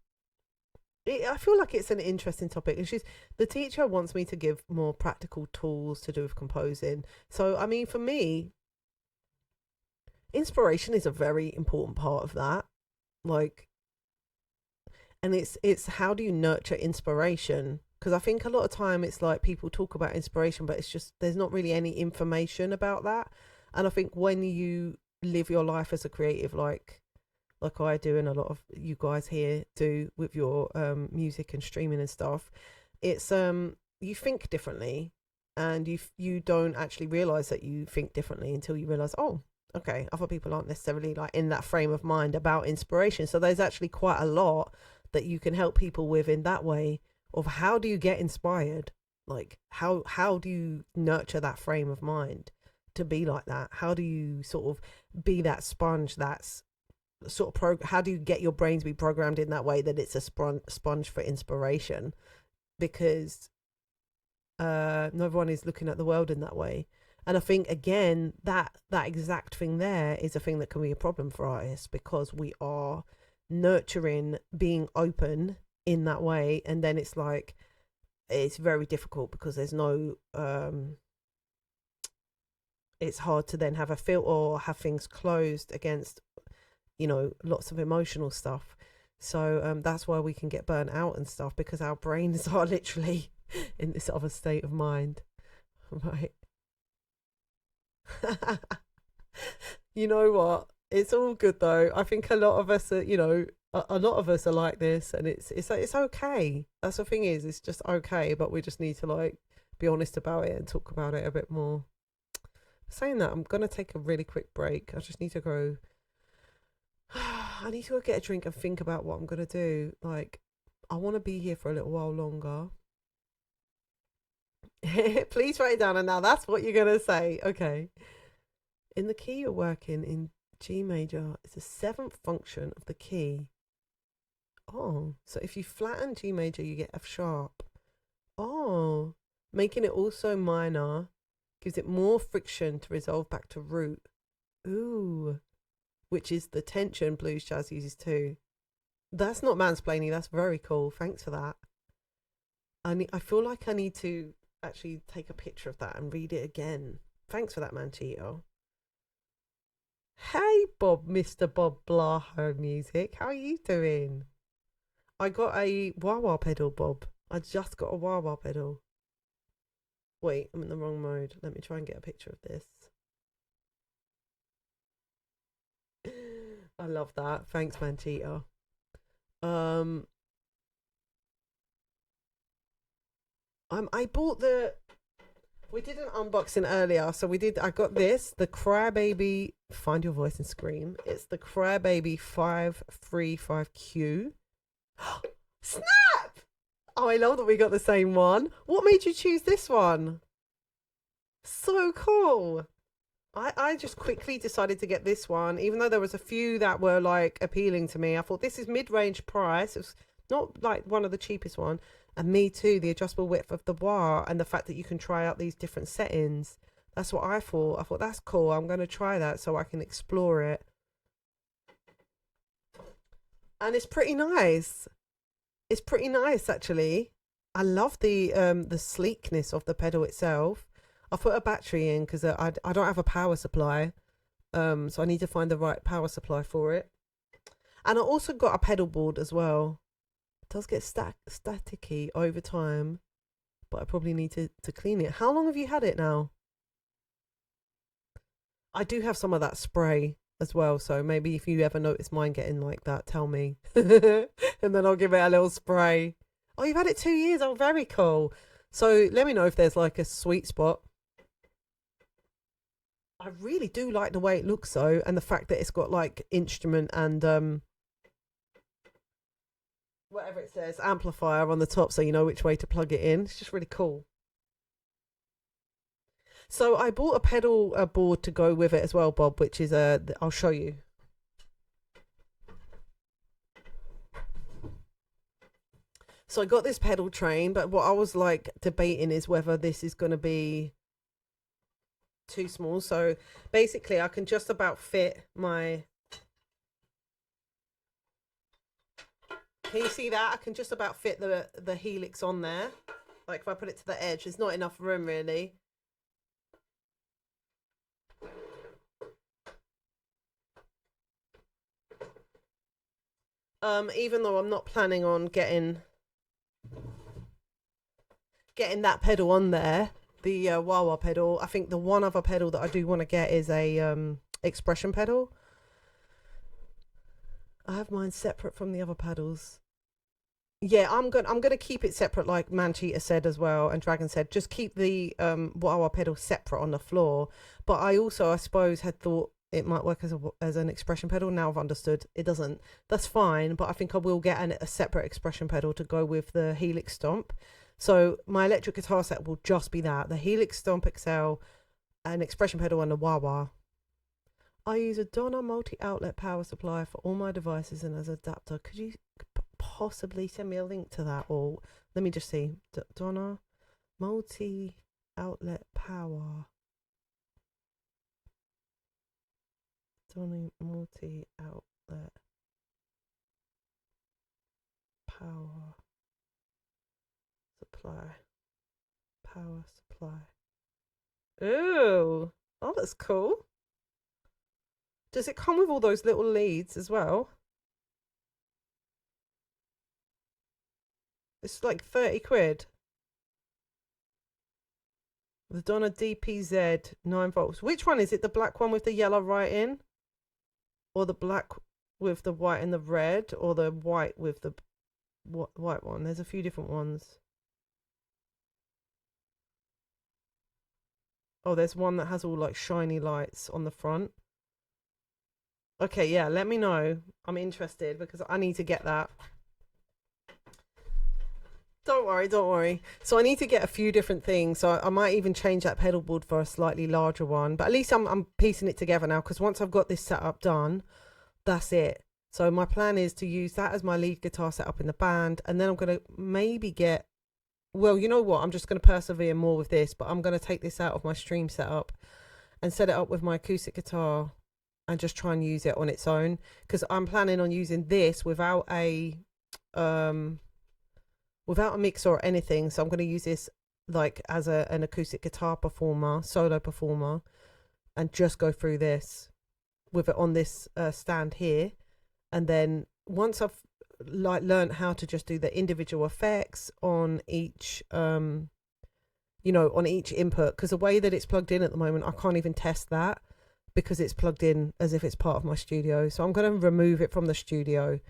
I feel like it's an interesting topic, and the teacher wants me to give more practical tools to do with composing. So I mean, for me, inspiration is a very important part of that. Like, and it's how do you nurture inspiration? Because I think a lot of time it's like people talk about inspiration, but it's just there's not really any information about that. And I think when you live your life as a creative, like I do, and a lot of you guys here do with your music and streaming and stuff, it's you think differently, and you don't actually realize that you think differently until you realize, oh, okay, other people aren't necessarily like in that frame of mind about inspiration. So there's actually quite a lot that you can help people with in that way of how do you get inspired, like how do you nurture that frame of mind to be like that? How do you sort of be that sponge that's sort of how do you get your brain to be programmed in that way that it's a sponge for inspiration? Because no one is looking at the world in that way. And I think again that exact thing there is a thing that can be a problem for artists, because we are nurturing being open in that way, and then it's like it's very difficult because there's no it's hard to then have a filter or have things closed against, you know, lots of emotional stuff. So that's why we can get burnt out and stuff, because our brains are literally in this other state of mind, right? You know what, it's all good though. I think a lot of us are, you know, a lot of us are like this, and it's okay. That's the thing, is it's just okay, but we just need to like be honest about it and talk about it a bit more. Saying that, I'm gonna take a really quick break. I just need to go I need to go get a drink and think about what I'm gonna do. Like, I want to be here for a little while longer. Please write it down, and now that's what you're gonna say. Okay. In the key you're working in, G major, it's the seventh function of the key. Oh, so if you flatten G major, you get F sharp. Oh, making it also minor gives it more friction to resolve back to root. Ooh, which is the tension blues jazz uses too. That's not mansplaining. That's very cool. Thanks for that. I feel like I need to actually take a picture of that and read it again. Thanks for that, Manchito. Hey, Bob, Mr. Bob Blaho Music. How are you doing? I got a wah wah pedal, Bob. I just got a wah wah pedal. Wait, I'm in the wrong mode. Let me try and get a picture of this. I love that. Thanks, Manchita. I bought the. We did an unboxing earlier, so I got this, the Crybaby. Find your voice and scream. It's the Crybaby 535Q. Snap! Oh, I love that we got the same one. What made you choose this one? So cool. I just quickly decided to get this one, even though there was a few that were like appealing to me. I thought this is mid-range price. It was not like one of the cheapest one. And me too, the adjustable width of the bar and the fact that you can try out these different settings. That's what I thought. I thought that's cool. I'm going to try that so I can explore it. And it's pretty nice. It's pretty nice actually. I love the sleekness of the pedal itself. I put a battery in because I don't have a power supply, so I need to find the right power supply for it. And I also got a pedal board as well. It does get staticky over time, but I probably need to clean it. How long have you had it now? I do have some of that spray as well, so maybe if you ever notice mine getting like that, tell me. And then I'll give it a little spray. Oh, you've had it 2 years. Oh, very cool. So let me know if there's like a sweet spot. I really do like the way it looks though, and the fact that it's got like instrument and whatever it says, amplifier on the top, so you know which way to plug it in. It's just really cool. So I bought a pedal board to go with it as well, Bob, which is I'll show you. So I got this pedal train, but what I was like debating is whether this is going to be too small. So basically I can just about fit my, can you see that? I can just about fit the helix on there. Like if I put it to the edge, there's not enough room really. Even though I'm not planning on getting that pedal on there, the wah-wah pedal, I think the one other pedal that I do want to get is a expression pedal. I have mine separate from the other pedals. Yeah, I'm gonna keep it separate, like Manchita said as well, and Dragon said, just keep the wah-wah pedal separate on the floor. But I also, I suppose, had thought it might work as an expression pedal. Now I've understood it doesn't. That's fine, but I think I will get a separate expression pedal to go with the Helix Stomp. So my electric guitar set will just be that, the Helix Stomp XL, an expression pedal, and a wah-wah. I use a Donna multi-outlet power supply for all my devices and as adapter. Could you possibly send me a link to that? Or let me just see. Donna multi-outlet power. Donna multi-outlet power supply. Power supply. Ooh. Oh, that's cool. Does it come with all those little leads as well? It's like 30 quid. The Donna DPZ 9 volts. Which one is it? The black one with the yellow writing? Or the black with the white and the red? Or the white with the white one? There's a few different ones. Oh, there's one that has all like shiny lights on the front. Okay, yeah, let me know. I'm interested because I need to get that. Don't worry, don't worry. So I need to get a few different things. So I might even change that pedal board for a slightly larger one. But at least I'm piecing it together now, because once I've got this setup done, that's it. So my plan is to use that as my lead guitar setup in the band. And then I'm going to maybe get... Well, you know what? I'm just going to persevere more with this. But I'm going to take this out of my stream setup and set it up with my acoustic guitar and just try and use it on its own. Because I'm planning on using this without a mixer or anything. So I'm going to use this like as an acoustic guitar performer, solo performer, and just go through this with it on this stand here. And then once I've like learned how to just do the individual effects on each you know, on each input, because the way that it's plugged in at the moment, I can't even test that because it's plugged in as if it's part of my studio. So I'm going to remove it from the studio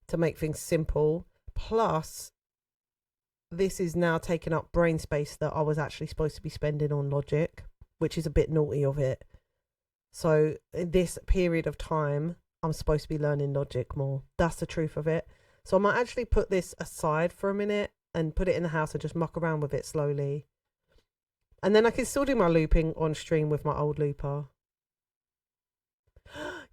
to make things simple. Plus, this is now taking up brain space that I was actually supposed to be spending on Logic, which is a bit naughty of it. So in this period of time, I'm supposed to be learning Logic more. That's the truth of it. So I might actually put this aside for a minute and put it in the house and just muck around with it slowly. And then I can still do my looping on stream with my old looper.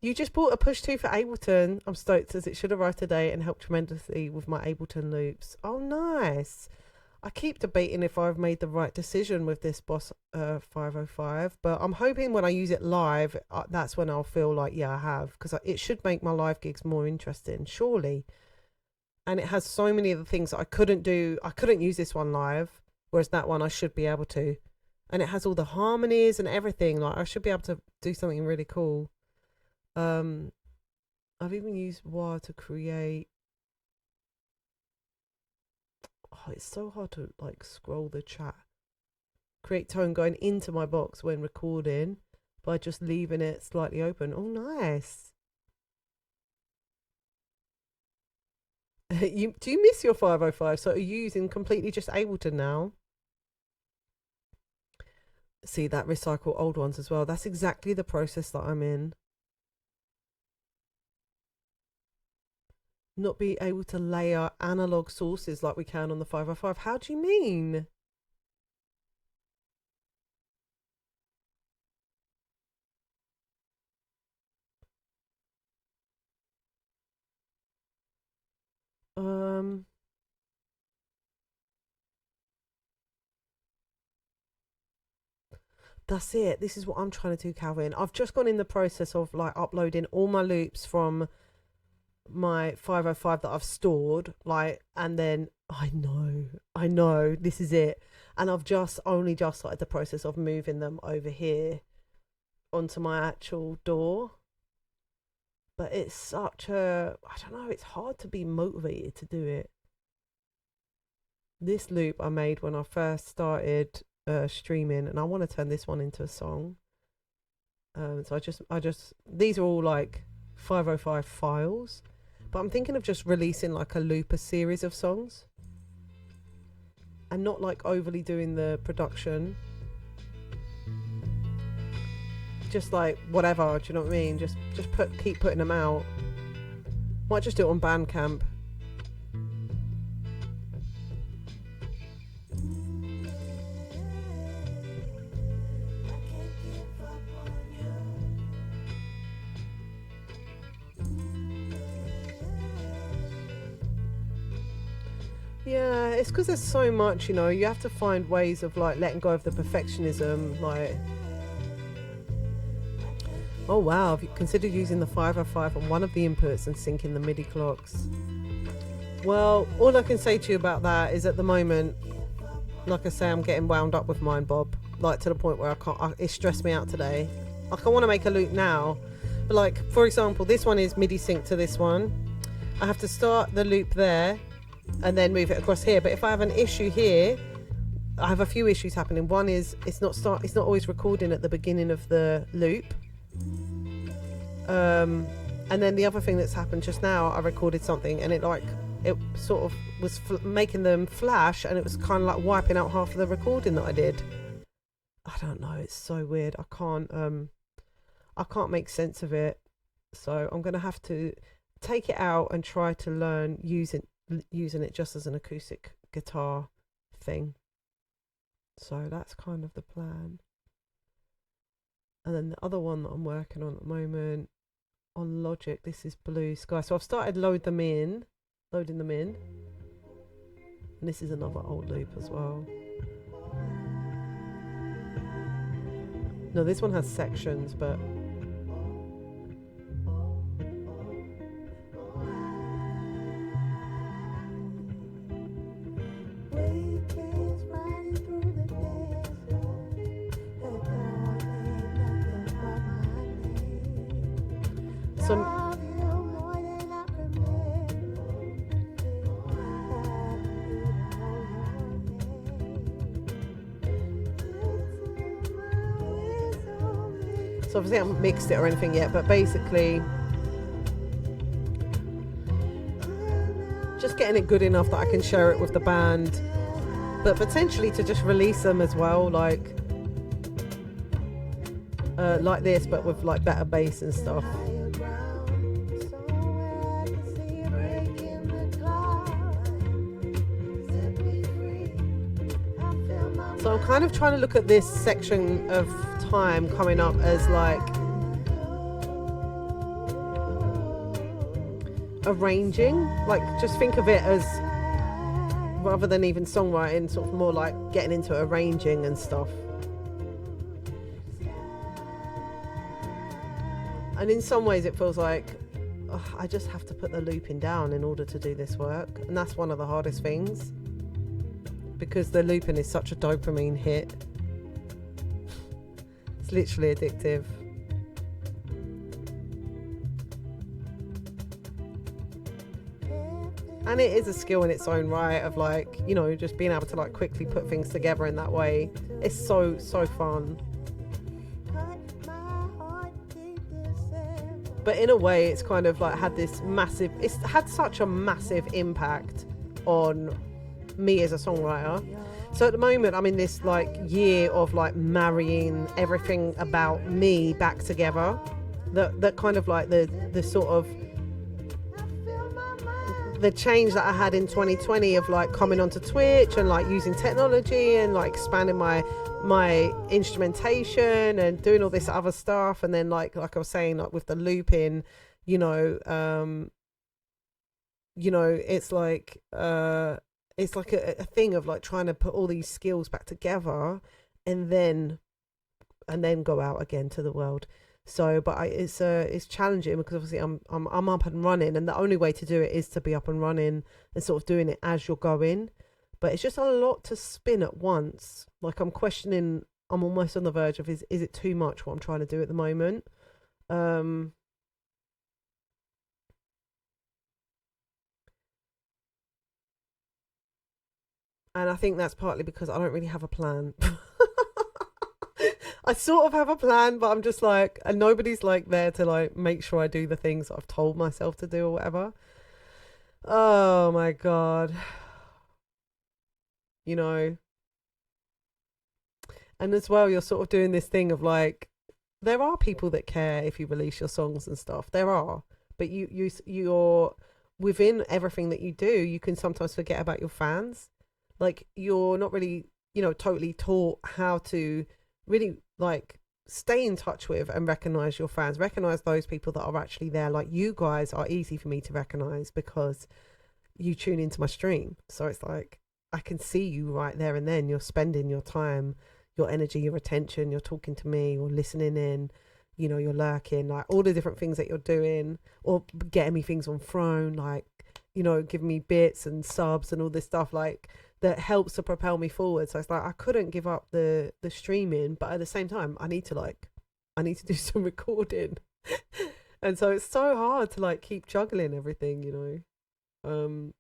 You just bought a push 2 for Ableton. I'm stoked as it should arrive today and help tremendously with my Ableton loops. Oh, nice. I keep debating if I've made the right decision with this Boss 505, but I'm hoping when I use it live, that's when I'll feel like, yeah, I have, because it should make my live gigs more interesting, surely. And it has so many of the things that I couldn't do. I couldn't use this one live, whereas that one I should be able to. And it has all the harmonies and everything. Like, I should be able to do something really cool. I've even used wah to create. Oh, it's so hard to like scroll the chat. Create tone going into my box when recording by just leaving it slightly open. Oh, nice. Do you miss your 505? So are you using completely just Ableton now? See, that recycle old ones as well. That's exactly the process that I'm in. Not be able to layer analog sources like we can on the 505. How do you mean? That's it. This is what I'm trying to do, Calvin. I've just gone in the process of like uploading all my loops from my 505 that I've stored, like, and then I know this is it, and I've only just started the process of moving them over here onto my actual DAW. But it's such a, I don't know, it's hard to be motivated to do it. This loop I made when I first started streaming, and I want to turn this one into a song. So I just these are all like 505 files, but I'm thinking of just releasing like a looper series of songs and not like overly doing the production, just like whatever, do you know what I mean? Just keep putting them out. Might just do it on Bandcamp. Yeah, it's because there's so much, you know, you have to find ways of like letting go of the perfectionism. Like, oh wow, have you considered using the 505 on one of the inputs and syncing the MIDI clocks? Well, all I can say to you about that is at the moment, like I say, I'm getting wound up with mine, Bob, like to the point where it stressed me out today. Like, I want to make a loop now, but like, for example, this one is MIDI sync to this one. I have to start the loop there and then move it across here. But if I have an issue here, I have a few issues happening. One is it's not always recording at the beginning of the loop. And then the other thing that's happened just now, I recorded something and it sort of was making them flash, and it was kind of like wiping out half of the recording that I did. I don't know, it's so weird. I can't make sense of it. So I'm gonna have to take it out and try to learn using it just as an acoustic guitar thing. So that's kind of the plan. And then the other one that I'm working on at the moment on Logic, this is Blue Sky. So I've started loading them in. And this is another old loop as well. No, this one has sections, but So obviously I haven't mixed it or anything yet, but basically just getting it good enough that I can share it with the band, but potentially to just release them as well, like this, but with like better bass and stuff. So I'm kind of trying to look at this section of time coming up as like arranging, like just think of it as, rather than even songwriting, sort of more like getting into arranging and stuff. And in some ways it feels like I just have to put the looping down in order to do this work, and that's one of the hardest things, because the looping is such a dopamine hit. It's literally addictive. And it is a skill in its own right of like, you know, just being able to like quickly put things together in that way. It's so fun. But in a way it's kind of like it's had such a massive impact on me as a songwriter. So at the moment I'm in this like year of like marrying everything about me back together, that kind of like the sort of the change that I had in 2020 of like coming onto Twitch and like using technology and like expanding my instrumentation and doing all this other stuff, and then like I was saying, like with the looping, you know, it's like a thing of like trying to put all these skills back together and then go out again to the world. So, but it's challenging because obviously I'm up and running, and the only way to do it is to be up and running and sort of doing it as you're going. But it's just a lot to spin at once. Like I'm almost on the verge of is it too much what I'm trying to do at the moment? And I think that's partly because I don't really have a plan. I sort of have a plan, but I'm just like, and nobody's like there to like make sure I do the things that I've told myself to do or whatever. Oh my God. You know. And as well, you're sort of doing this thing of like, there are people that care if you release your songs and stuff. There are. But you're within everything that you do, you can sometimes forget about your fans. Like you're not really, you know, totally taught how to really like stay in touch with and recognize your fans, recognize those people that are actually there. Like you guys are easy for me to recognize because you tune into my stream. So it's like I can see you right there and then. You're spending your time, your energy, your attention, you're talking to me, you're listening in, you know, you're lurking, like all the different things that you're doing, or getting me things on Throne, like, you know, giving me bits and subs and all this stuff like that helps to propel me forward. So it's like I couldn't give up the streaming, but at the same time I need to do some recording. And so it's so hard to like keep juggling everything, you know.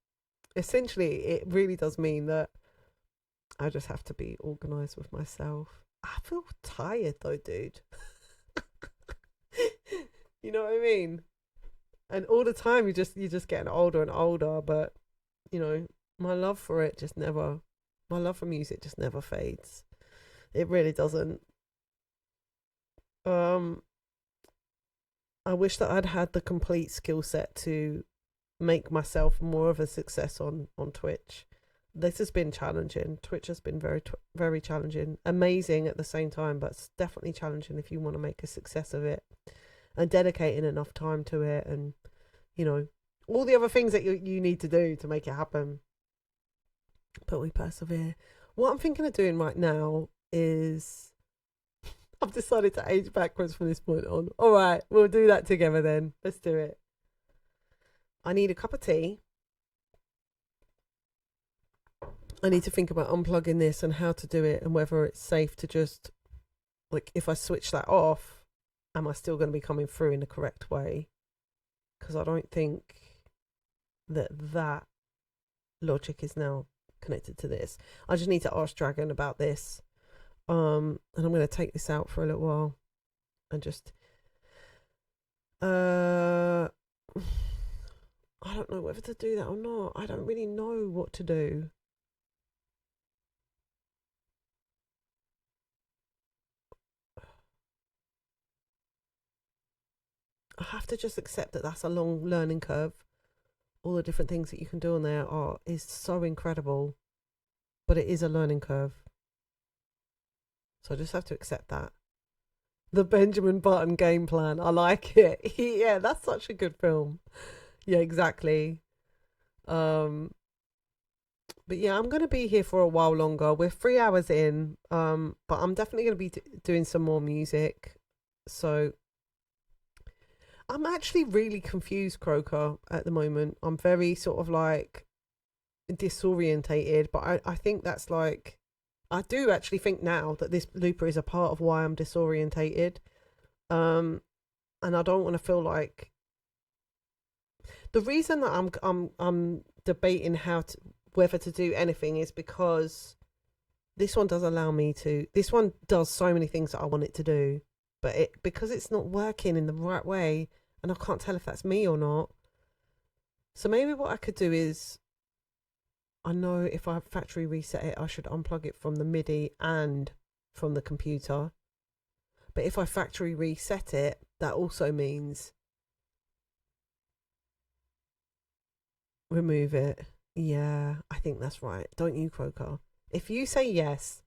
Essentially it really does mean that I just have to be organized with myself. I feel tired though, dude. You know what I mean? And all the time you're just getting older and older, but you know, my love for music just never fades. It really doesn't. I wish that I'd had the complete skill set to make myself more of a success on Twitch. This has been challenging. Twitch has been very, very challenging. Amazing at the same time, but it's definitely challenging if you want to make a success of it and dedicating enough time to it, and you know, all the other things that you need to do to make it happen. But we persevere. What I'm thinking of doing right now is I've decided to age backwards from this point on. All right, we'll do that together then. Let's do it. I need a cup of tea. I need to think about unplugging this and how to do it, and whether it's safe to just, like, if I switch that off, am I still going to be coming through in the correct way? Because I don't think that logic is now connected to this. I just need to ask Dragon about this. And I'm going to take this out for a little while and just I don't know whether to do that or not. I don't really know what to do. I have to just accept that that's a long learning curve. All the different things that you can do on there is so incredible, but it is a learning curve. So I just have to accept that. The Benjamin Button game plan. I like it. Yeah, that's such a good film. Yeah, exactly. But yeah, I'm going to be here for a while longer. We're 3 hours in. But I'm definitely going to be doing some more music. So I'm actually really confused, Croker, at the moment. I'm very sort of like disorientated, but I think that's like, I do actually think now that this looper is a part of why I'm disorientated. And I don't want to feel like, the reason that I'm debating whether to do anything is because this one does allow me to, this one does so many things that I want it to do, but because it's not working in the right way, and I can't tell if that's me or not. So maybe what I could do is, I know if I factory reset it, I should unplug it from the MIDI and from the computer. But if I factory reset it, that also means remove it. Yeah, I think that's right. Don't you, Croker? If you say yes,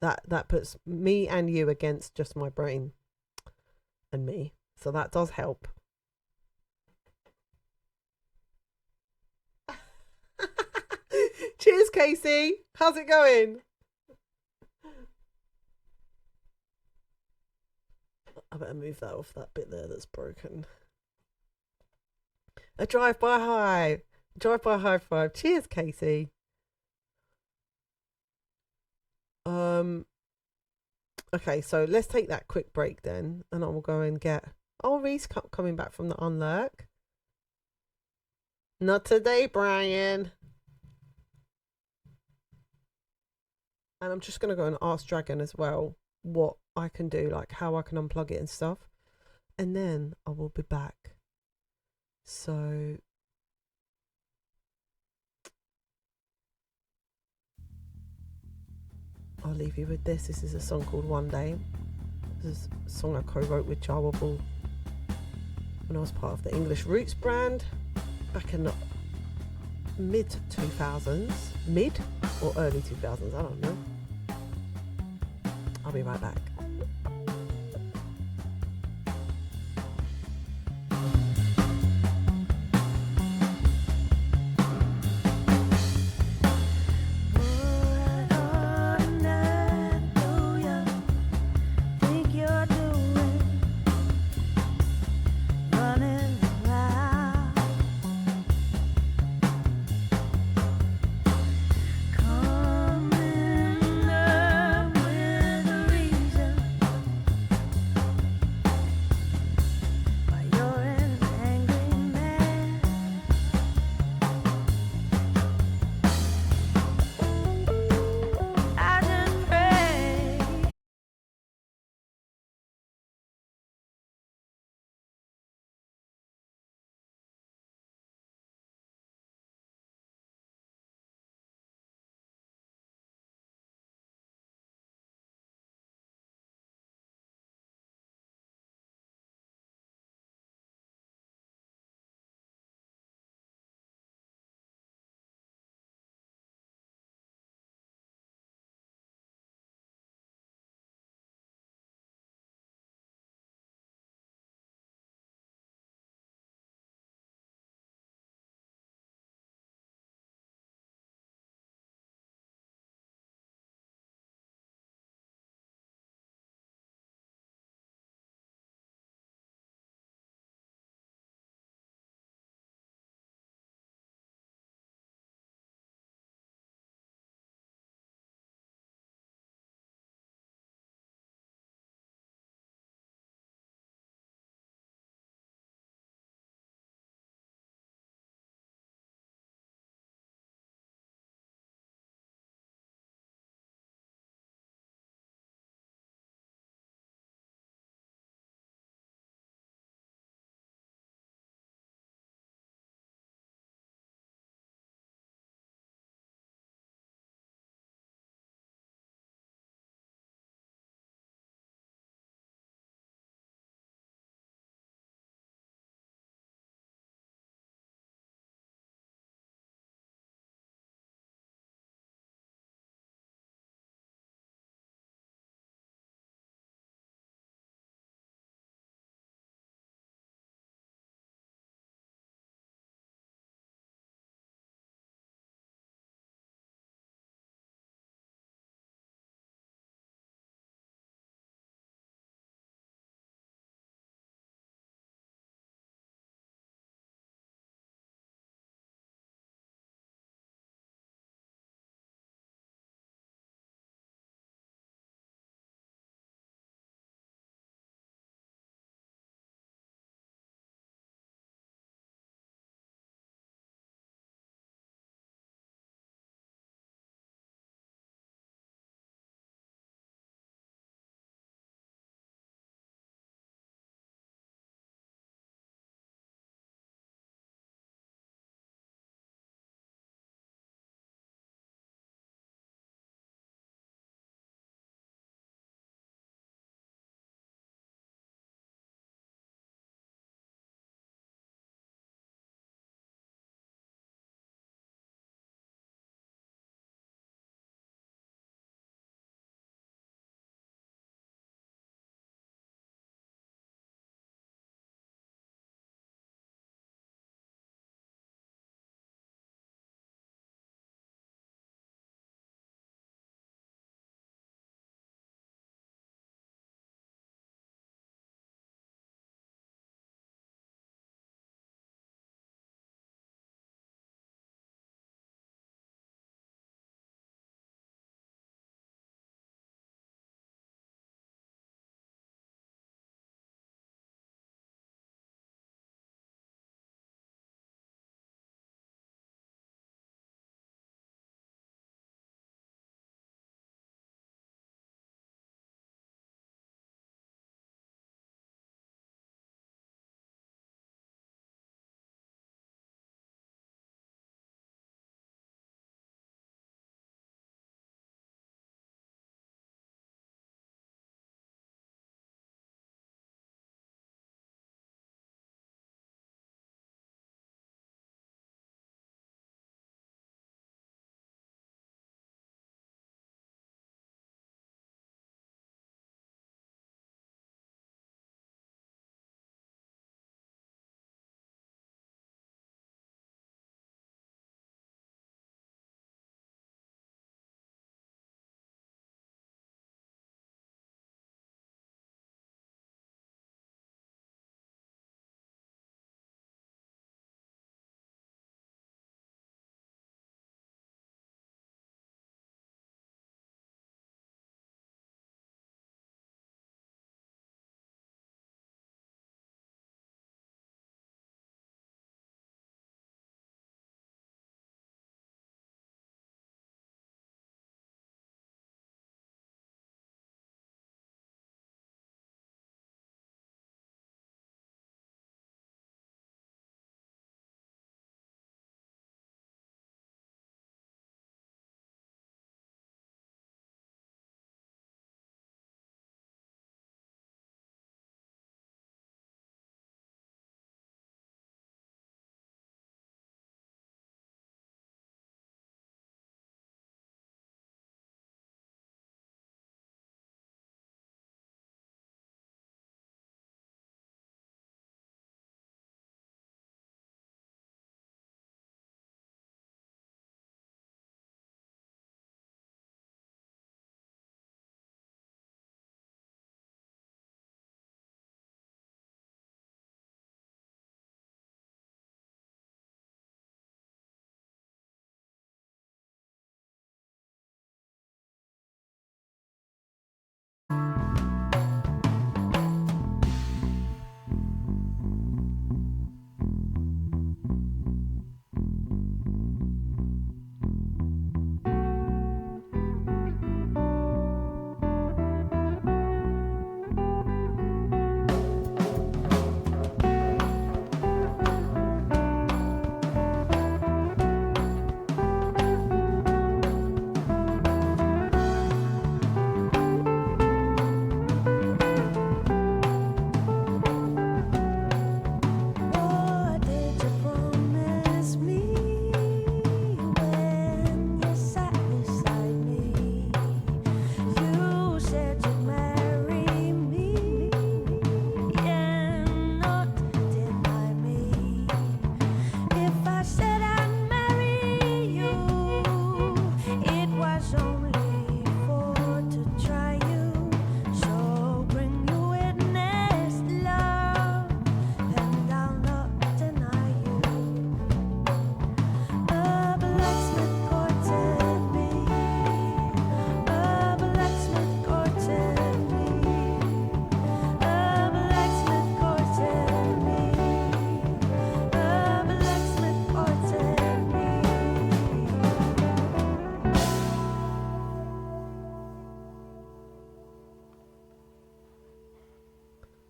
that puts me and you against just my brain and me. So that does help. Cheers, Casey. How's it going? I better move that off that bit there that's broken. A drive-by high. Drive-by high five. Cheers, Casey. Okay, so let's take that quick break then, and I will go and get... Oh, Reese coming back from the unlurk. Not today, Brian. And I'm just going to go and ask Dragon as well what I can do, like how I can unplug it and stuff. And then I will be back. So... I'll leave you with this. This is a song called One Day. This is a song I co-wrote with Jawable when I was part of the English Roots brand back in the mid-2000s. Mid or early 2000s, I don't know. I'll be right back. Coming up with a reason.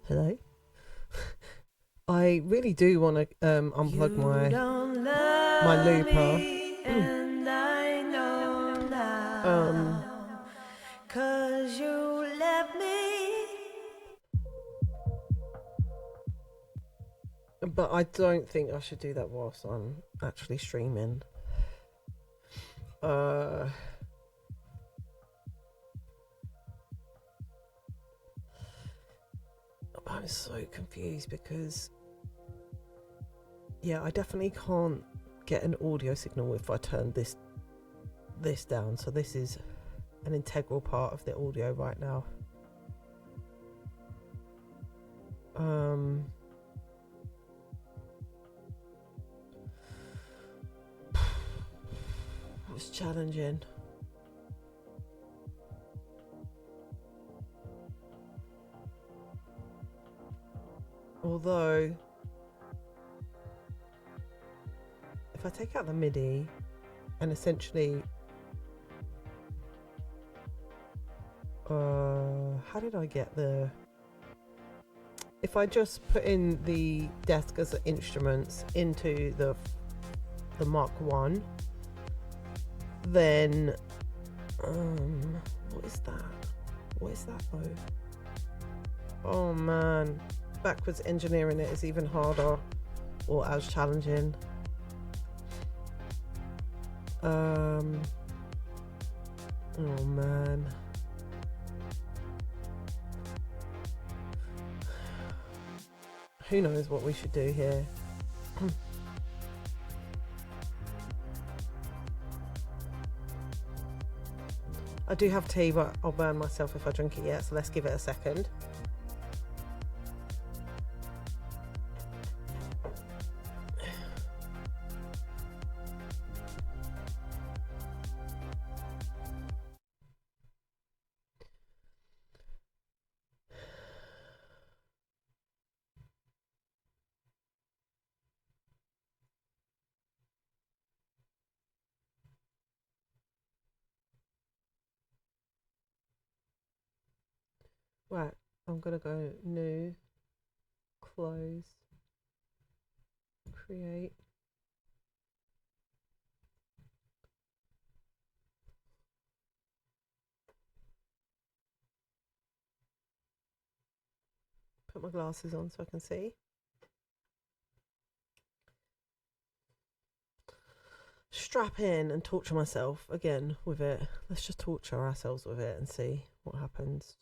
Hello. I really do want to unplug my looper. And I know now, 'cause you left me. But I don't think I should do that whilst I'm actually streaming. I'm so confused because, yeah, I definitely can't get an audio signal if I turn this down. So this is an integral part of the audio right now. It's challenging. Although, if I take out the MIDI and essentially, how did I get the? If I just put in the desk as instruments into the Mark 1, then what is that? What is that though? Oh man, backwards engineering it is even harder or as challenging. Oh man. Who knows what we should do here? I do have tea, but I'll burn myself if I drink it yet, so let's give it a second. Right, I'm gonna go new, close, create. Put my glasses on so I can see. Strap in and torture myself again with it. Let's just torture ourselves with it and see what happens.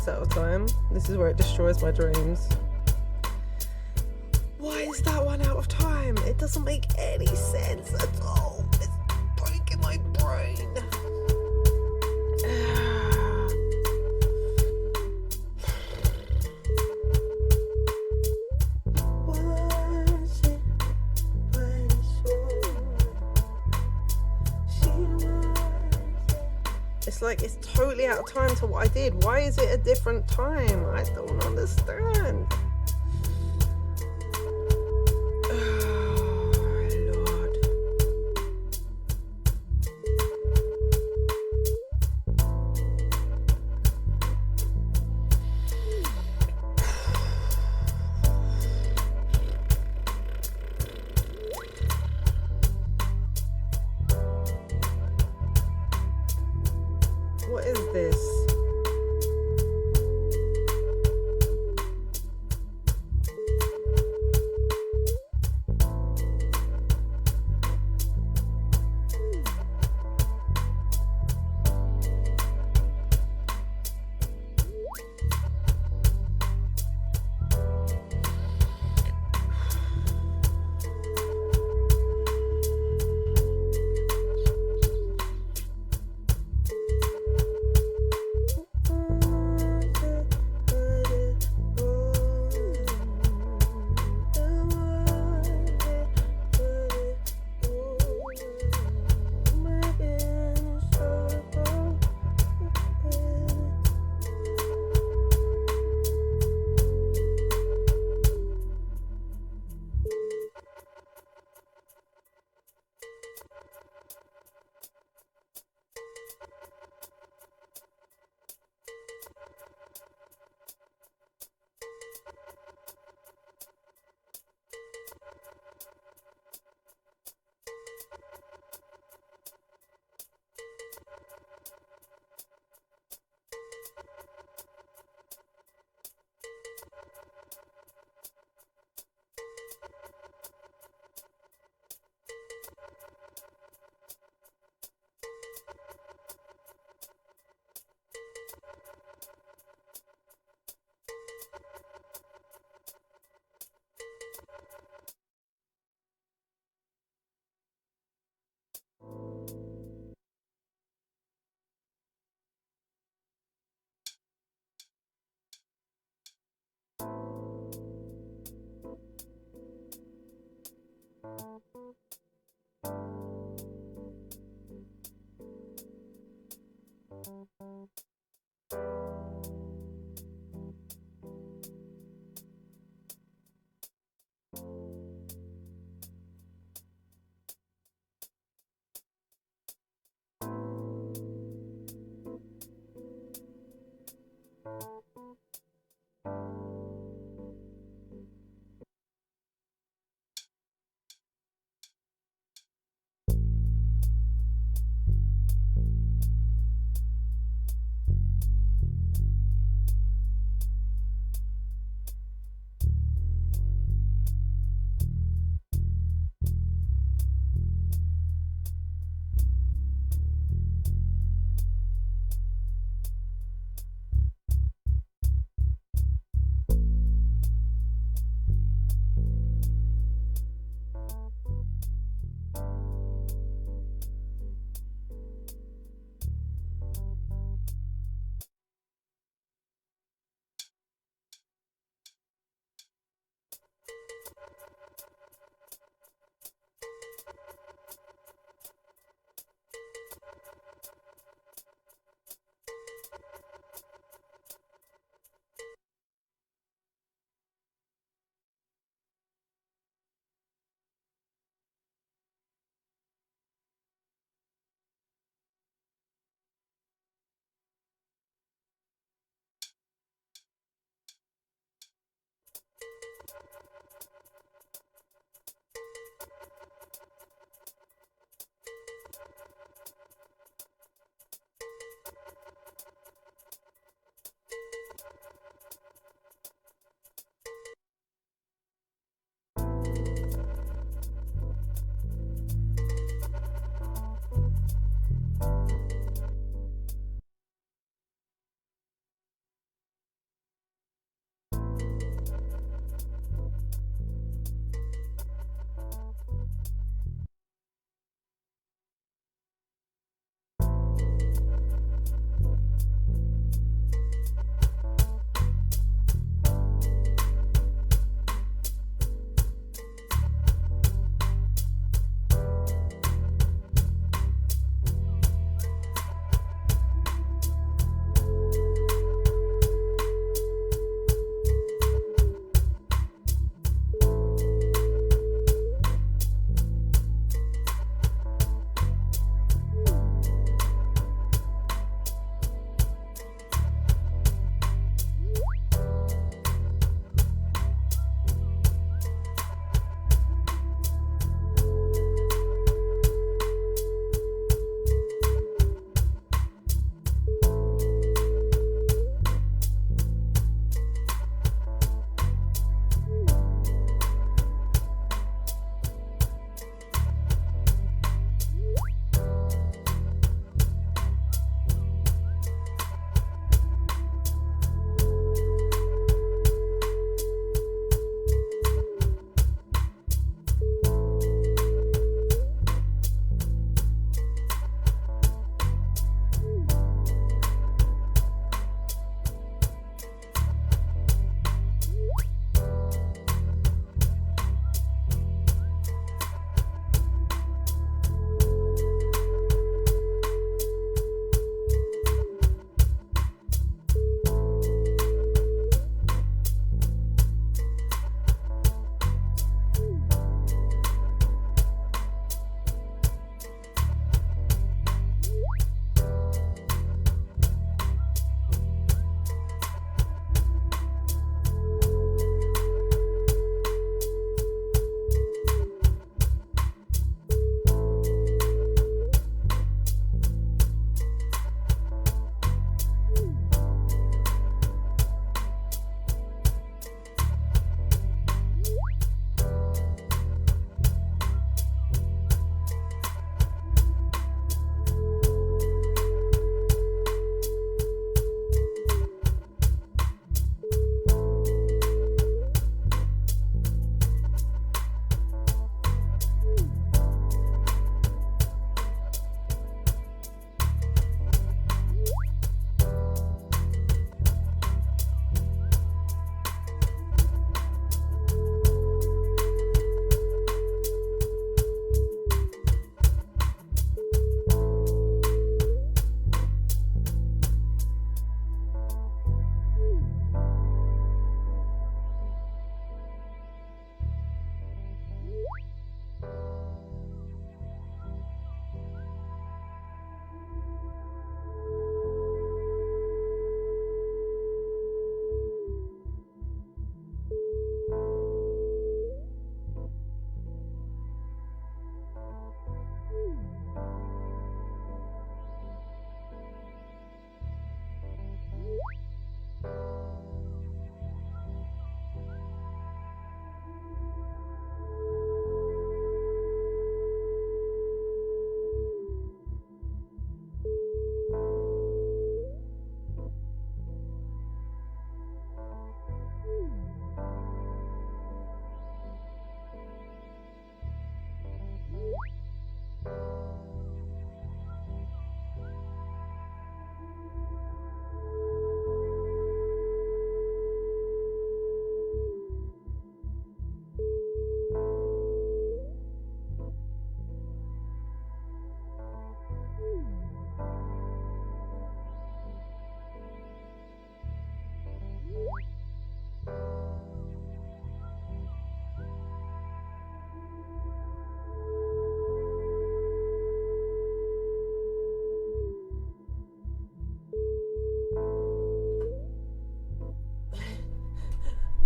minutes at a time. This is where it destroys my dreams. Why is that one out of time? It doesn't make any sense at all. It's breaking my brain. It's like it's totally out of time to what I did. Why is it a different time? I don't understand. What is this?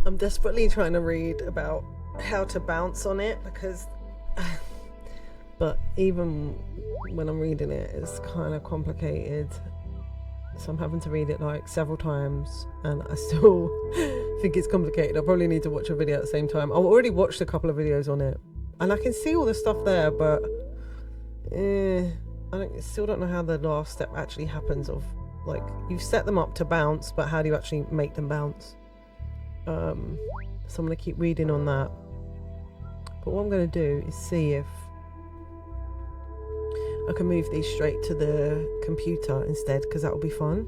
I'm desperately trying to read about how to bounce on it because but even when I'm reading it, it's kind of complicated, so I'm having to read it like several times and I still think it's complicated. I probably need to watch a video at the same time. I've already watched a couple of videos on it and I can see all the stuff there, but still don't know how the last step actually happens of, like, you've set them up to bounce, but how do you actually make them bounce? So I'm going to keep reading on that. But what I'm going to do is see if I can move these straight to the computer instead, because that will be fun.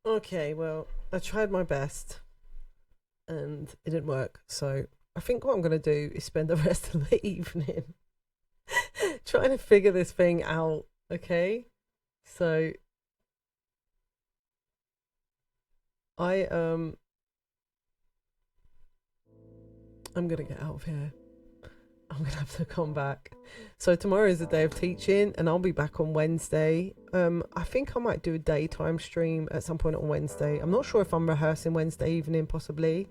Okay, well, I tried my best and it didn't work. So I think what I'm going to do is spend the rest of the evening trying to figure this thing out. Okay, so I'm going to get out of here. I'm going to have to come back. So tomorrow is the day of teaching and I'll be back on Wednesday. I think I might do a daytime stream at some point on Wednesday. I'm not sure if I'm rehearsing Wednesday evening, possibly.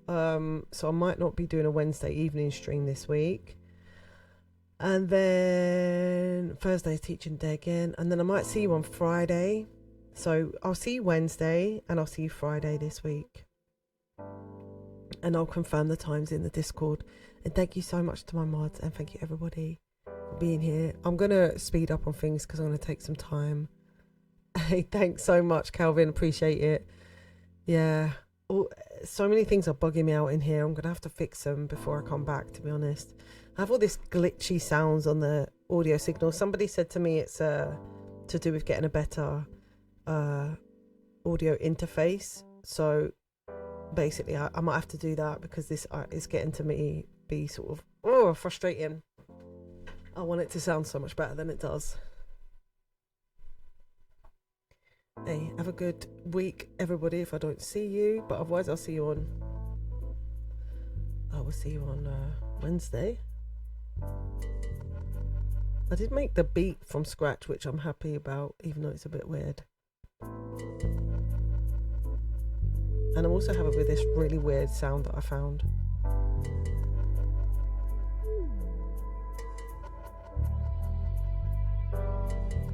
So I might not be doing a Wednesday evening stream this week. And then Thursday's teaching day again. And then I might see you on Friday. So I'll see you Wednesday and I'll see you Friday this week. And I'll confirm the times in the Discord. And thank you so much to my mods and thank you everybody for being here. I'm going to speed up on things because I'm going to take some time. Hey, thanks so much, Calvin. Appreciate it. Yeah. So many things are bugging me out in here. I'm going to have to fix them before I come back, to be honest. I have all this glitchy sounds on the audio signal. Somebody said to me it's to do with getting a better audio interface. So basically I might have to do that because this is getting to me be sort of frustrating. I want it to sound so much better than it does. Hey, have a good week everybody if I don't see you, but otherwise I'll see you on Wednesday. I did make the beat from scratch, which I'm happy about, even though it's a bit weird. And I'm also happy with this really weird sound that I found.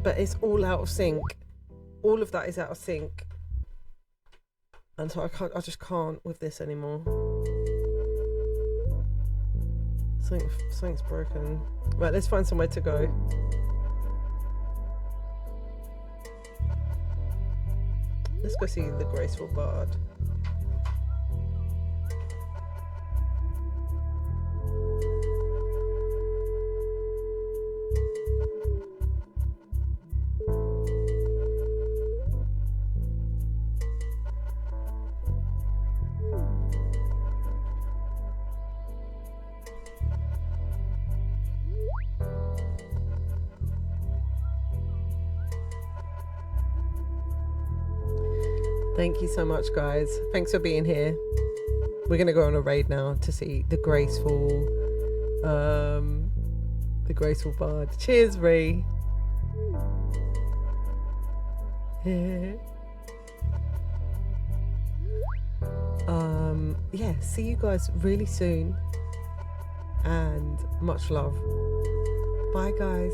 But it's all out of sync. All of that is out of sync. And so I just can't with this anymore. Something's broken. Right, let's find somewhere to go. Let's go see the Graceful Bard. Thank you so much, guys. Thanks for being here. We're gonna go on a raid now to see the graceful bard. Cheers, Ree. Yeah, see you guys really soon, and much love. Bye, guys.